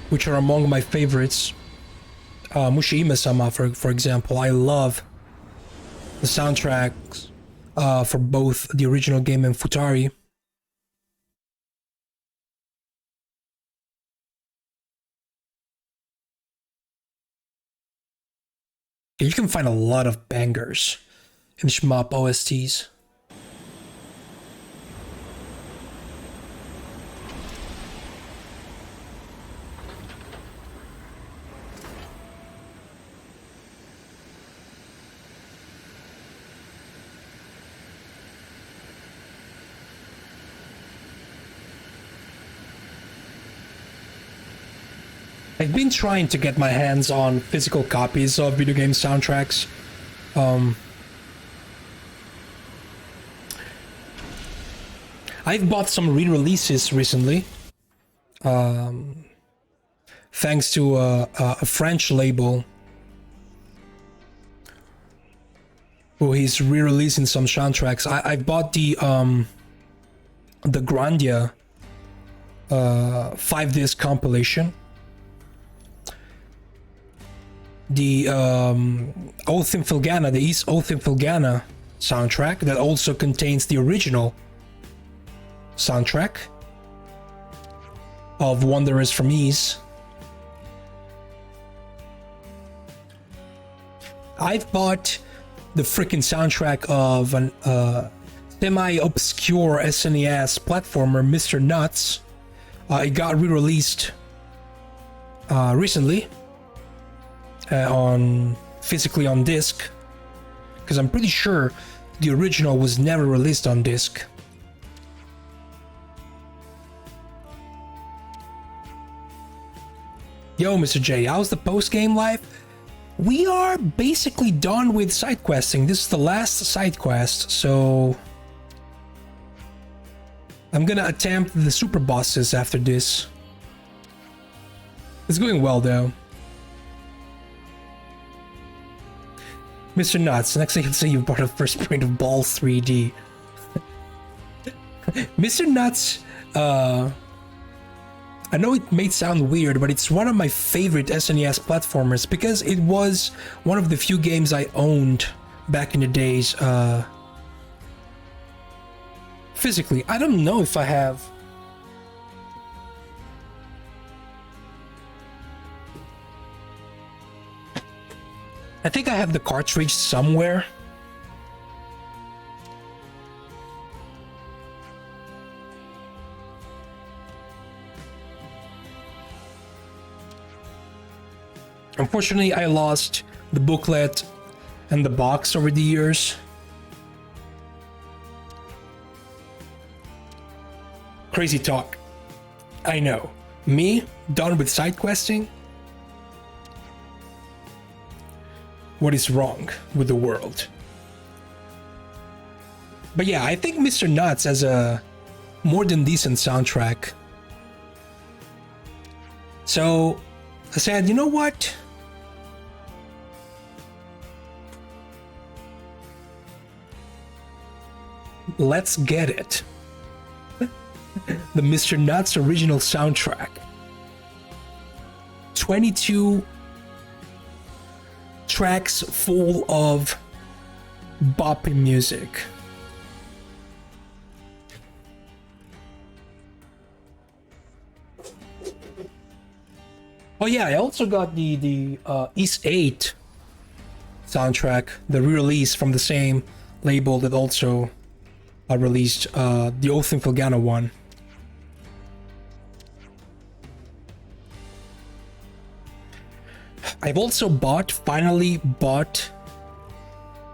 S1: which are among my favorites. Mushihime-sama, for example. I love the soundtracks for both the original game and Futari. You can find a lot of bangers in shmup OSTs. I've been trying to get my hands on physical copies of video game soundtracks. I've bought some re-releases recently, thanks to a French label who is re-releasing some soundtracks. I bought the Grandia 5-disc compilation. The Oath in Filgana, the East Oath in Filgana soundtrack that also contains the original soundtrack of Wanderers from Ys. I've bought the freaking soundtrack of an semi-obscure SNES platformer, Mr. Nuts. It got re-released recently. Physically on disc, because I'm pretty sure the original was never released on disc. Yo, Mr. J, how's the post-game life? we are basically done with side questing. This is the last side quest, so I'm gonna attempt the super bosses after this. It's going well though. Mr. Nuts, next thing you can say you've bought a first print of Balls 3D. Mr. Nuts, I know it may sound weird, but it's one of my favorite SNES platformers because it was one of the few games I owned back in the days, physically. I don't know if I have. I think I have the cartridge somewhere. Unfortunately, I lost the booklet and the box over the years. Crazy talk. I know. Me, done with side questing? What is wrong with the world? But yeah, I think Mr. Nuts has a more than decent soundtrack. So I said, you know what? Let's get it. The Mr. Nuts original soundtrack. 22 tracks full of bopping music. Oh yeah, I also got the East 8 soundtrack, the re-release from the same label that also released the Oath in Filgana one. I've also finally bought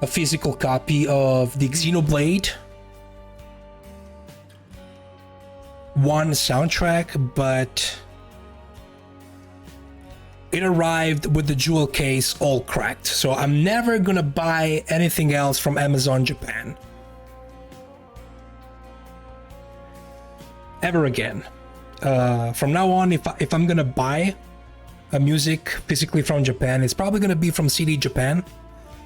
S1: a physical copy of the Xenoblade 1 soundtrack, but it arrived with the jewel case all cracked, so I'm never gonna buy anything else from Amazon Japan. Ever again. From now on, if I'm gonna buy a music physically from Japan, it's probably gonna be from CD Japan,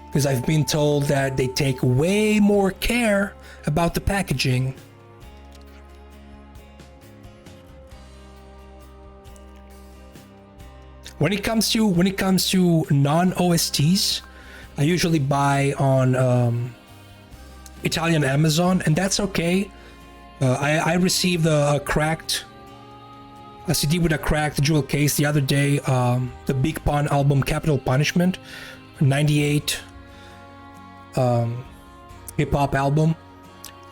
S1: because I've been told that they take way more care about the packaging. When it comes to non-OSTs, I usually buy on Italian Amazon, and that's okay. I received a CD with a cracked jewel case the other day, the Big Pun album Capital Punishment, 98 hip-hop album,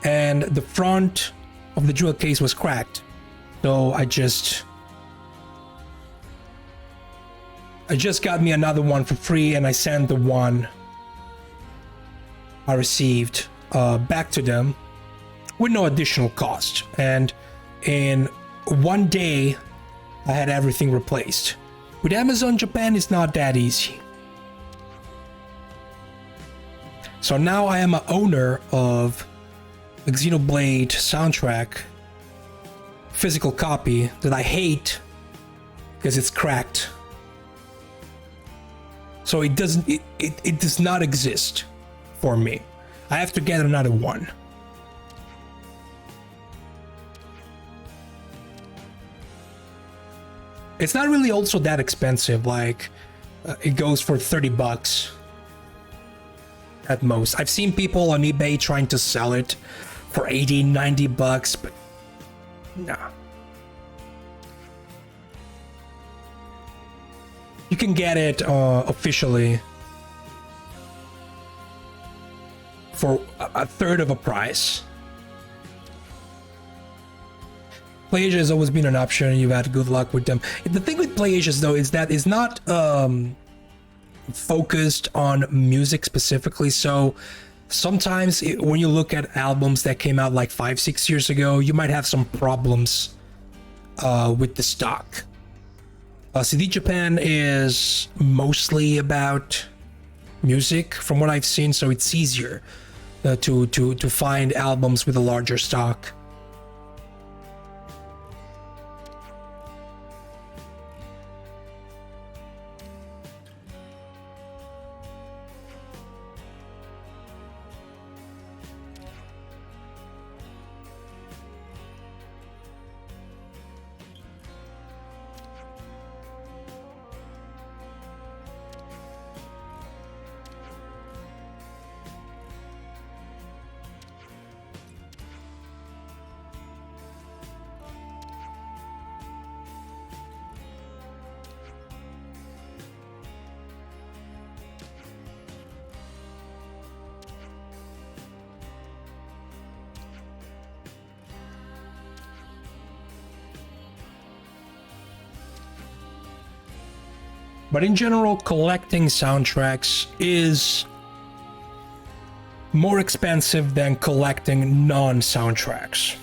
S1: and the front of the jewel case was cracked, so I just got me another one for free, and I sent the one I received back to them with no additional cost, and in one day I had everything replaced. With Amazon Japan, it's not that easy. So now I am an owner of the Xenoblade soundtrack physical copy that I hate because it's cracked. So it does not exist for me. I have to get another one. It's not really also that expensive, like it goes for 30 bucks at most. I've seen people on eBay trying to sell it for 80, 90 bucks, but nah. You can get it officially for a third of a price. PlayAsia has always been an option, and you've had good luck with them. The thing with PlayAsia though is that it's not focused on music specifically, so sometimes when you look at albums that came out like 5-6 years ago, you might have some problems with the stock. CD Japan is mostly about music from what I've seen, so it's easier to find albums with a larger stock. But in general, collecting soundtracks is more expensive than collecting non-soundtracks.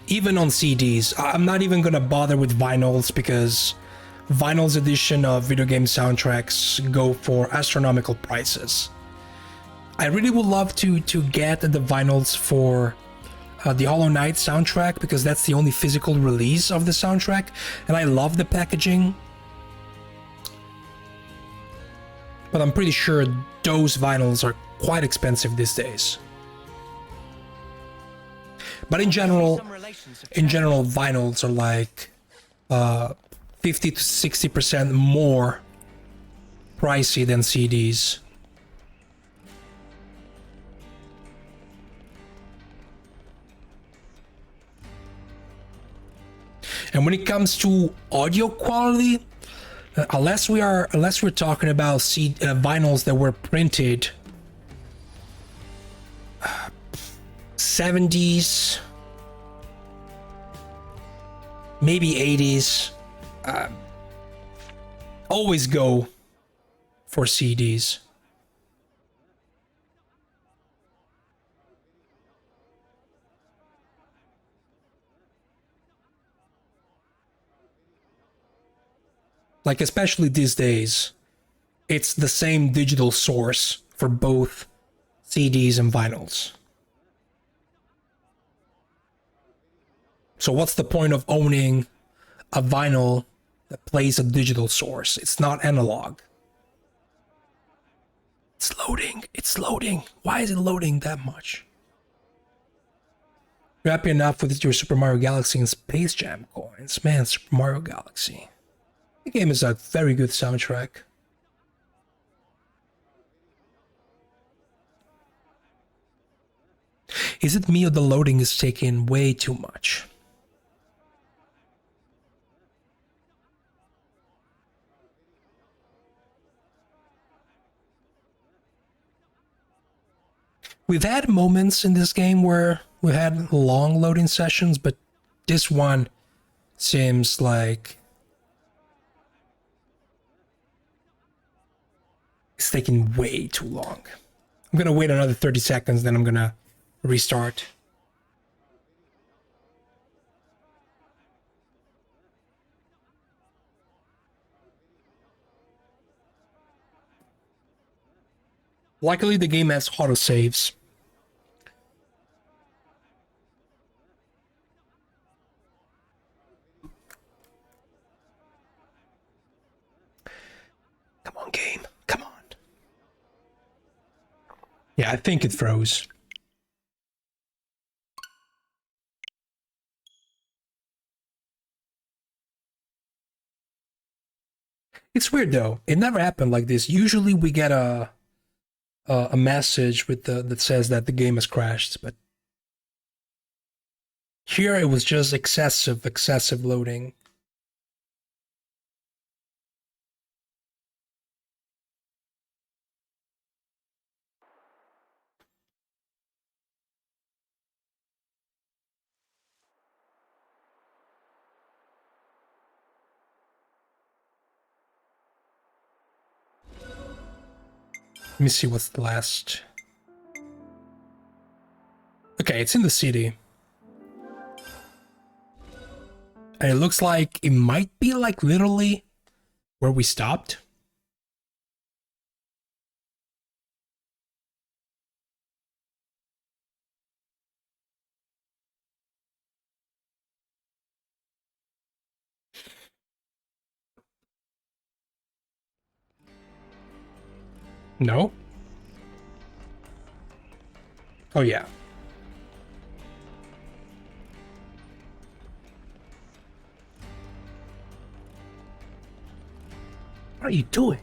S1: Even on CDs. I'm not even gonna bother with vinyls because vinyl's edition of video game soundtracks go for astronomical prices. I really would love to get the vinyls for the Hollow Knight soundtrack because that's the only physical release of the soundtrack, and I love the packaging. But I'm pretty sure those vinyls are quite expensive these days. But in general, vinyls are like 50 to 60% more pricey than CDs. And when it comes to audio quality, unless we're talking about vinyls that were printed 70s, maybe 80s, always go for CDs. Like, especially these days, it's the same digital source for both CDs and vinyls. So what's the point of owning a vinyl that plays a digital source? It's not analog. It's loading. It's loading. Why is it loading that much? You're happy enough with your Super Mario Galaxy and Space Jam coins. Man, Super Mario Galaxy. The game is a very good soundtrack. Is it me or the loading is taking way too much? We've had moments in this game where we had long loading sessions, but this one seems like it's taking way too long. I'm gonna wait another 30 seconds, then I'm gonna restart. Luckily, the game has autosaves. Come on, game. Come on. Yeah, I think it froze. It's weird though. It never happened like this. Usually we get a message with that says that the game has crashed, but here it was just excessive loading. Let me see what's the last. Okay, it's in the city. And it looks like it might be like literally Where we stopped? No? Oh yeah. What are you doing?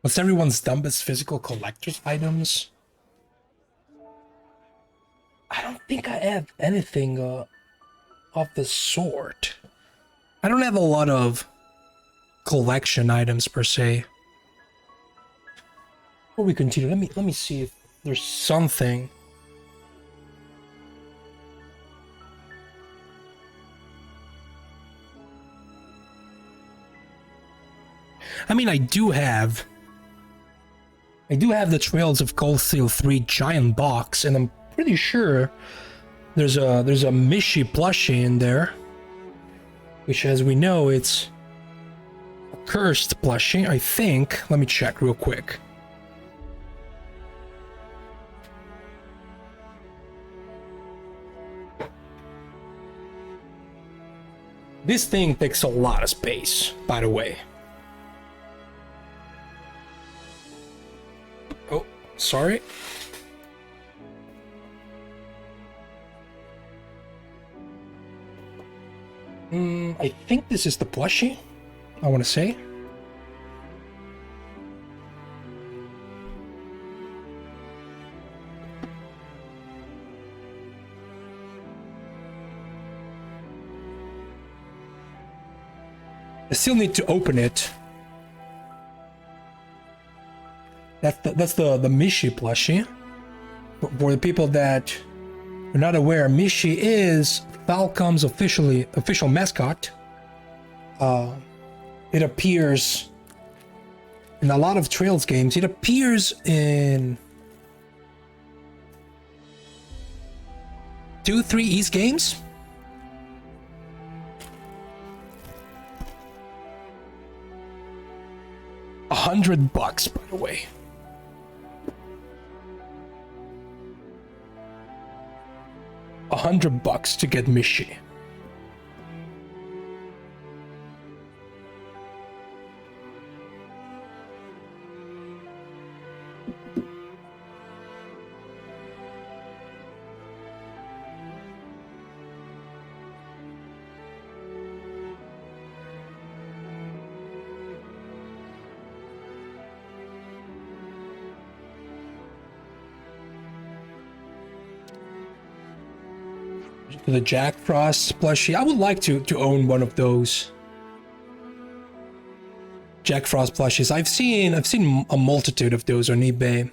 S1: What's everyone's dumbest physical collector's items? I don't think I have anything of the sort. I don't have a lot of collection items per se. Before we continue, let me see if there's something. I mean, I do have the Trails of Cold Steel 3 giant box, and I'm pretty sure there's a Mishi plushie in there, which, as we know, it's a cursed plushie, I think. Let me check real quick. This thing takes a lot of space, by the way. Oh, sorry. I think this is the plushie, I want to say. I still need to open it. That's the Mishi plushie. For the people that are not aware, Mishi is Falcom's official mascot. It appears in a lot of Trails games. It appears in 2-3 East games. $100, by the way. $100 to get Mishi. The Jack Frost plushie. I would like to own one of those Jack Frost plushies. I've seen a multitude of those on eBay.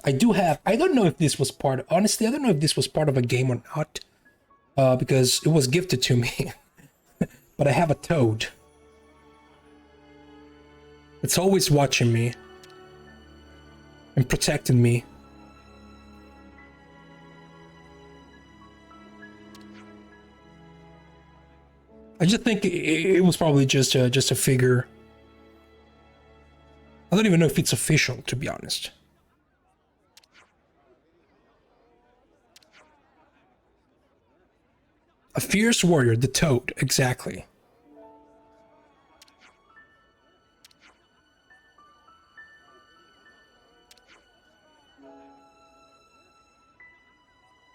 S1: I don't know if this was honestly, I don't know if this was part of a game or not, because it was gifted to me. But I have a toad. It's always watching me and protecting me. I just think it was probably just a figure. I don't even know if it's official, to be honest. A fierce warrior, the toad, exactly.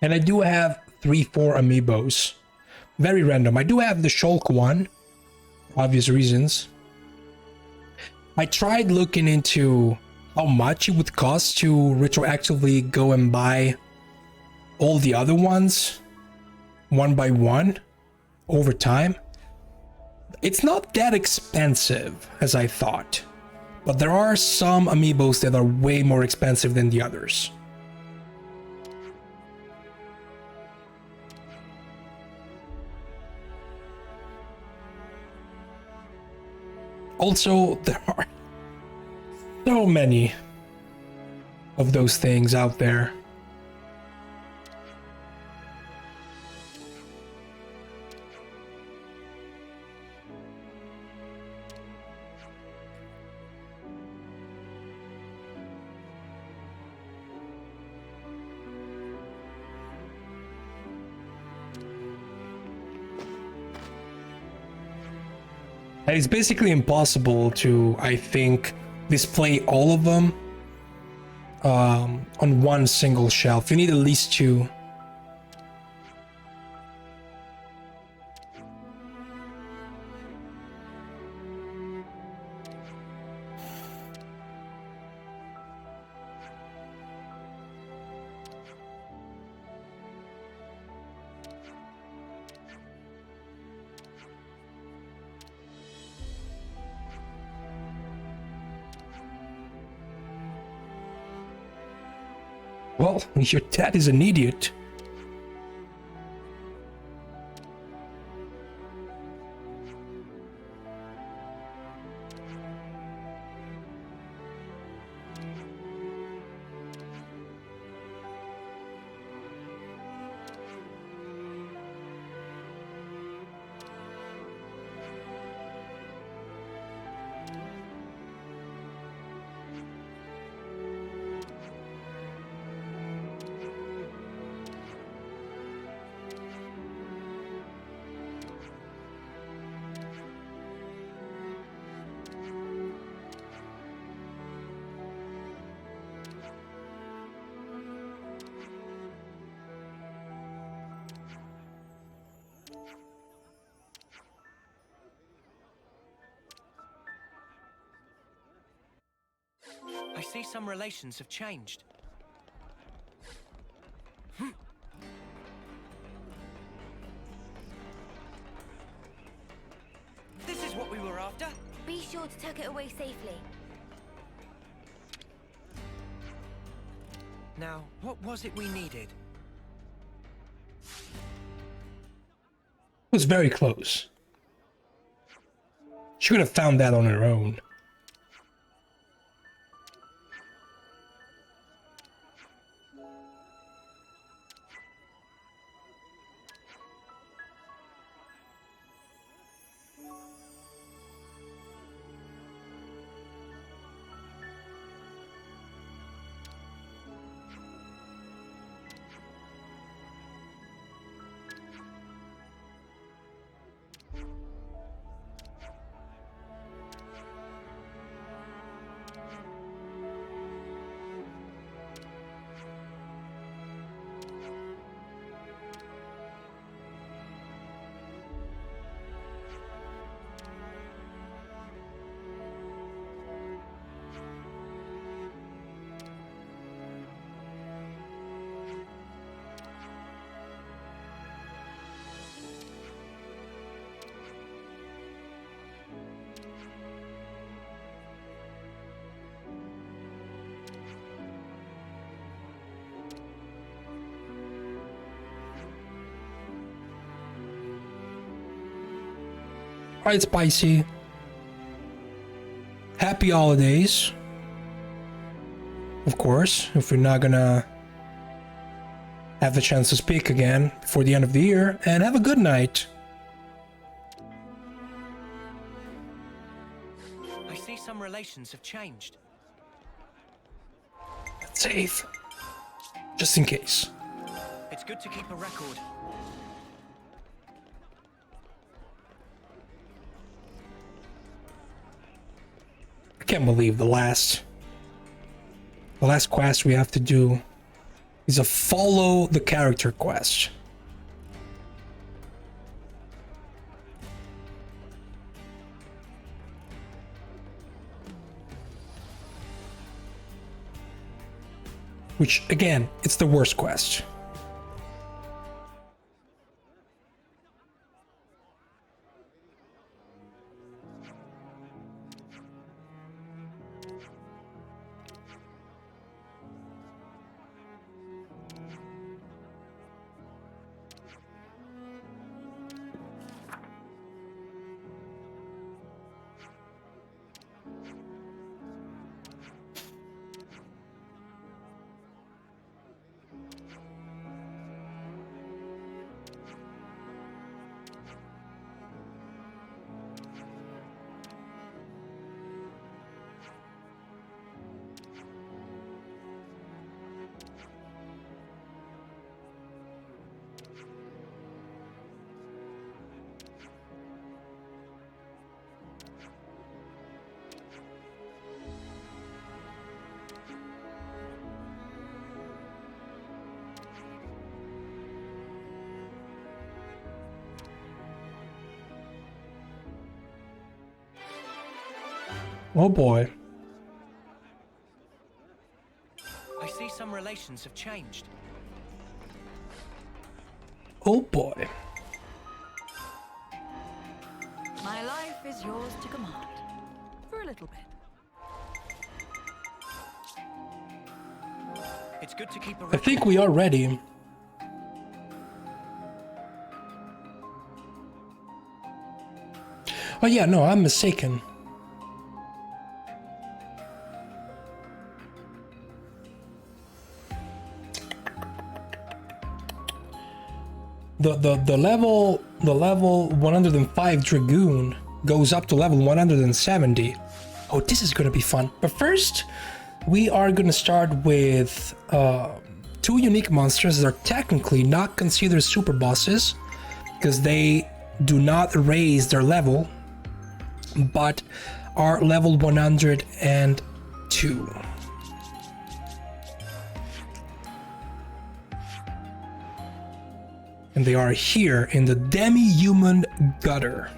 S1: And I do have 3-4 amiibos. Very random. I do have the Shulk one, for obvious reasons. I tried looking into how much it would cost to retroactively go and buy all the other ones, one by one, over time. It's not that expensive as I thought, but there are some amiibos that are way more expensive than the others. Also, there are so many of those things out there. And it's basically impossible to, I think, display all of them on one single shelf. You need at least two. Well, your dad is an idiot.
S7: I see some relations have changed. This is what we were after.
S8: Be sure to tuck it away safely.
S7: Now, what was it we needed?
S1: It was very close. She could have found that on her own. Alright, Spicy. Happy holidays. Of course, if we're not gonna have the chance to speak again before the end of the year. And have a good night.
S7: I see some relations have changed.
S1: Save. Just in case.
S7: It's good to keep a record.
S1: I can't believe the last quest we have to do is a follow the character quest. Which, again, it's the worst quest. Oh boy.
S7: I see some relations have changed.
S1: Oh boy.
S6: My life is yours to command. For a little bit.
S7: It's good to keep a
S1: I think we are ready. Oh yeah, no, I'm mistaken. The level 105 Dragoon goes up to level 170. Oh, this is gonna be fun. But first, we are gonna start with two unique monsters that are technically not considered super bosses because they do not raise their level, but are level 102. And they are here in the demi-human gutter.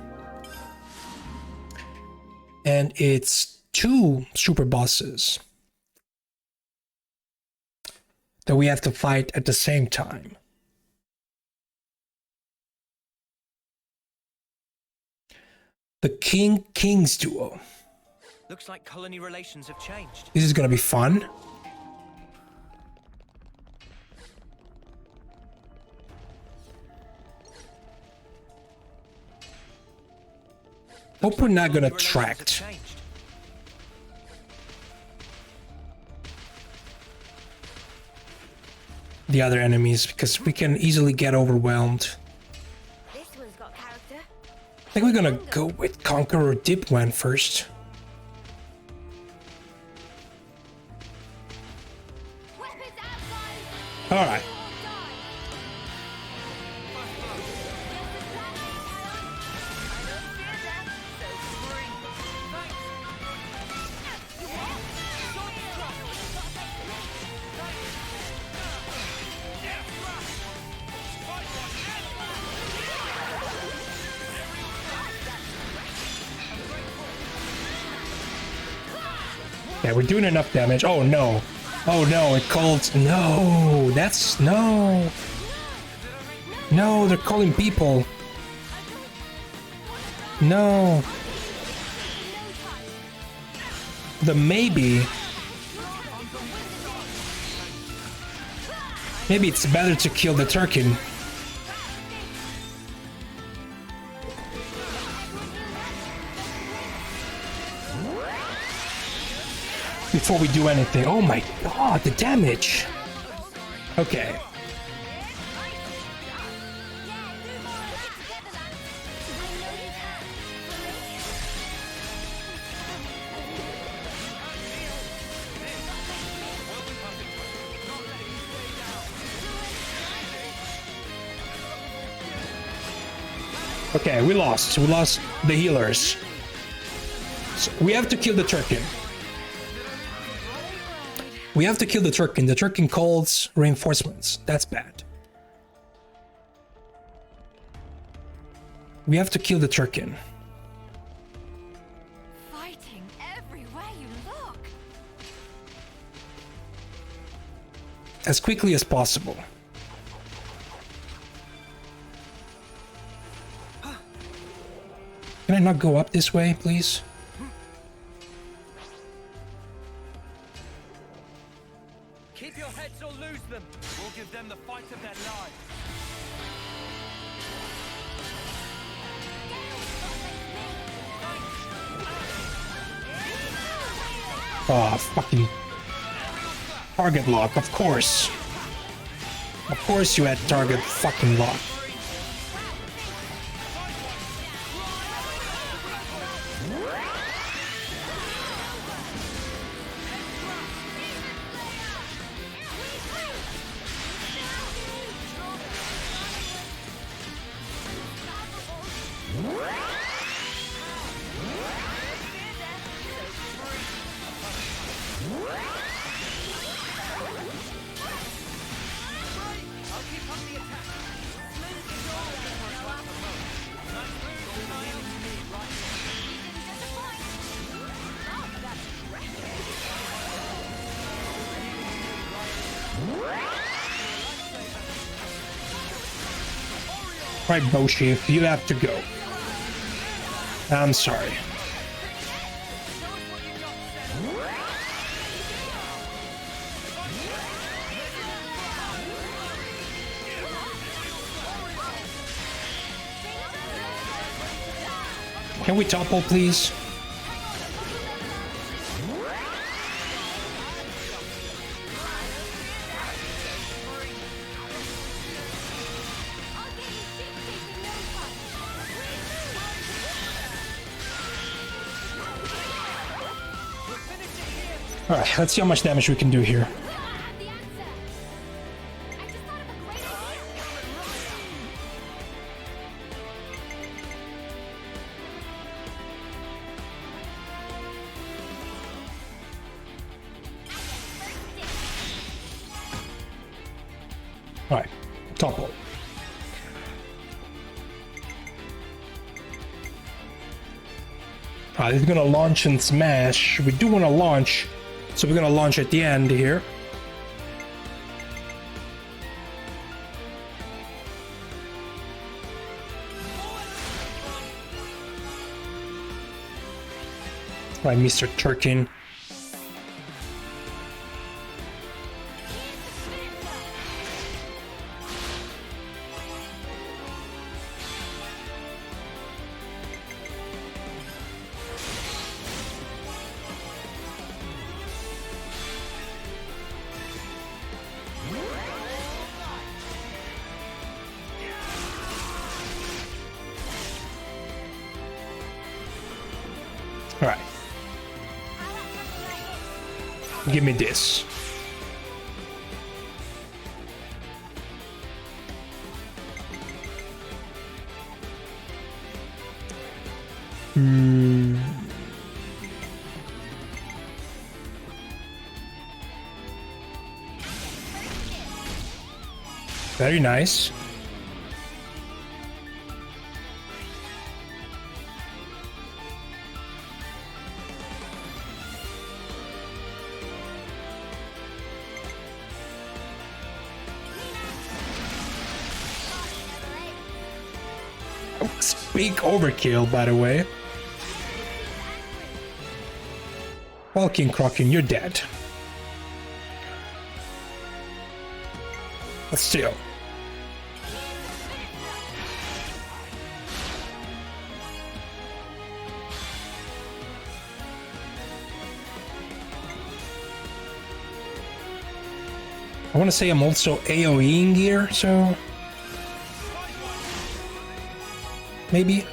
S1: And it's two super bosses that we have to fight at the same time. The King-Kings duo.
S7: Looks like colony relations have changed.
S1: This is gonna be fun. Hope we're not gonna tract the other enemies because we can easily get overwhelmed.
S8: This one's got character.
S1: I think we're gonna go with Conqueror Deepwan first. Alright. Yeah, we're doing enough damage. Oh no. Oh no, it calls. No, that's. No. No, they're calling people. No. The maybe. Maybe it's better to kill the Turkin. Before we do anything. Oh my god, the damage. Okay. Okay, we lost. We lost the healers. So we have to kill the Turkin. We have to kill the Turkin. The Turkin calls reinforcements. That's bad. We have to kill the Turkin.
S8: Fighting everywhere you look.
S1: As quickly as possible. Can I not go up this way, please?
S7: Keep your heads or lose them. We'll give them the fight of their lives.
S1: Oh, fucking target lock, of course. Of course you had target fucking lock. Right, Bochief, you have to go. I'm sorry. Can we topple, please? Alright, let's see how much damage we can do here. Alright, topple. Alright, this is gonna launch and smash. We do want to launch, so we're gonna launch at the end here. Right, Mr. Turkin. Alright. Give me this. Very nice. Big overkill, by the way. Well, King Krawkin, you're dead. But still. I want to say I'm also AoEing here, so... maybe?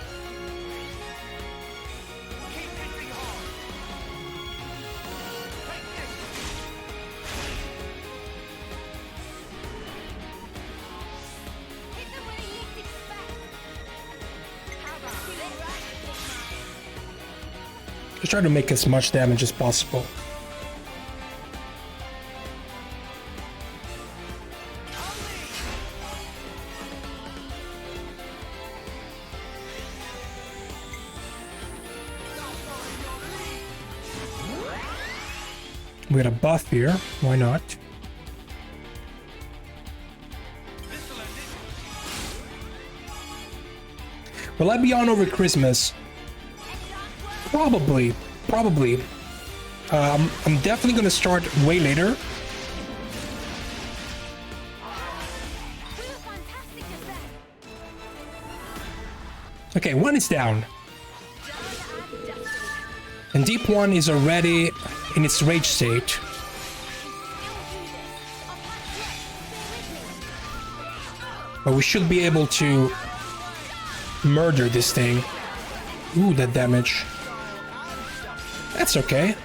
S1: Just try to make as much damage as possible. We got a buff here, why not? Will I be on over Christmas? Probably. I'm definitely gonna start way later. Okay, one is down. And Deepwan is already in its rage state. But we should be able to murder this thing. Ooh, that damage. That's okay.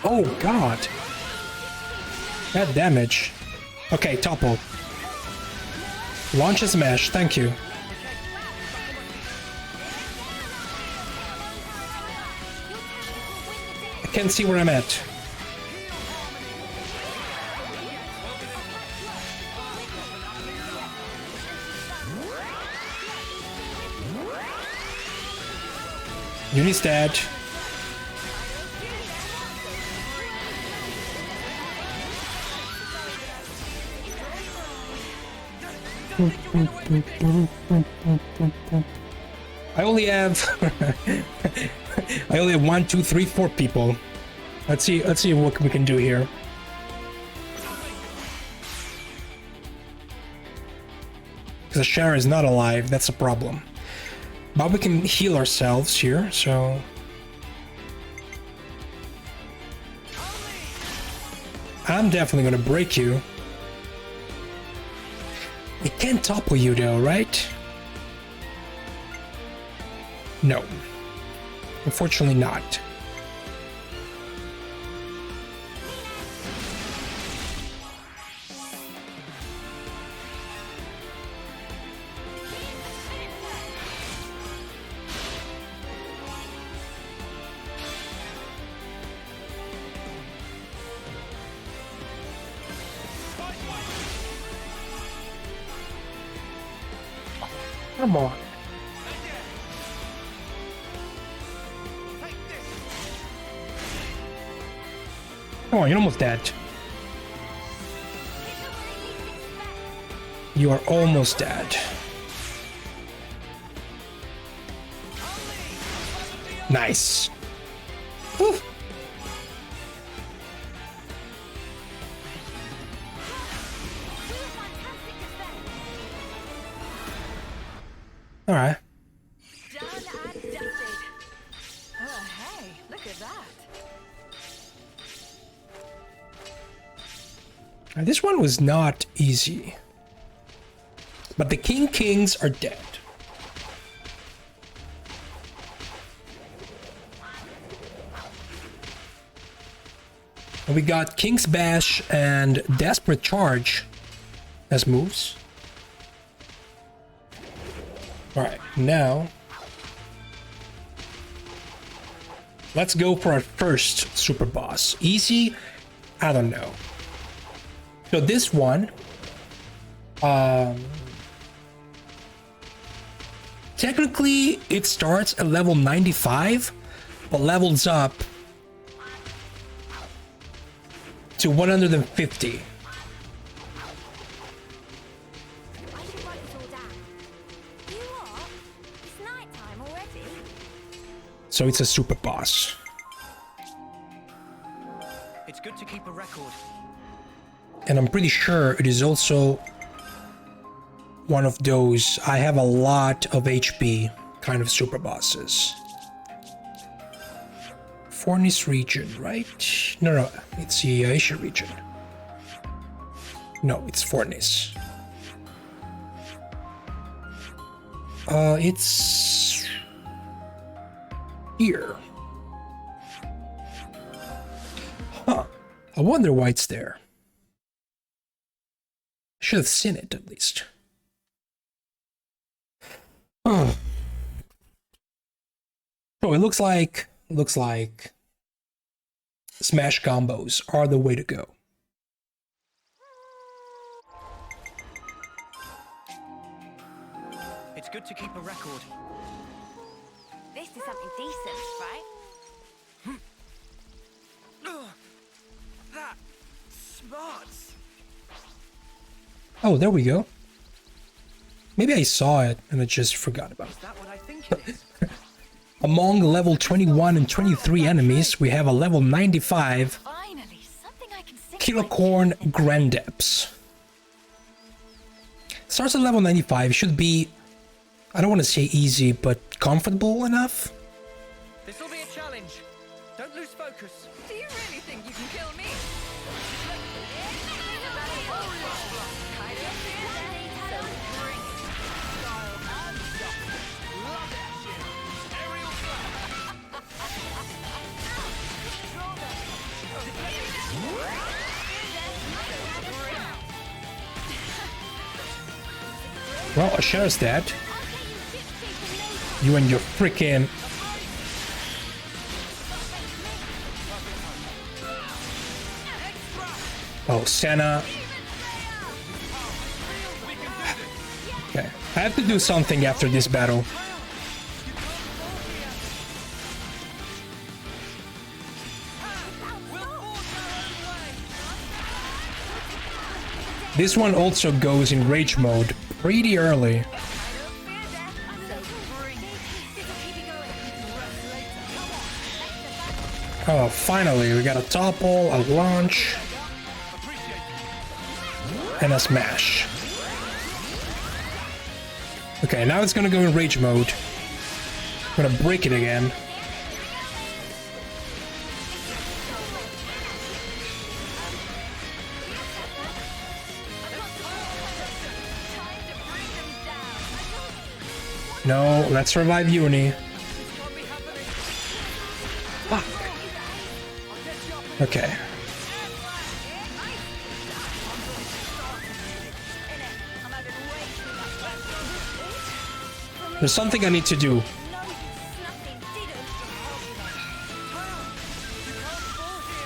S1: Oh god. That damage. Okay, topple. Launch a smash, thank you. I can't see where I'm at. Uni's dead. I only have I only have 1, 2, 3, 4 people. Let's see what we can do here. Because the Shara is not alive, that's a problem. But we can heal ourselves here, so I'm definitely gonna break you. It can't topple you though, right? No. Unfortunately not. Come on. Come on, you're almost dead. You are almost dead. Nice. Whew. All right.
S23: Done and dusted. Oh, hey, look at that.
S1: Now, this one was not easy. But the Kings are dead. And we got King's Bash and Desperate Charge as moves. Alright, now let's go for our first super boss. Easy? I don't know. So this one, technically it starts at level 95, but levels up to 150. So it's a super boss.
S7: It's good to keep a record.
S1: And I'm pretty sure it is also one of those I have a lot of HP kind of super bosses. Fornis region, right? No, it's the Asia region. No, it's Fornis. It's here. Huh. I wonder why it's there. Should have seen it at least. Oh, it looks like smash combos are the way to go.
S7: It's good to keep a record.
S4: This is something decent, right?
S7: That smarts.
S1: Oh, there we go. Maybe I saw it and I just forgot about it.
S7: Is that what I think it is?
S1: Among level 21 and 23 enemies, we have a level 95 Kilocorn Grandeps. Starts at level 95, should be, I don't want to say easy, but comfortable enough.
S7: This will be a challenge. Don't lose focus.
S23: Do you really think you can kill me?
S1: Well, Ashara's dead. You and your freaking... Oh, Senna. Okay, I have to do something after this battle. This one also goes in rage mode pretty early. Oh, finally, we got a topple, a launch, and a smash. Okay, now it's gonna go in rage mode. I'm gonna break it again. No, let's revive Uni. Fuck. Okay. There's something I need to do.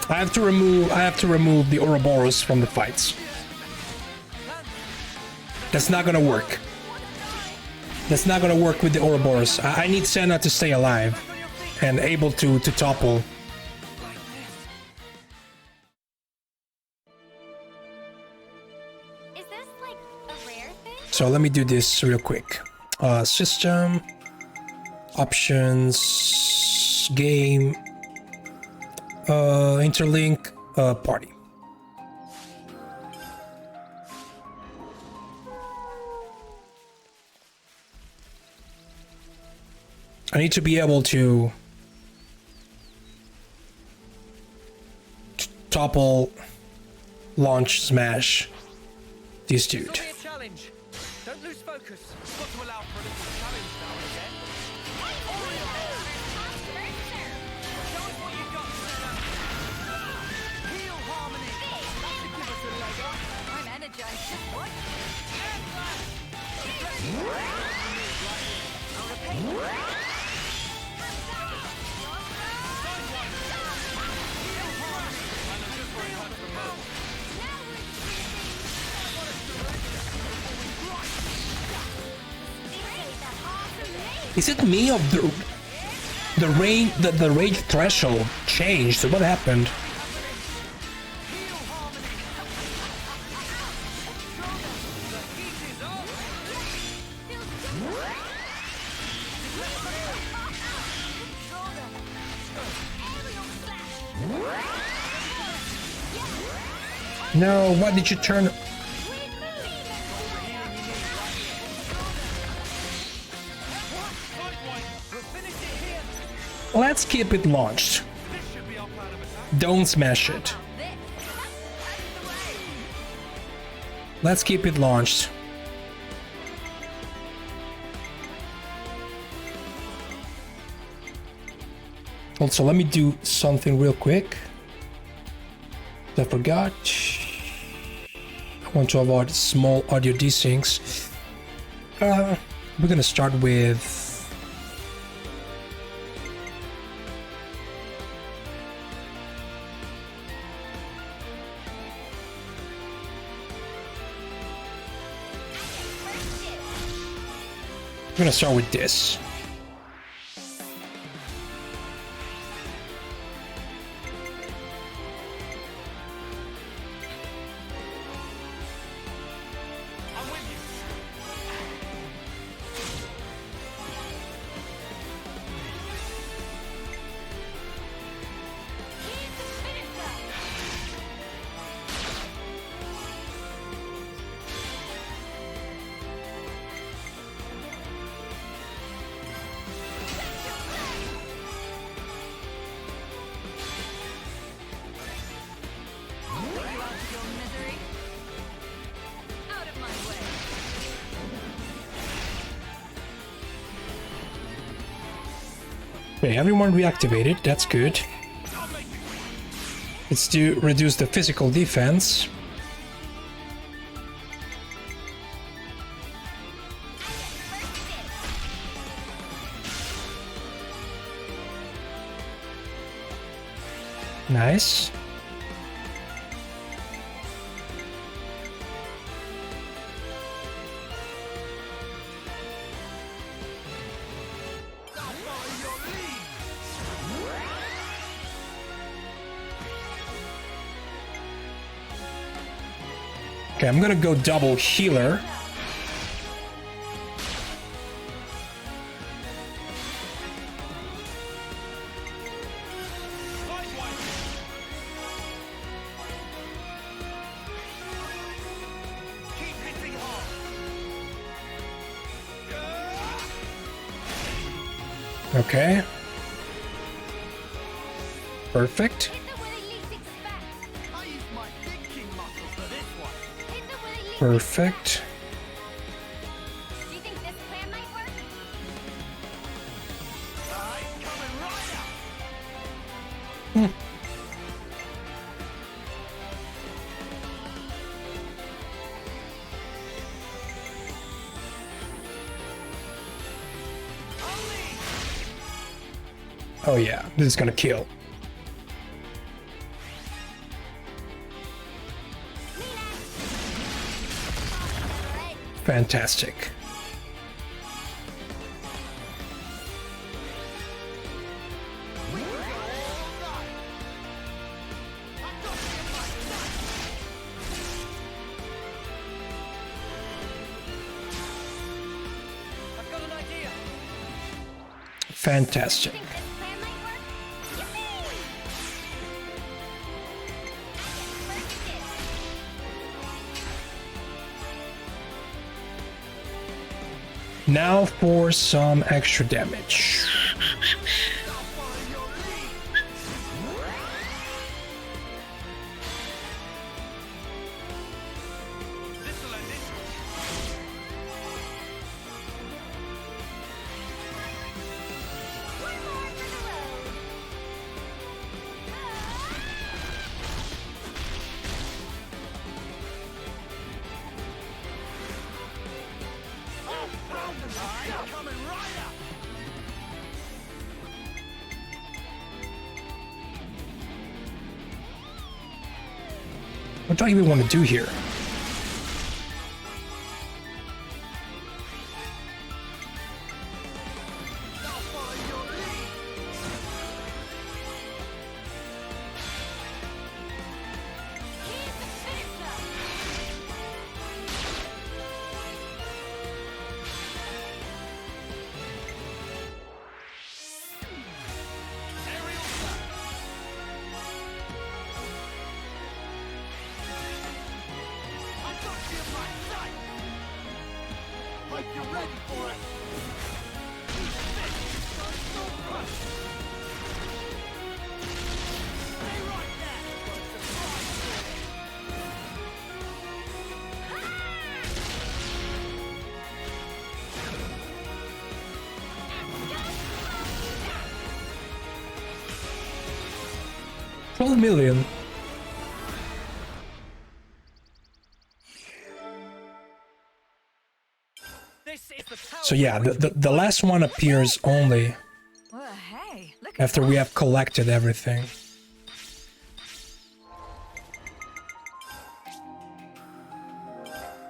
S1: I have to remove the Ouroboros from the fights. That's not gonna work. That's not gonna work with the Ouroboros. I need Senna to stay alive and able to topple.
S8: Is this like a rare thing?
S1: So let me do this real quick. System, options, game, interlink, party. I need to be able to topple, launch, smash this dude.
S19: Challenge. Don't lose focus. Got to allow for a little challenge now and again. Show us what you've got, Senna. Heal harmony. That should give us a leg up.
S6: I'm energized. What?
S1: Is it me or the rage threshold changed? What happened? No, why did you turn? Let's keep it launched. Don't smash it. Let's keep it launched. Also, let me do something real quick. I forgot. I want to avoid small audio desyncs. We're gonna start with I'm gonna start with this. Okay, everyone reactivated, that's good. It's to reduce the physical defense. Nice. Okay, I'm gonna go double healer. Okay. Perfect. Perfect. Hmm. Oh yeah, this is gonna kill. Fantastic. Fantastic. Now for some extra damage. What do I even want to do here? $12 million. So yeah, the last one appears only after we have collected everything.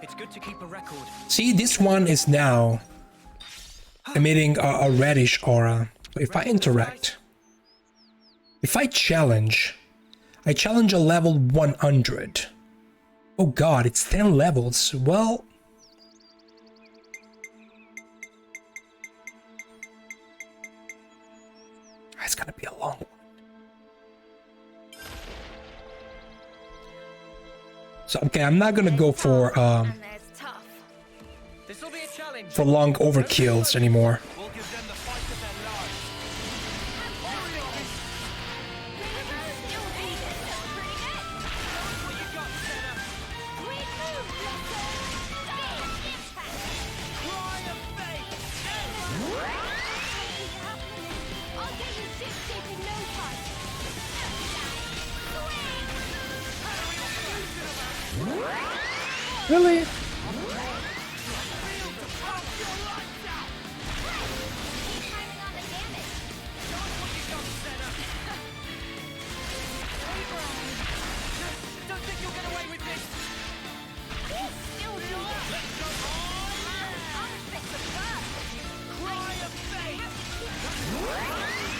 S21: It's good to keep a record.
S1: See, this one is now emitting a reddish aura. If I interact, if I challenge a level 100. Oh god, it's 10 levels. Well, it's gonna be a long one. So okay, I'm not gonna go for long overkills anymore. Really?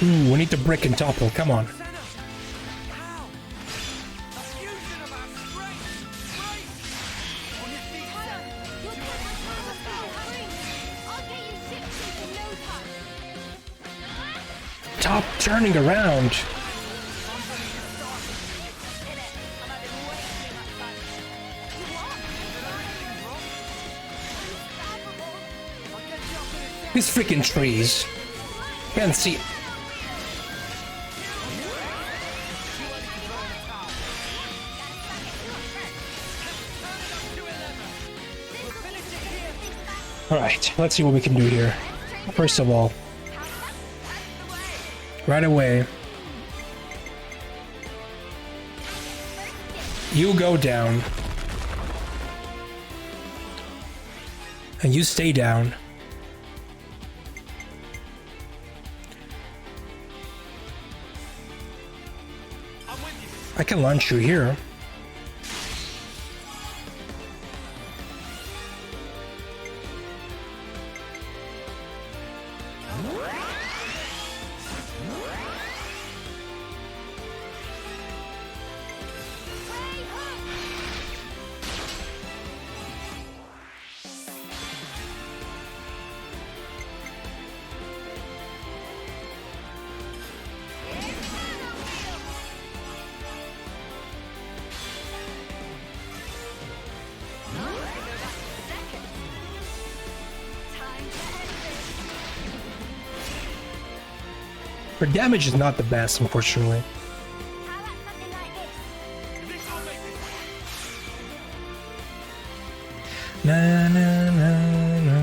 S1: Ooh, we need to brick and topple, come on. Stop turning around. These freaking trees. Can't see. Alright, let's see what we can do here. First of all, right away, you go down. And you stay down. I can launch you here. Her damage is not the best, unfortunately. Na na na na.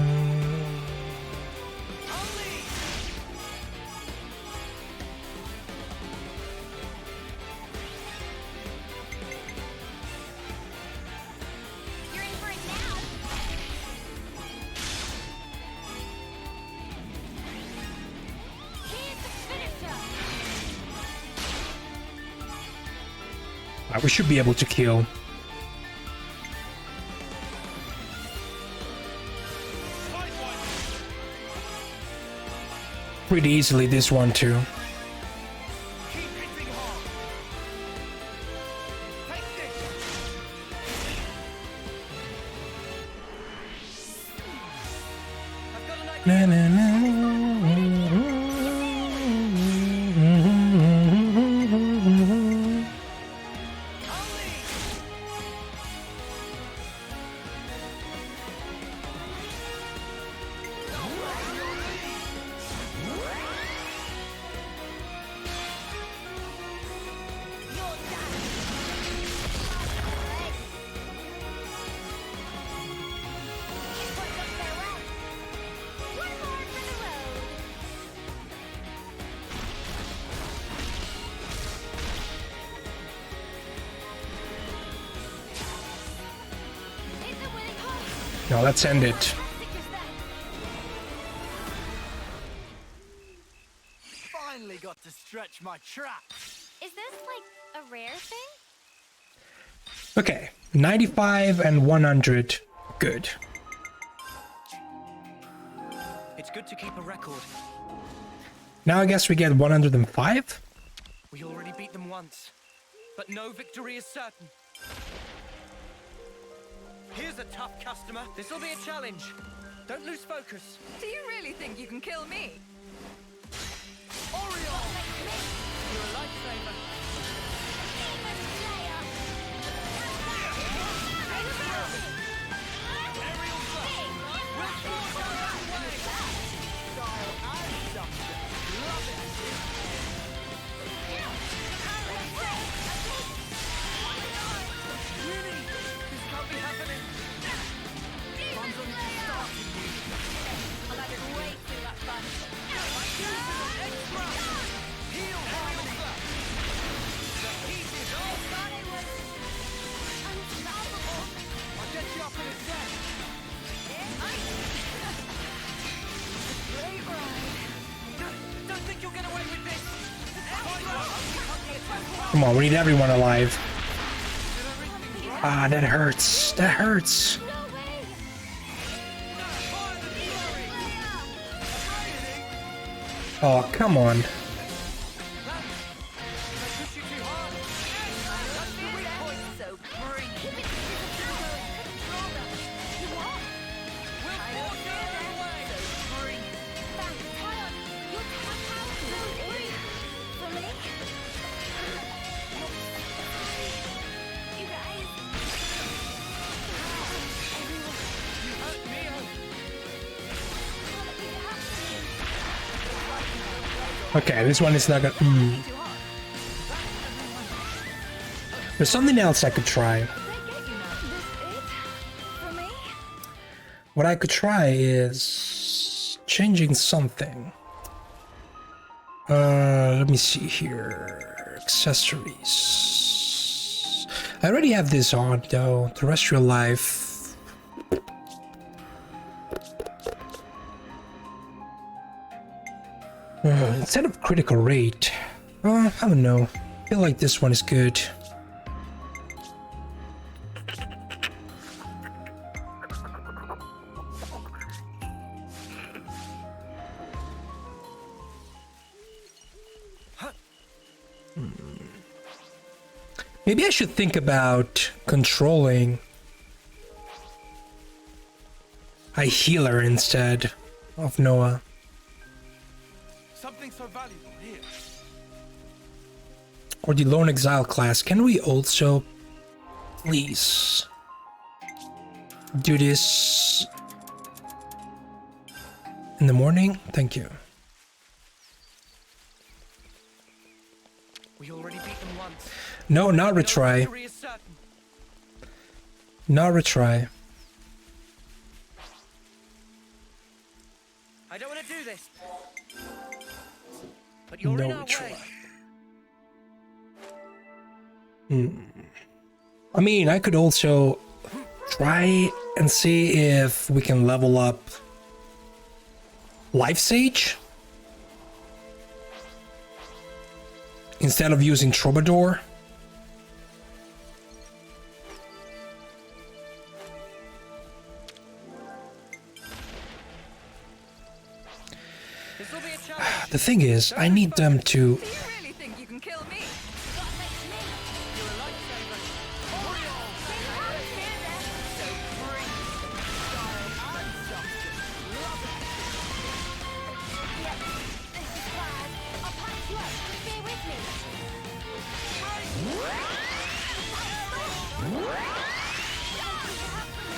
S1: We should be able to kill. Pretty easily this one too. Na, na, na. Now let's end it.
S19: Finally got to stretch my trap.
S3: Is this like a rare thing?
S1: Okay, 95 and 100. Good.
S7: It's good to keep a record.
S1: Now I guess we get 105?
S7: We already beat them once, but no victory is certain. Here's a tough customer. This'll be a challenge. Don't lose focus.
S23: Do you really think you can kill me?
S19: Oriole! You're a lifesaver.
S1: Come on, we need everyone alive. Ah, that hurts. That hurts. Oh, come on. Okay, this one is not gonna... There's something else I could try. What I could try is changing something. Let me see here. Accessories. I already have this on though. Terrestrial life. Instead of critical rate, I don't know. I feel like this one is good. Maybe I should think about controlling a healer instead of Noah.
S17: Something so valuable here.
S1: Or the Lone Exile class. Can we also please do this in the morning? Thank you.
S19: We already beat them once.
S1: No, not retry.
S19: Victory is certain.
S1: Not retry.
S19: I don't want to do this. But you're in
S1: No
S19: our
S1: retry.
S19: way.
S1: I mean, I could also try and see if we can level up Lifesage instead of using Troubadour. The thing is, I need them to...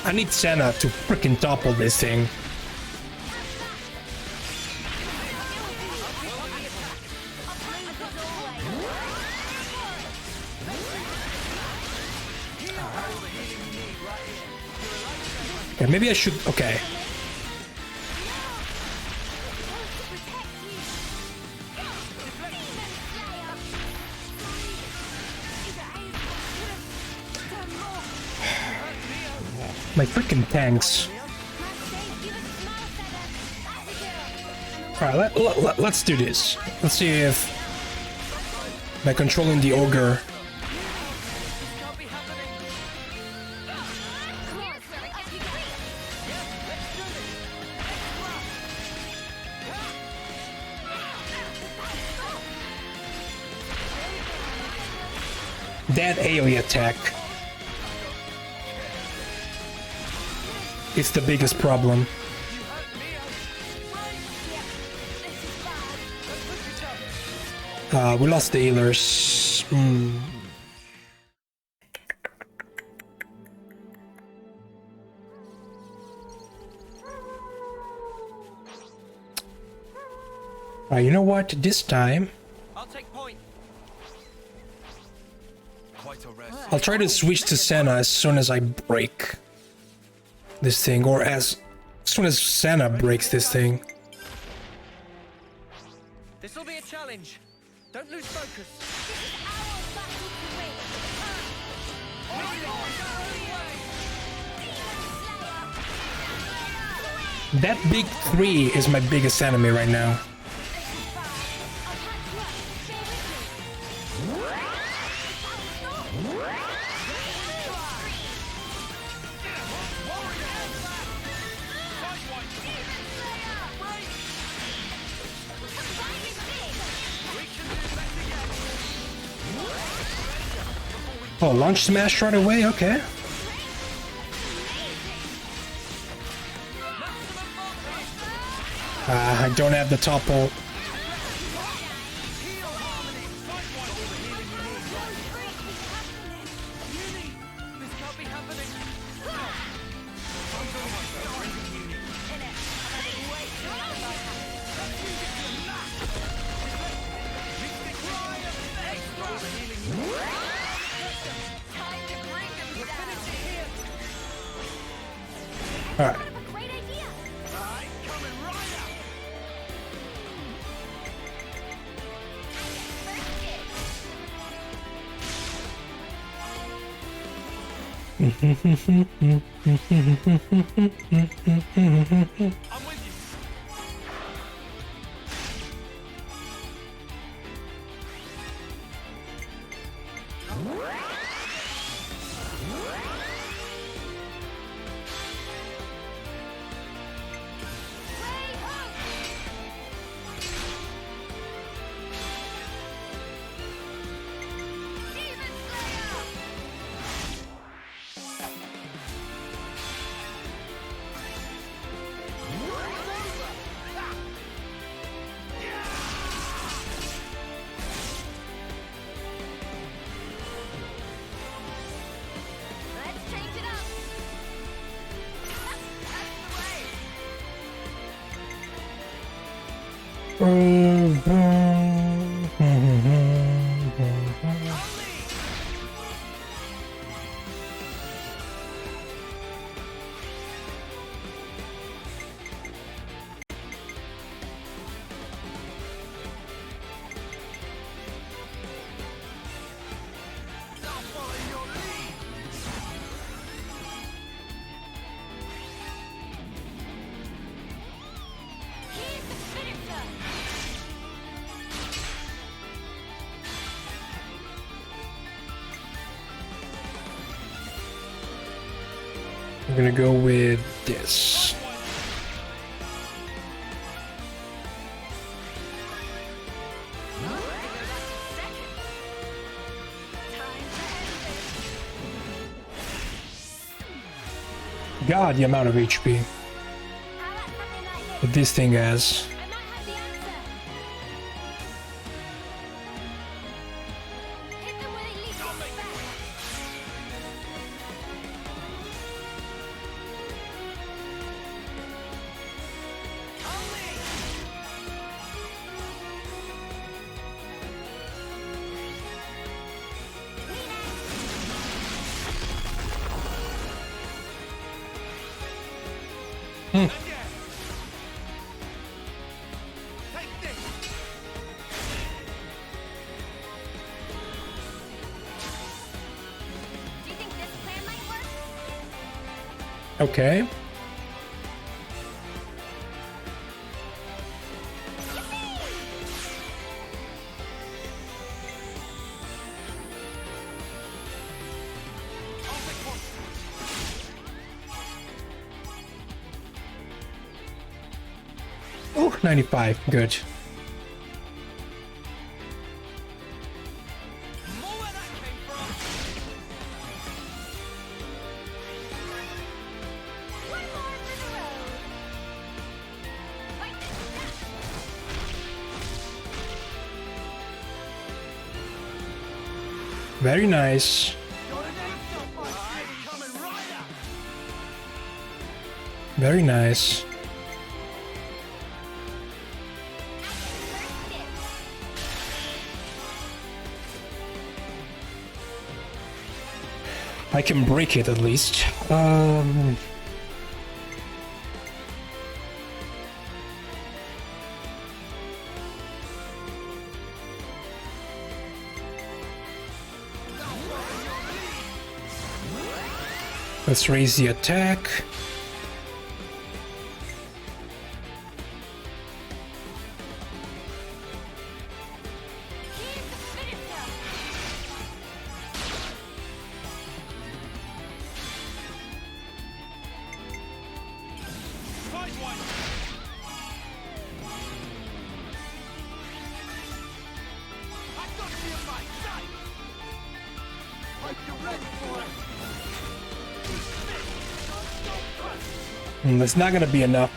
S1: I need Senna to freaking topple this thing. Okay, maybe I should... Okay. My freaking tanks. Alright, let's do this. Let's see if by controlling the ogre. That AoE attack is the biggest problem. We lost the healers. You know what? This time
S19: I'll take point.
S1: I'll try to switch to Senna as soon as I break this thing, or as soon as Senna breaks this thing.
S19: This'll be a challenge. Don't lose focus.
S1: That big 3 is my biggest enemy right now. Oh, launch smash right away? Okay. I don't have the topple. All right. I'm gonna go with this. God, the amount of HP that this thing has. Okay. Oh, 95. Good. Very nice. Very nice. I can break it at least. Let's raise the attack. It's not gonna be enough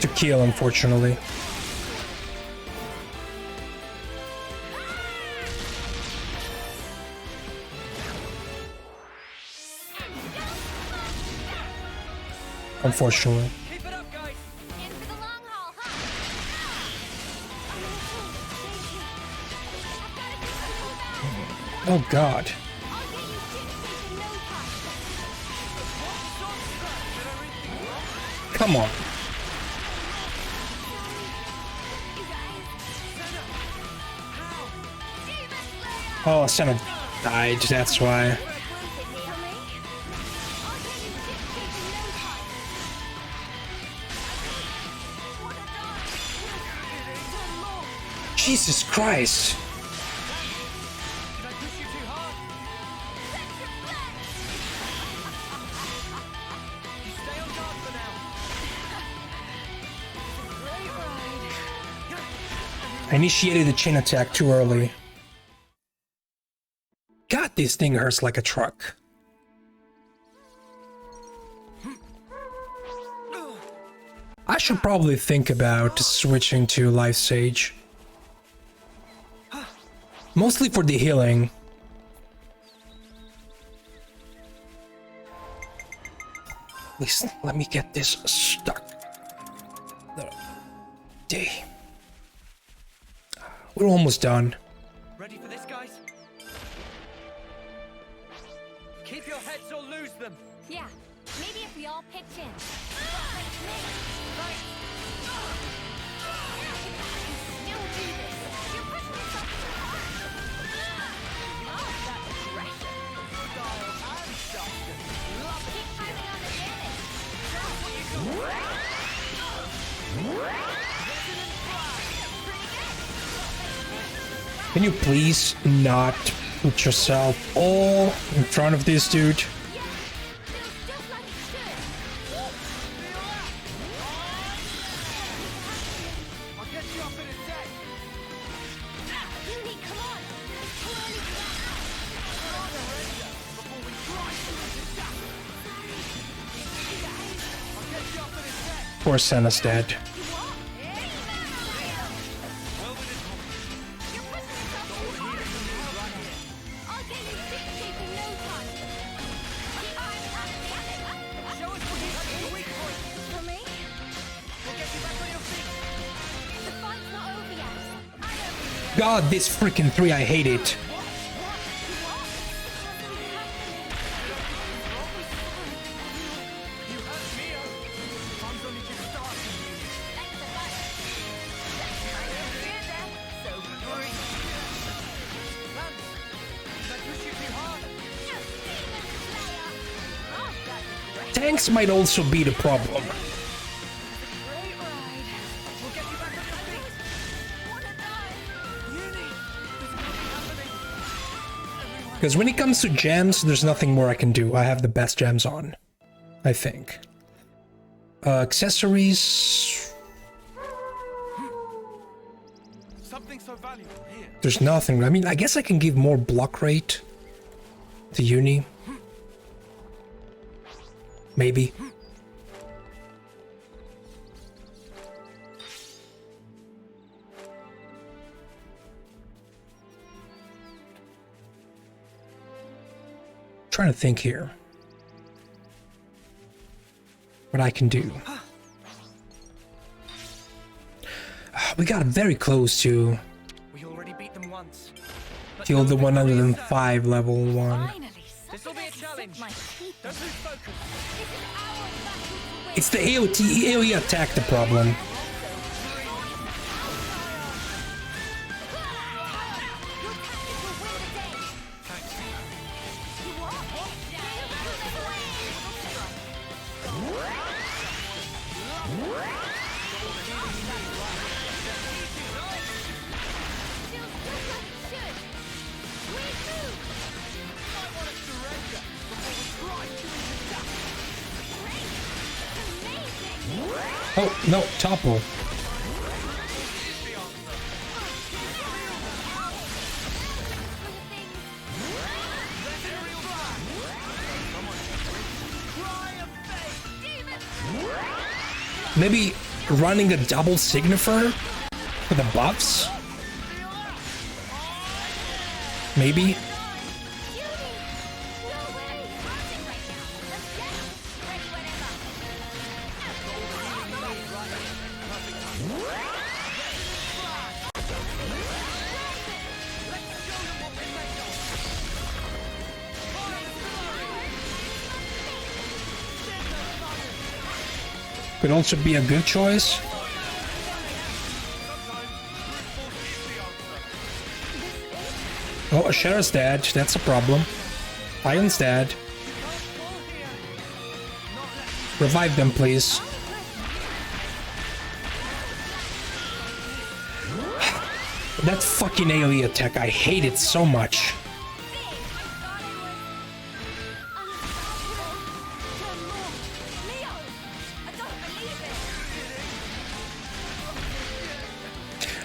S1: to kill, unfortunately. Unfortunately. Oh god. Come on. Oh, Senna died, that's why. Jesus Christ. I initiated the chain attack too early. God, this thing hurts like a truck. I should probably think about switching to Lifesage. Mostly for the healing. At least let me get this stuck. Day. We're almost done.
S19: Ready for this, guys? Keep your heads or lose them.
S8: Yeah, maybe if we all pitch in.
S1: Can you please not put yourself all in front of this dude? Poor Senna's dead. God, this freaking 3, I hate it. Tanks might also be the problem. Because when it comes to gems, there's nothing more I can do. I have the best gems on, I think. Accessories...
S19: Something so valuable here.
S1: There's nothing. I mean, I guess I can give more block rate to Uni. Maybe. Trying to think here what I can do. We got very close to
S19: We already beat them once.
S1: kill the 105 level one.
S19: This'll be a challenge. Don't lose focus.
S1: It's the AoE attack the problem. Oh, no, topple. Maybe running a double signifier for the buffs? Maybe? Could also be a good choice. Oh, Shara's dead. That's a problem. Lion's dead. Revive them, please. That fucking AoE attack, I hate it so much.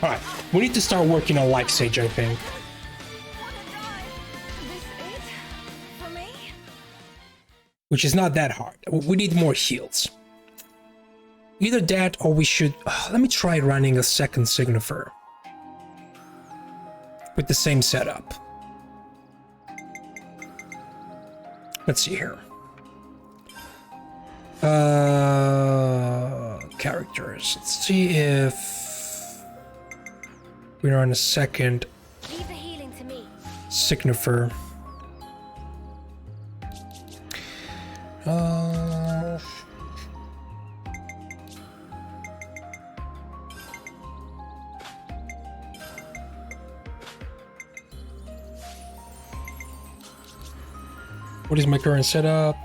S1: Alright, we need to start working on Lifesage, I think. Which is not that hard. We need more heals. Either that or we should... let me try running a second Signifer. With the same setup. Let's see here. Characters. Let's see if... we run a second...
S8: Leave the healing to me.
S1: Signifer. What is my current setup?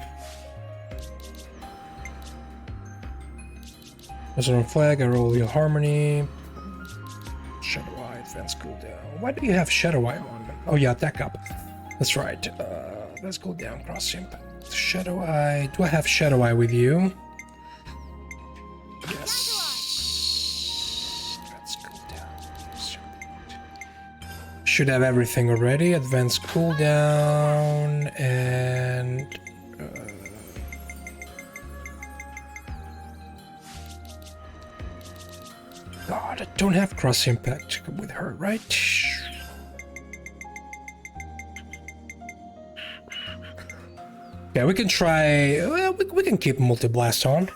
S1: Resident Flag, I roll your Harmony. Shadow Eye, Advanced Cooldown. Why do you have Shadow Eye on? Oh yeah, attack up. That's right. Let's go down, Cross Impact. Shadow Eye. Do I have Shadow Eye with you? Yes. Let's go down. Should have everything already. Advanced cooldown and God, I don't have cross impact with her, right? Yeah, we can try. Well, we can keep multi-blast on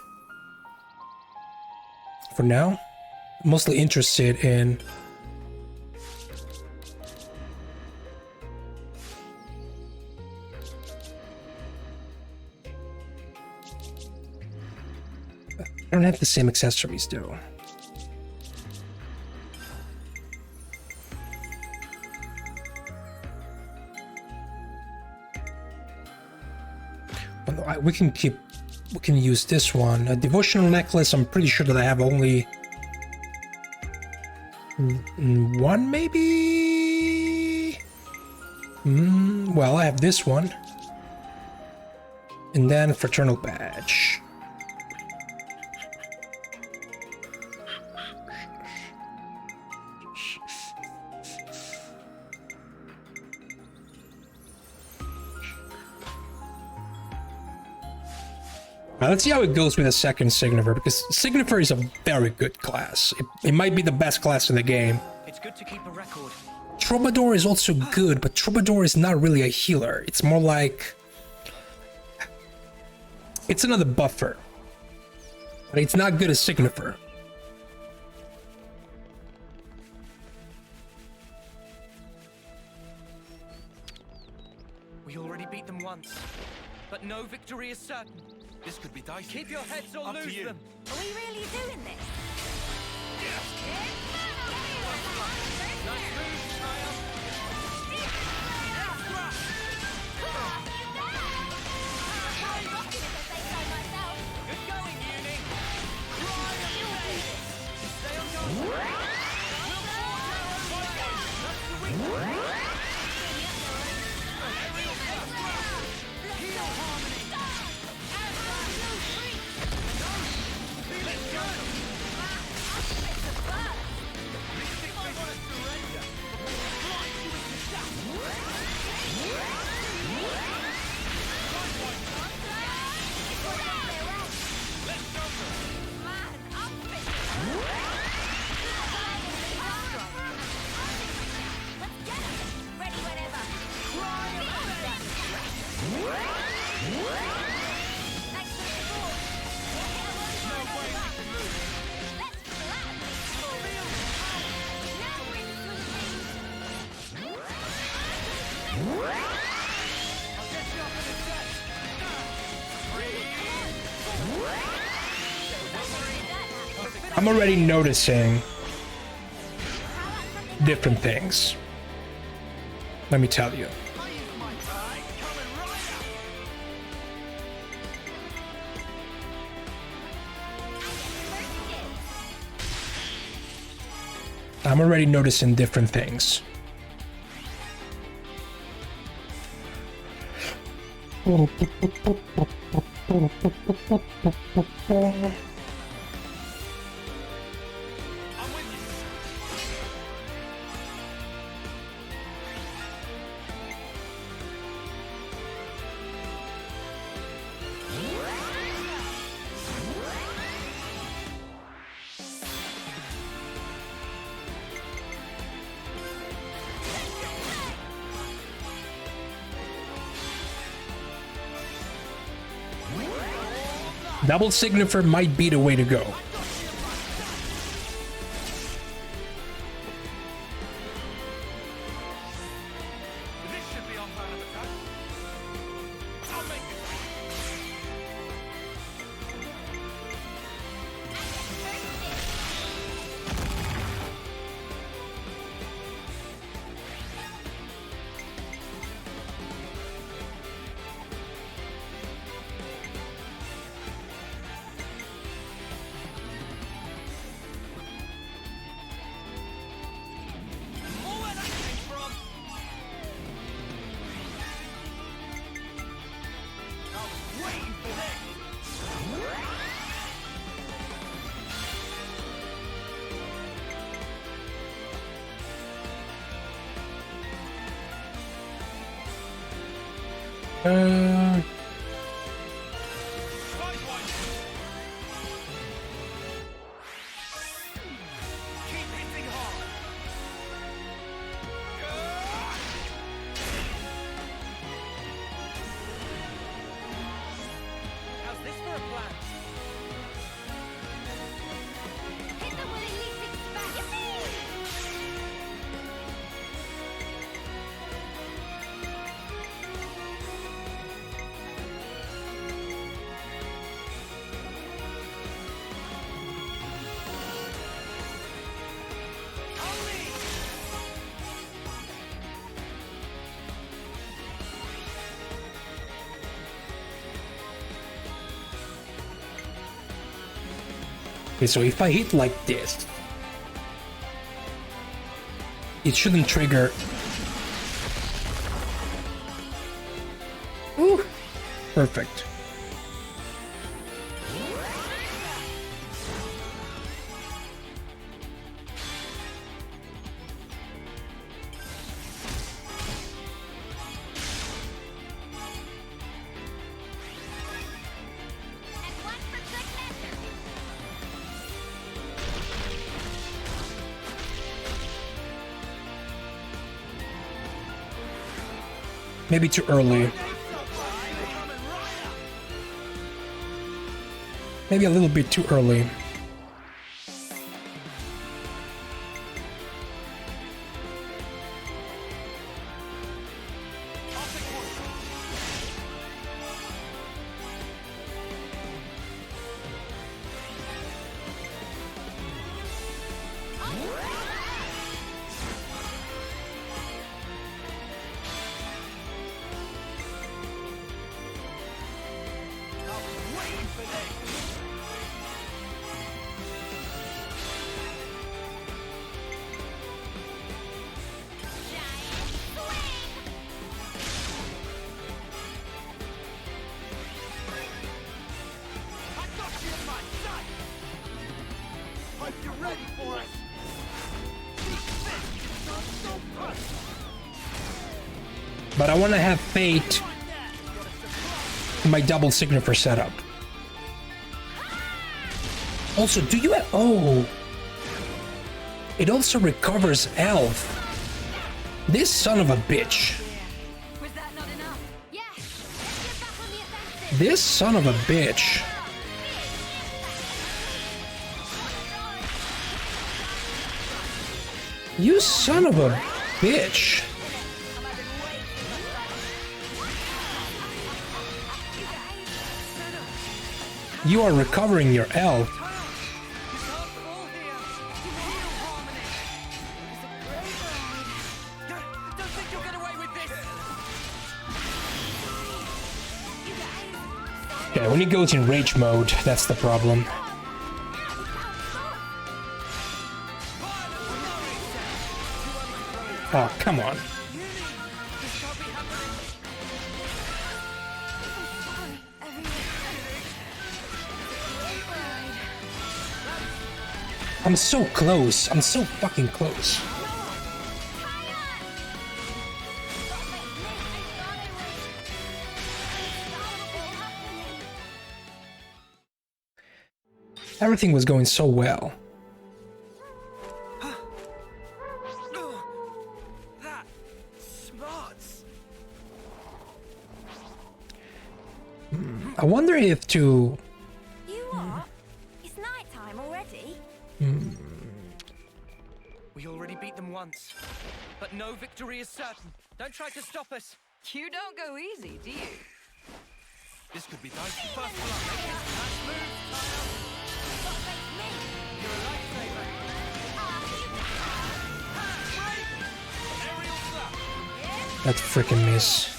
S1: for now. Mostly interested in I don't have the same accessories though. We can use this one. A devotional necklace, I'm pretty sure that I have only one, maybe? Well, I have this one. And then Fraternal Badge. Let's see how it goes with a second Signifer, because Signifer is a very good class. It might be the best class in the game.
S21: It's good to keep a record.
S1: Troubadour is also good, but Troubadour is not really a healer. It's more like... it's another buffer. But it's not good as Signifer.
S21: We already beat them once, but no victory is certain.
S13: This could be dicey.
S21: Keep your heads or
S13: Up to
S21: lose
S13: you.
S21: them.
S4: Are we really doing this?
S21: Nice move, Triumph. Good going, Uni. Stay on going.
S1: I'm already noticing different things. Let me tell you. I'm already noticing different things. Double signifier might be the way to go. Okay, so if I hit like this, it shouldn't trigger. Ooh, perfect. Maybe too early. Maybe a little bit too early. But I want to have Fate in my double signifier setup. Also, do you have... Oh! It also recovers health. This son of a bitch. This son of a bitch. You son of a bitch. You are recovering your health. Yeah, when he goes in rage mode, that's the problem. Oh, come on. I'm so close. I'm so fucking close. Everything was going so well.
S19: That smarts.
S1: I wonder if to...
S8: You what? It's night time already?
S19: We already beat them once, but no victory is certain. Don't try to stop us.
S23: You don't go easy, do you?
S13: This could be dicey. First blood. Nice move.
S19: You're a lifesaver. Aerial slap.
S1: That freaking miss.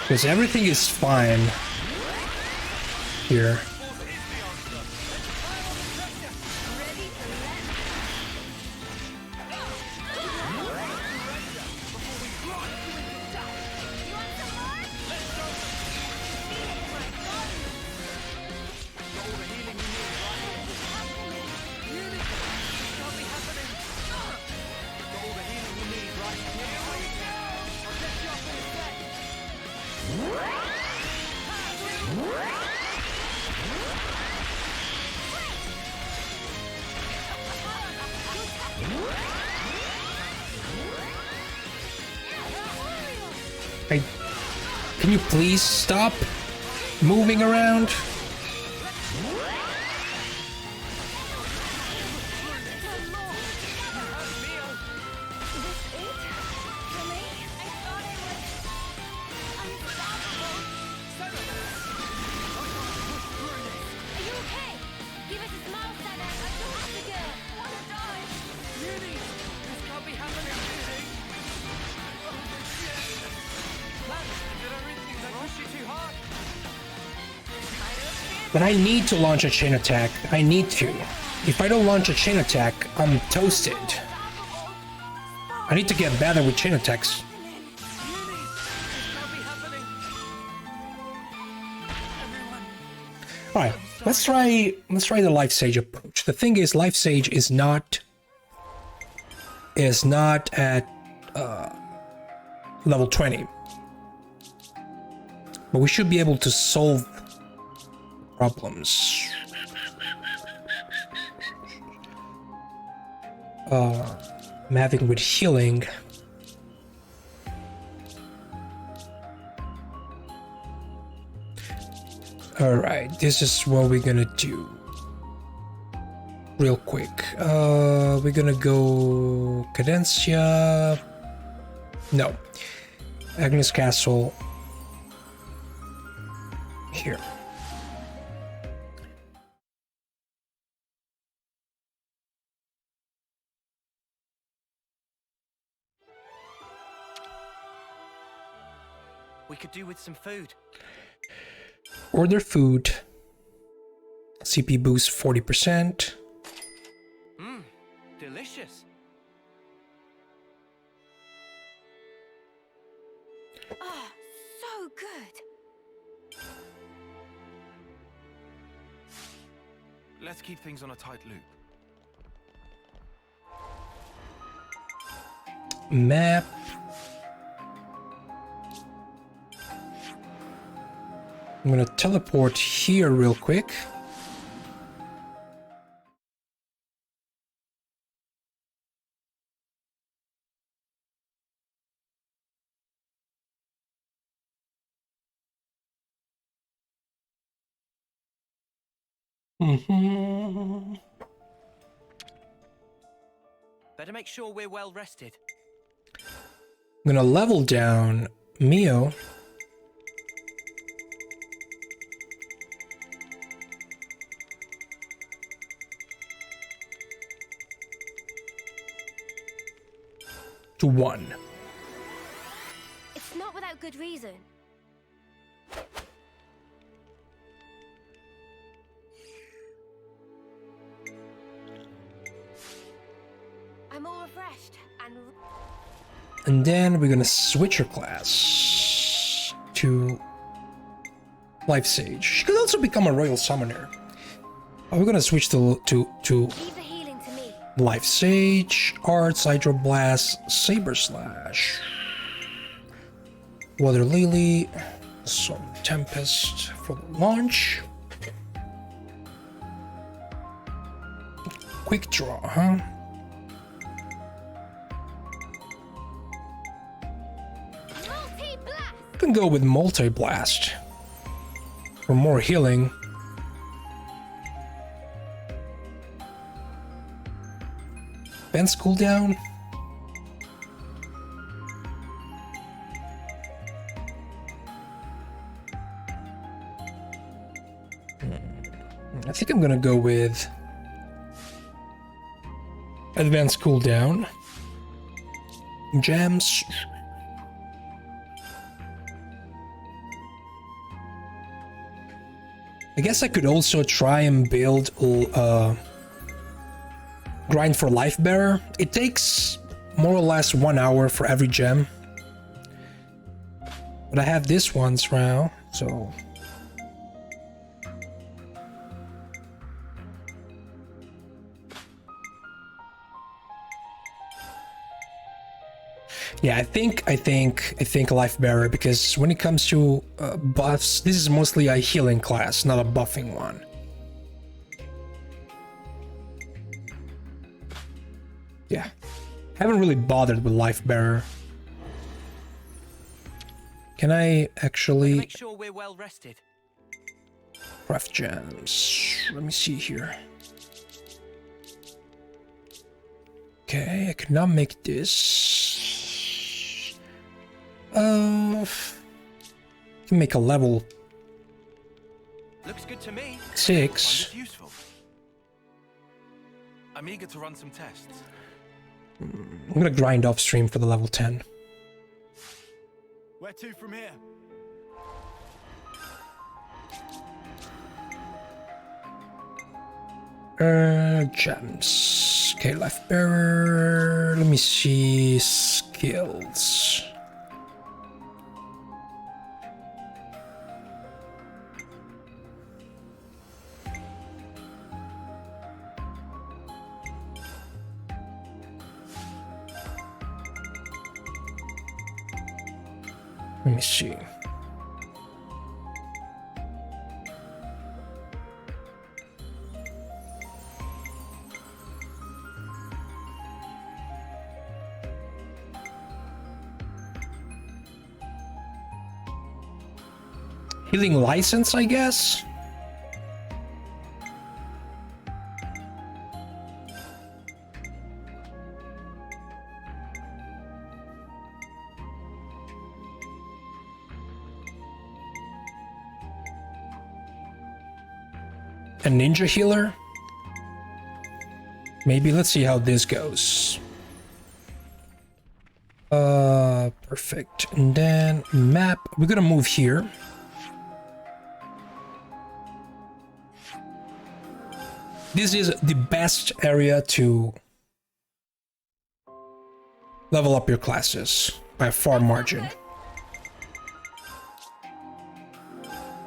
S1: Because everything is fine here. Can you please stop moving around? But I need to launch a chain attack. I need to. If I don't launch a chain attack, I'm toasted. I need to get better with chain attacks. Alright, let's try the Lifesage approach. The thing is, Lifesage is not at level 20. But we should be able to solve problems. I'm having with healing. Alright, this is what we're gonna do. Real quick. We're gonna go Cadencia. No. Agnus Castle. Here.
S19: We could do with some food.
S1: Order food. CP boost 40%.
S19: Delicious.
S8: Oh, so good.
S13: Let's keep things on a tight loop.
S1: Map. I'm gonna teleport here real quick.
S7: Better make sure we're well rested.
S1: I'm gonna level down Mio. To 1.
S8: It's not without good reason. I'm all refreshed
S1: And then we're gonna switch her class to Lifesage. She could also become a royal summoner. But we're gonna switch to
S8: leave the healing to me.
S1: Lifesage, Arts, Hydroblast, Saber Slash, Water Lily, Storm Tempest for the launch. Quick draw, huh? I can go with Multi-Blast for more healing. Defense cooldown. I think I'm gonna go with advanced cooldown. Gems. I guess I could also try and build grind for Life Bearer. It takes more or less 1 hour for every gem. But I have this ones now, so... Yeah, I think Life Bearer, because when it comes to buffs, this is mostly a healing class, not a buffing one. Yeah, haven't really bothered with Life Bearer. Can I actually
S7: Make sure we're well rested.
S1: craft gems? Let me see here. Okay, I cannot make this. I can make a level
S7: Looks good to me.
S1: 6.
S13: Find this useful. I'm eager to run some tests.
S1: I'm gonna grind off stream for the level 10.
S5: Where to from here?
S1: Gems. Okay, Life Bearer. Let me see skills. Let me see. Healing license, I guess? A ninja healer? Maybe. Let's see how this goes. Perfect. And then map. We're gonna move here. This is the best area to level up your classes by a far margin.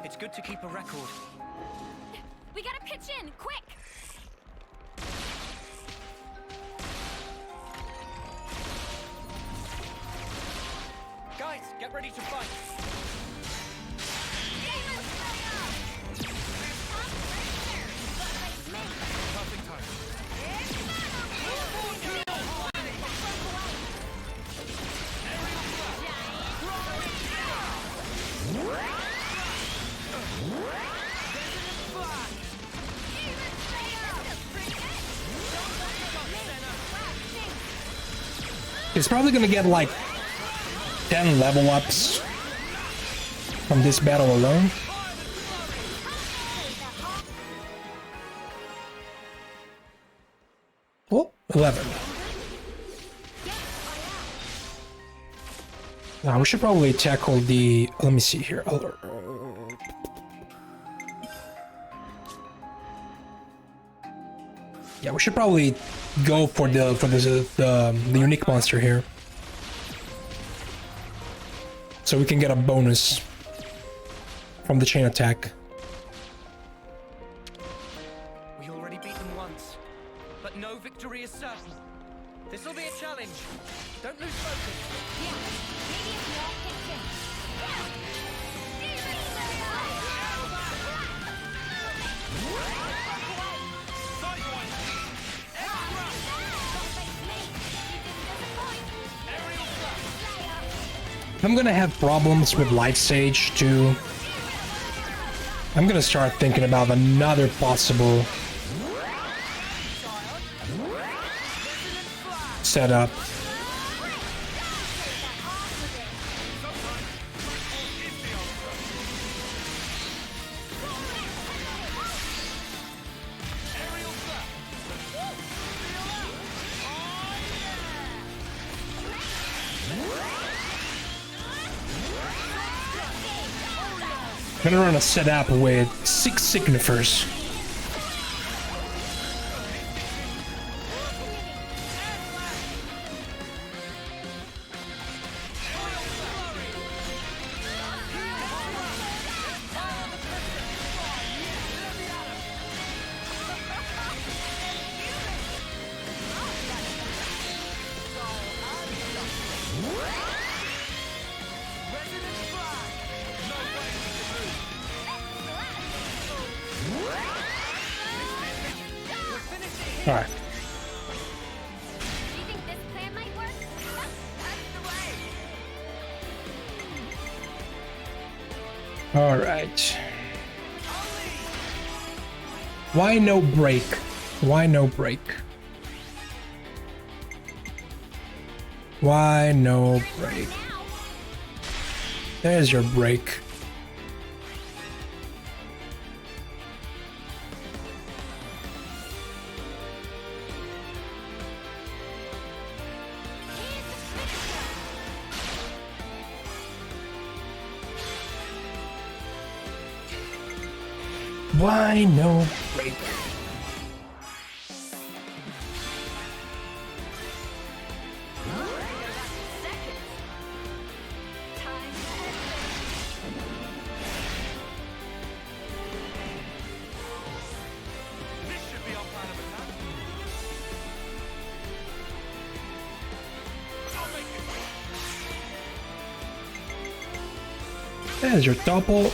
S7: It's good to keep a record.
S8: We gotta pitch in, quick!
S7: Guys, get ready to fight. Perfect time.
S1: He's probably gonna get like 10 level ups from this battle alone. Oh, 11. Now we should probably tackle the. Let me see here. Yeah, we should probably go for the unique monster here, so we can get a bonus from the chain attack.
S19: We already beat them once, but no victory is certain. This will be a challenge. Don't lose focus. Yeah, maybe it's your kitchen.
S1: I'm gonna have problems with Lifesage too. I'm gonna start thinking about another possible setup. I'm gonna run a setup with 6 signifers. Alright. Alright. Why no break? Why no break? Why no break? There's your break. Why no break? There's your double.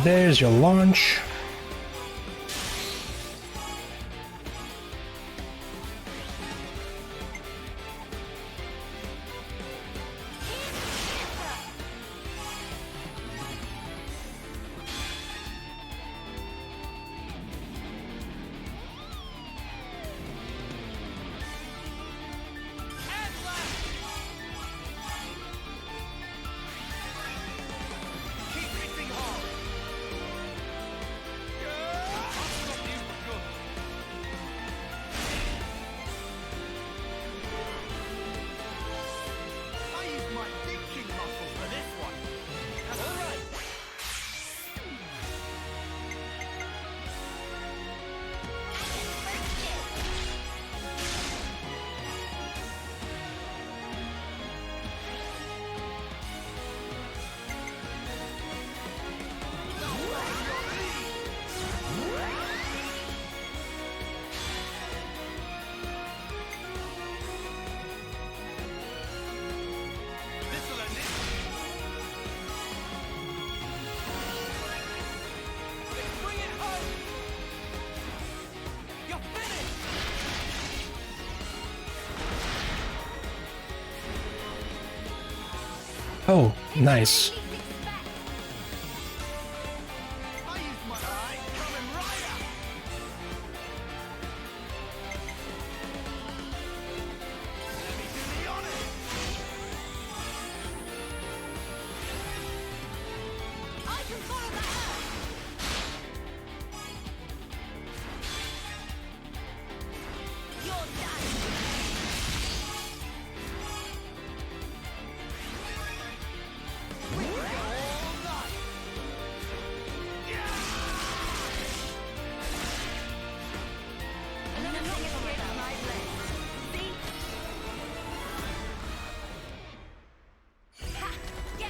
S1: There's your launch. Oh, nice.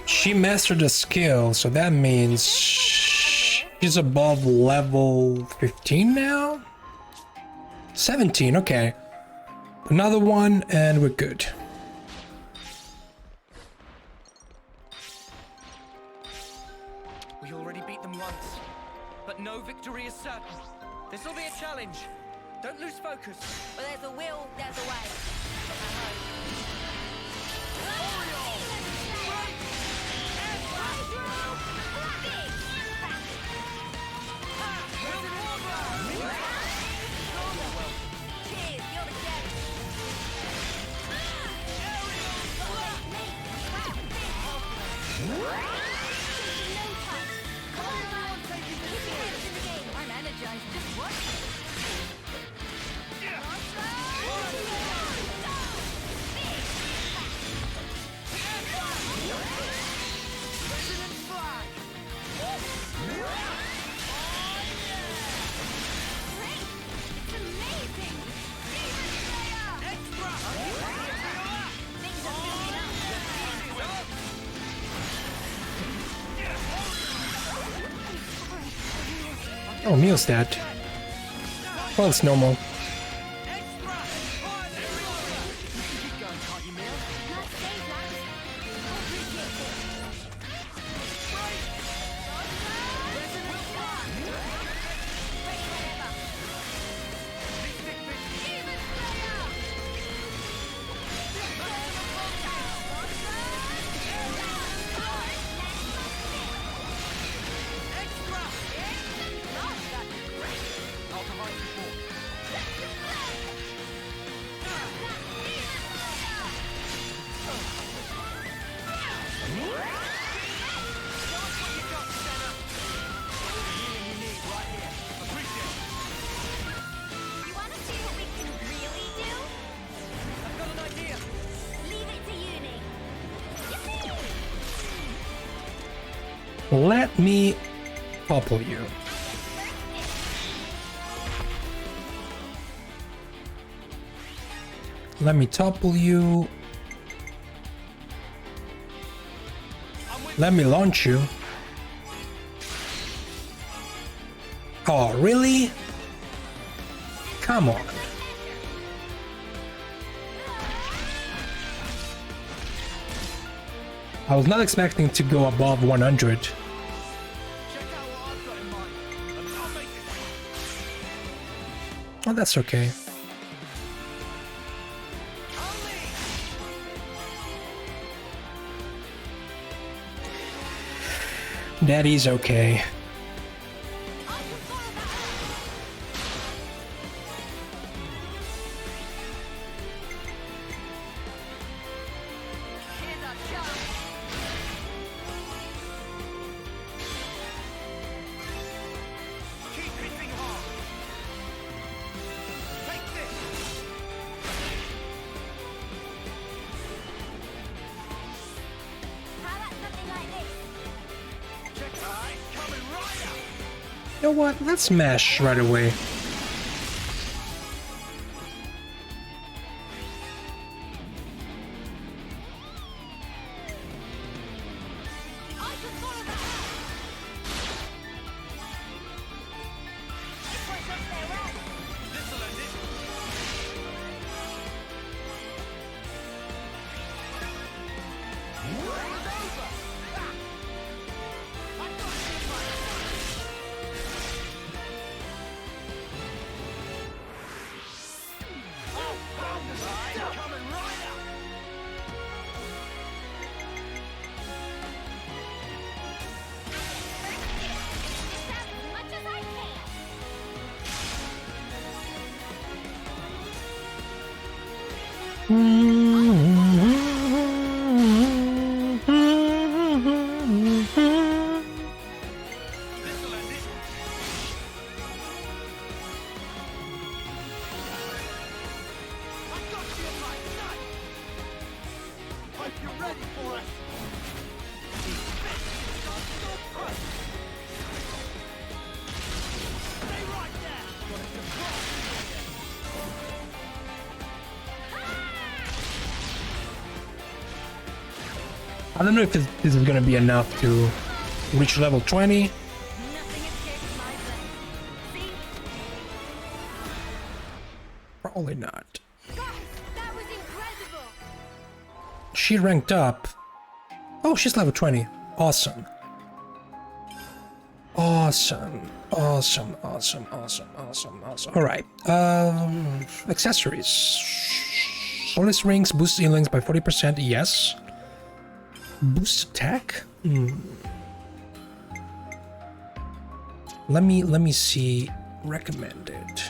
S1: She mastered a skill, so that means she's above level 15 now? 17, okay. Another one and we're good.
S19: We already beat them once, but no victory is certain. This'll be a challenge. Don't lose focus.
S3: But there's a will, there's a way.
S8: I'm energized. Just watch.
S1: Oh, Meal's dead. Well, it's normal. Let me topple you. Let me topple you. Let me launch you. Oh, really? Come on. I was not expecting to go above 100. Oh, that's okay. That is okay. You know what? Let's smash right away. I don't know if this is gonna be enough to reach level 20. Probably not. She ranked up. Oh, she's level 20. Awesome. Awesome. Awesome. Awesome. Awesome. Awesome. Awesome. Alright. Accessories. Solace rings boost healings by 40%. Yes. Boost attack? Let me see recommended.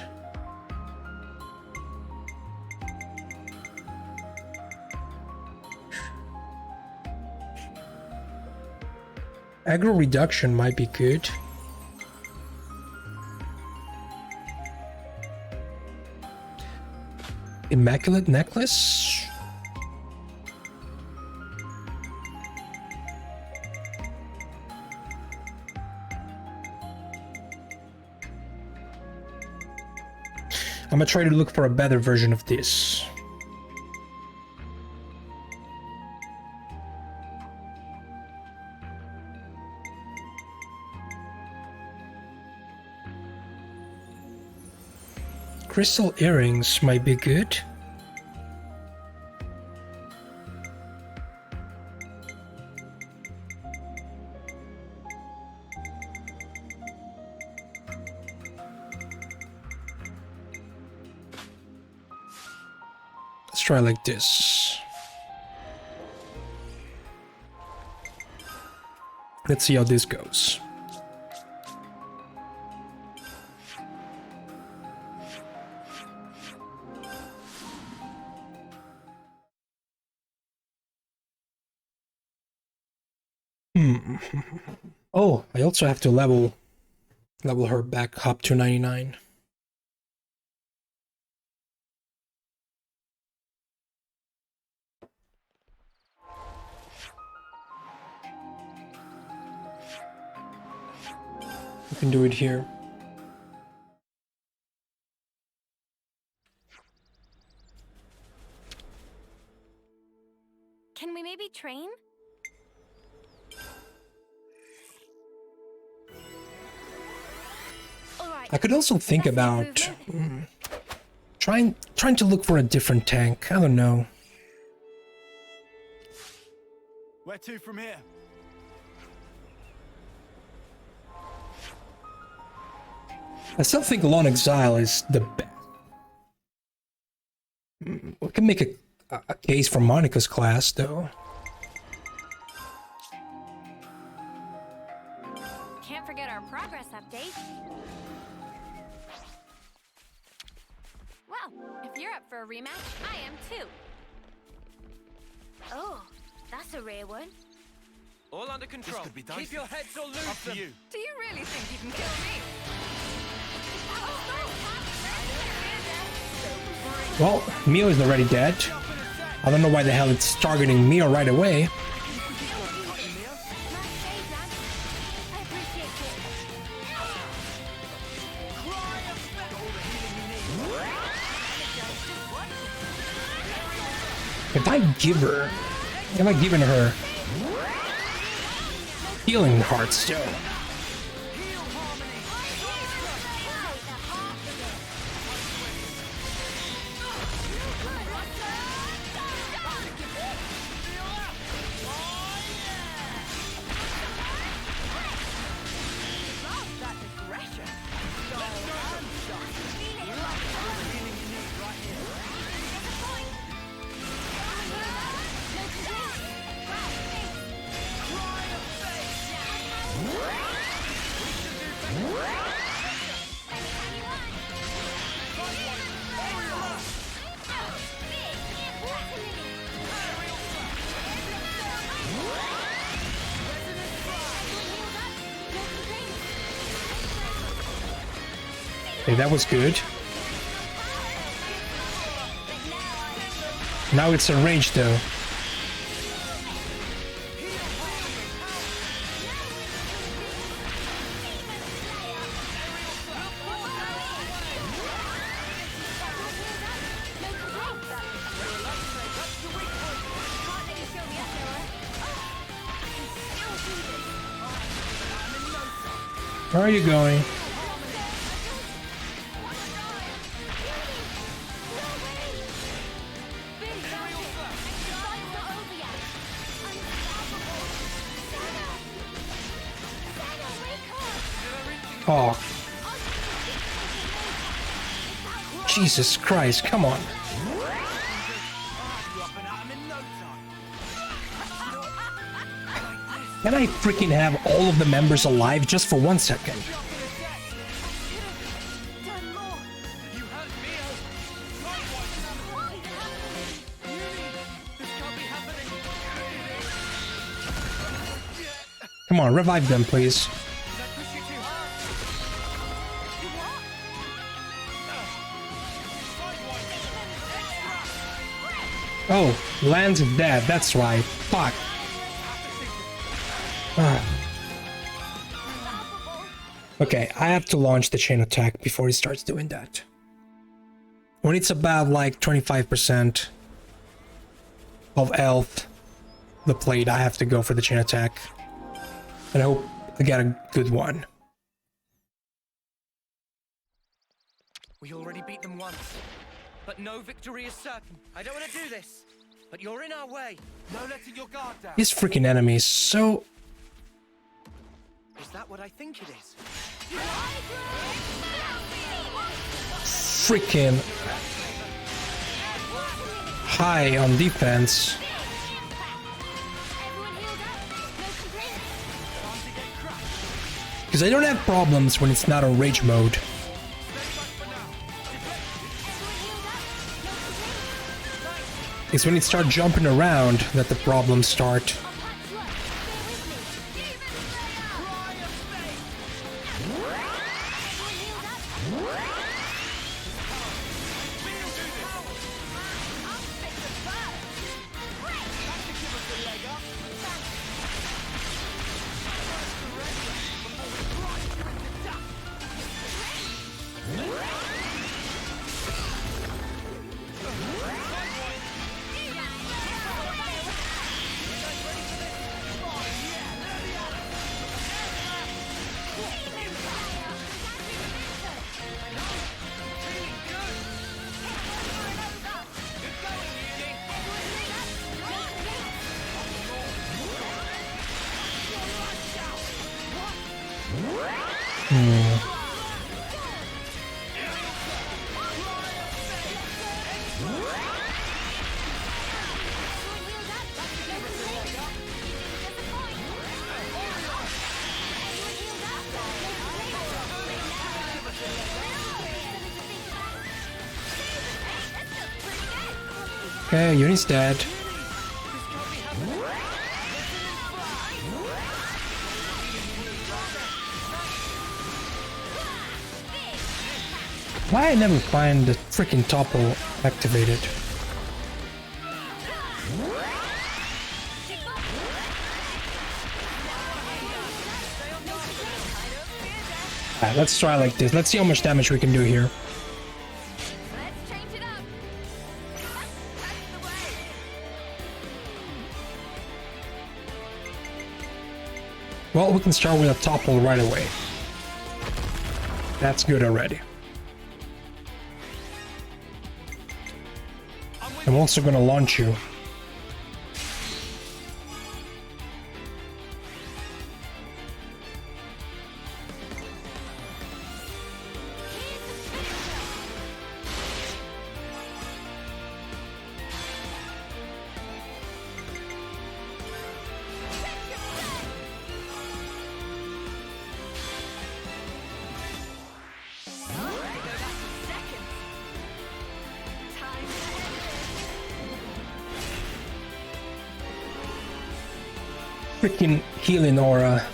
S1: Aggro reduction might be good. Immaculate necklace? I'm gonna try to look for a better version of this. Crystal earrings might be good. Let's try like this. Let's see how this goes. Oh, I also have to level her back up to 99. You can do it here.
S8: Can we maybe train?
S1: I could also think about trying to look for a different tank. I don't know.
S5: Where to from here?
S1: I still think Lone Exile is the best. We can make a case for Monica's class, though.
S8: Can't forget our progress update. Well, if you're up for a rematch, I am too. Oh, that's a rare one.
S19: All under control.
S5: Could be
S19: Keep your heads or lose
S5: Up to
S19: them.
S5: you.
S8: Do you really think you can kill me?
S1: Well, Mio is already dead. I don't know why the hell it's targeting Mio right away. If I give her... Am I giving her... Healing hearts still? Hey, that was good. Now it's a rage though. Where are you going? Oh. Jesus Christ, come on. Can I freaking have all of the members alive just for 1 second? Come on, revive them, please. Oh, Lance is dead, that's right. Fuck. Okay, I have to launch the chain attack before he starts doing that. When it's about like 25% of health depleted, I have to go for the chain attack. And I hope I get a good one.
S19: We already beat them once, but no victory is certain. I don't want to do this, but you're in our way.
S5: No letting your guard down.
S1: This freaking enemy is so...
S19: Is that what I think it is?
S1: freaking high on defense. Because I don't have problems when it's not on rage mode. It's when it starts jumping around that the problems start. Okay, Uni's dead. Why I never find the freaking topple activated? Alright, let's try like this. Let's see how much damage we can do here. Well, we can start with a topple right away. That's good already. I'm also gonna launch you. Freaking healing aura.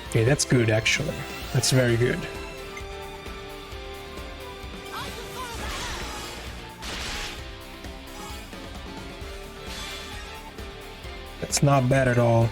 S1: Okay, that's good actually. That's very good. That's not bad at all.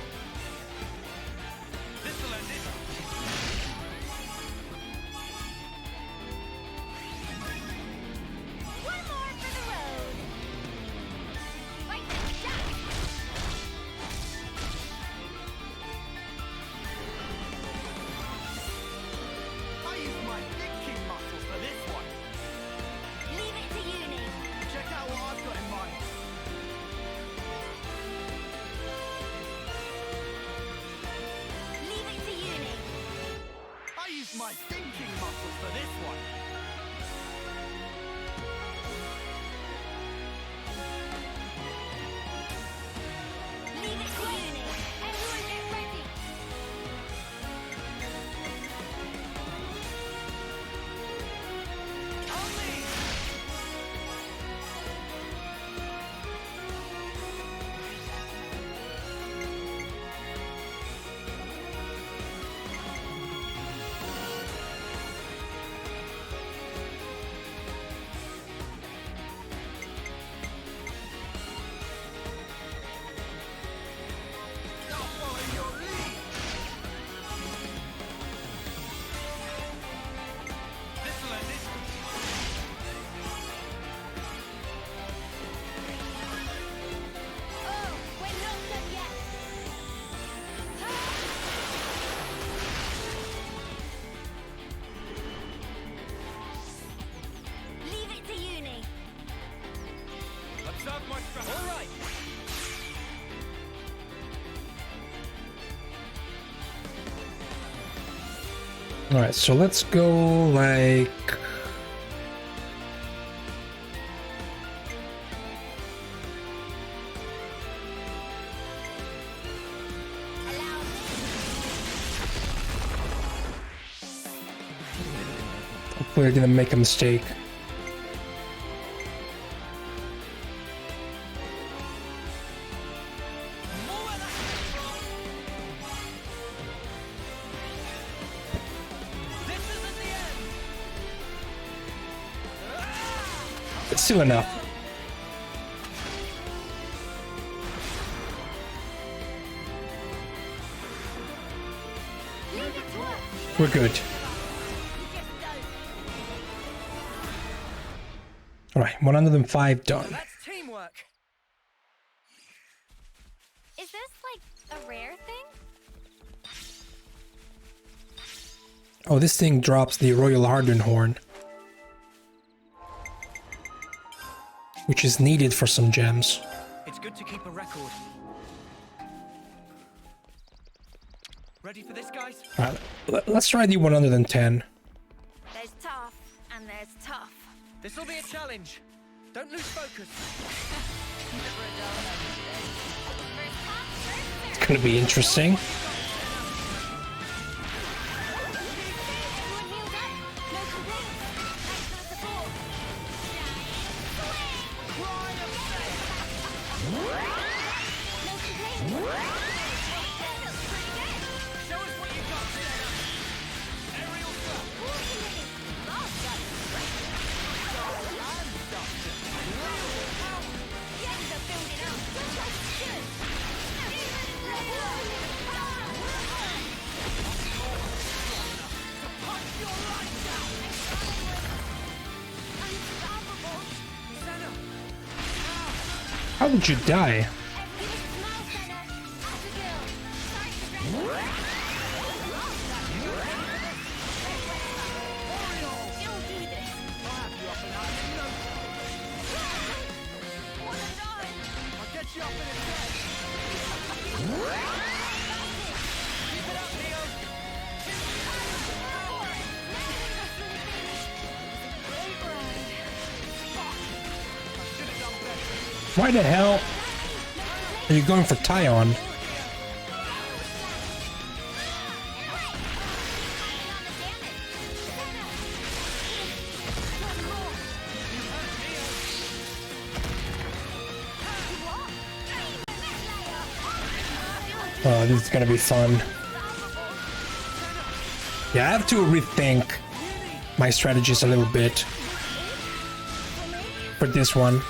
S20: use my thinking muscles for this one.
S8: Leave it quietly. Everyone get ready.
S1: Alright, so let's go like... Hopefully I didn't make a mistake. It's still enough. We're good. Alright, 105 done.
S19: That's teamwork.
S8: Is this like a rare thing?
S1: Oh, this thing drops the Royal Harden Horn, which is needed for some gems.
S19: It's good to keep a record. Ready for this, guys?
S1: Alright, let's try the 110.
S8: There's tough and there's tough.
S19: This'll be a challenge. Don't lose focus.
S1: It's gonna be interesting. How did you die? Why the hell are you going for Tyon? Oh, this is gonna be fun. Yeah, I have to rethink my strategies a little bit for this one.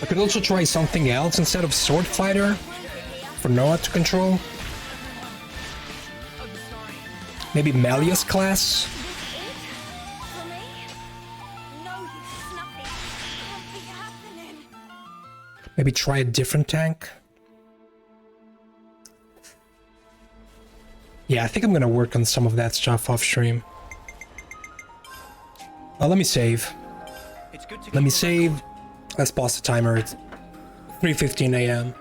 S1: I could also try something else instead of Sword Fighter for Noah to control. Maybe Melia's class? Maybe try a different tank? Yeah, I think I'm gonna work on some of that stuff off stream. Let me save. Let me save, Let's pause the timer at 3:15 a.m.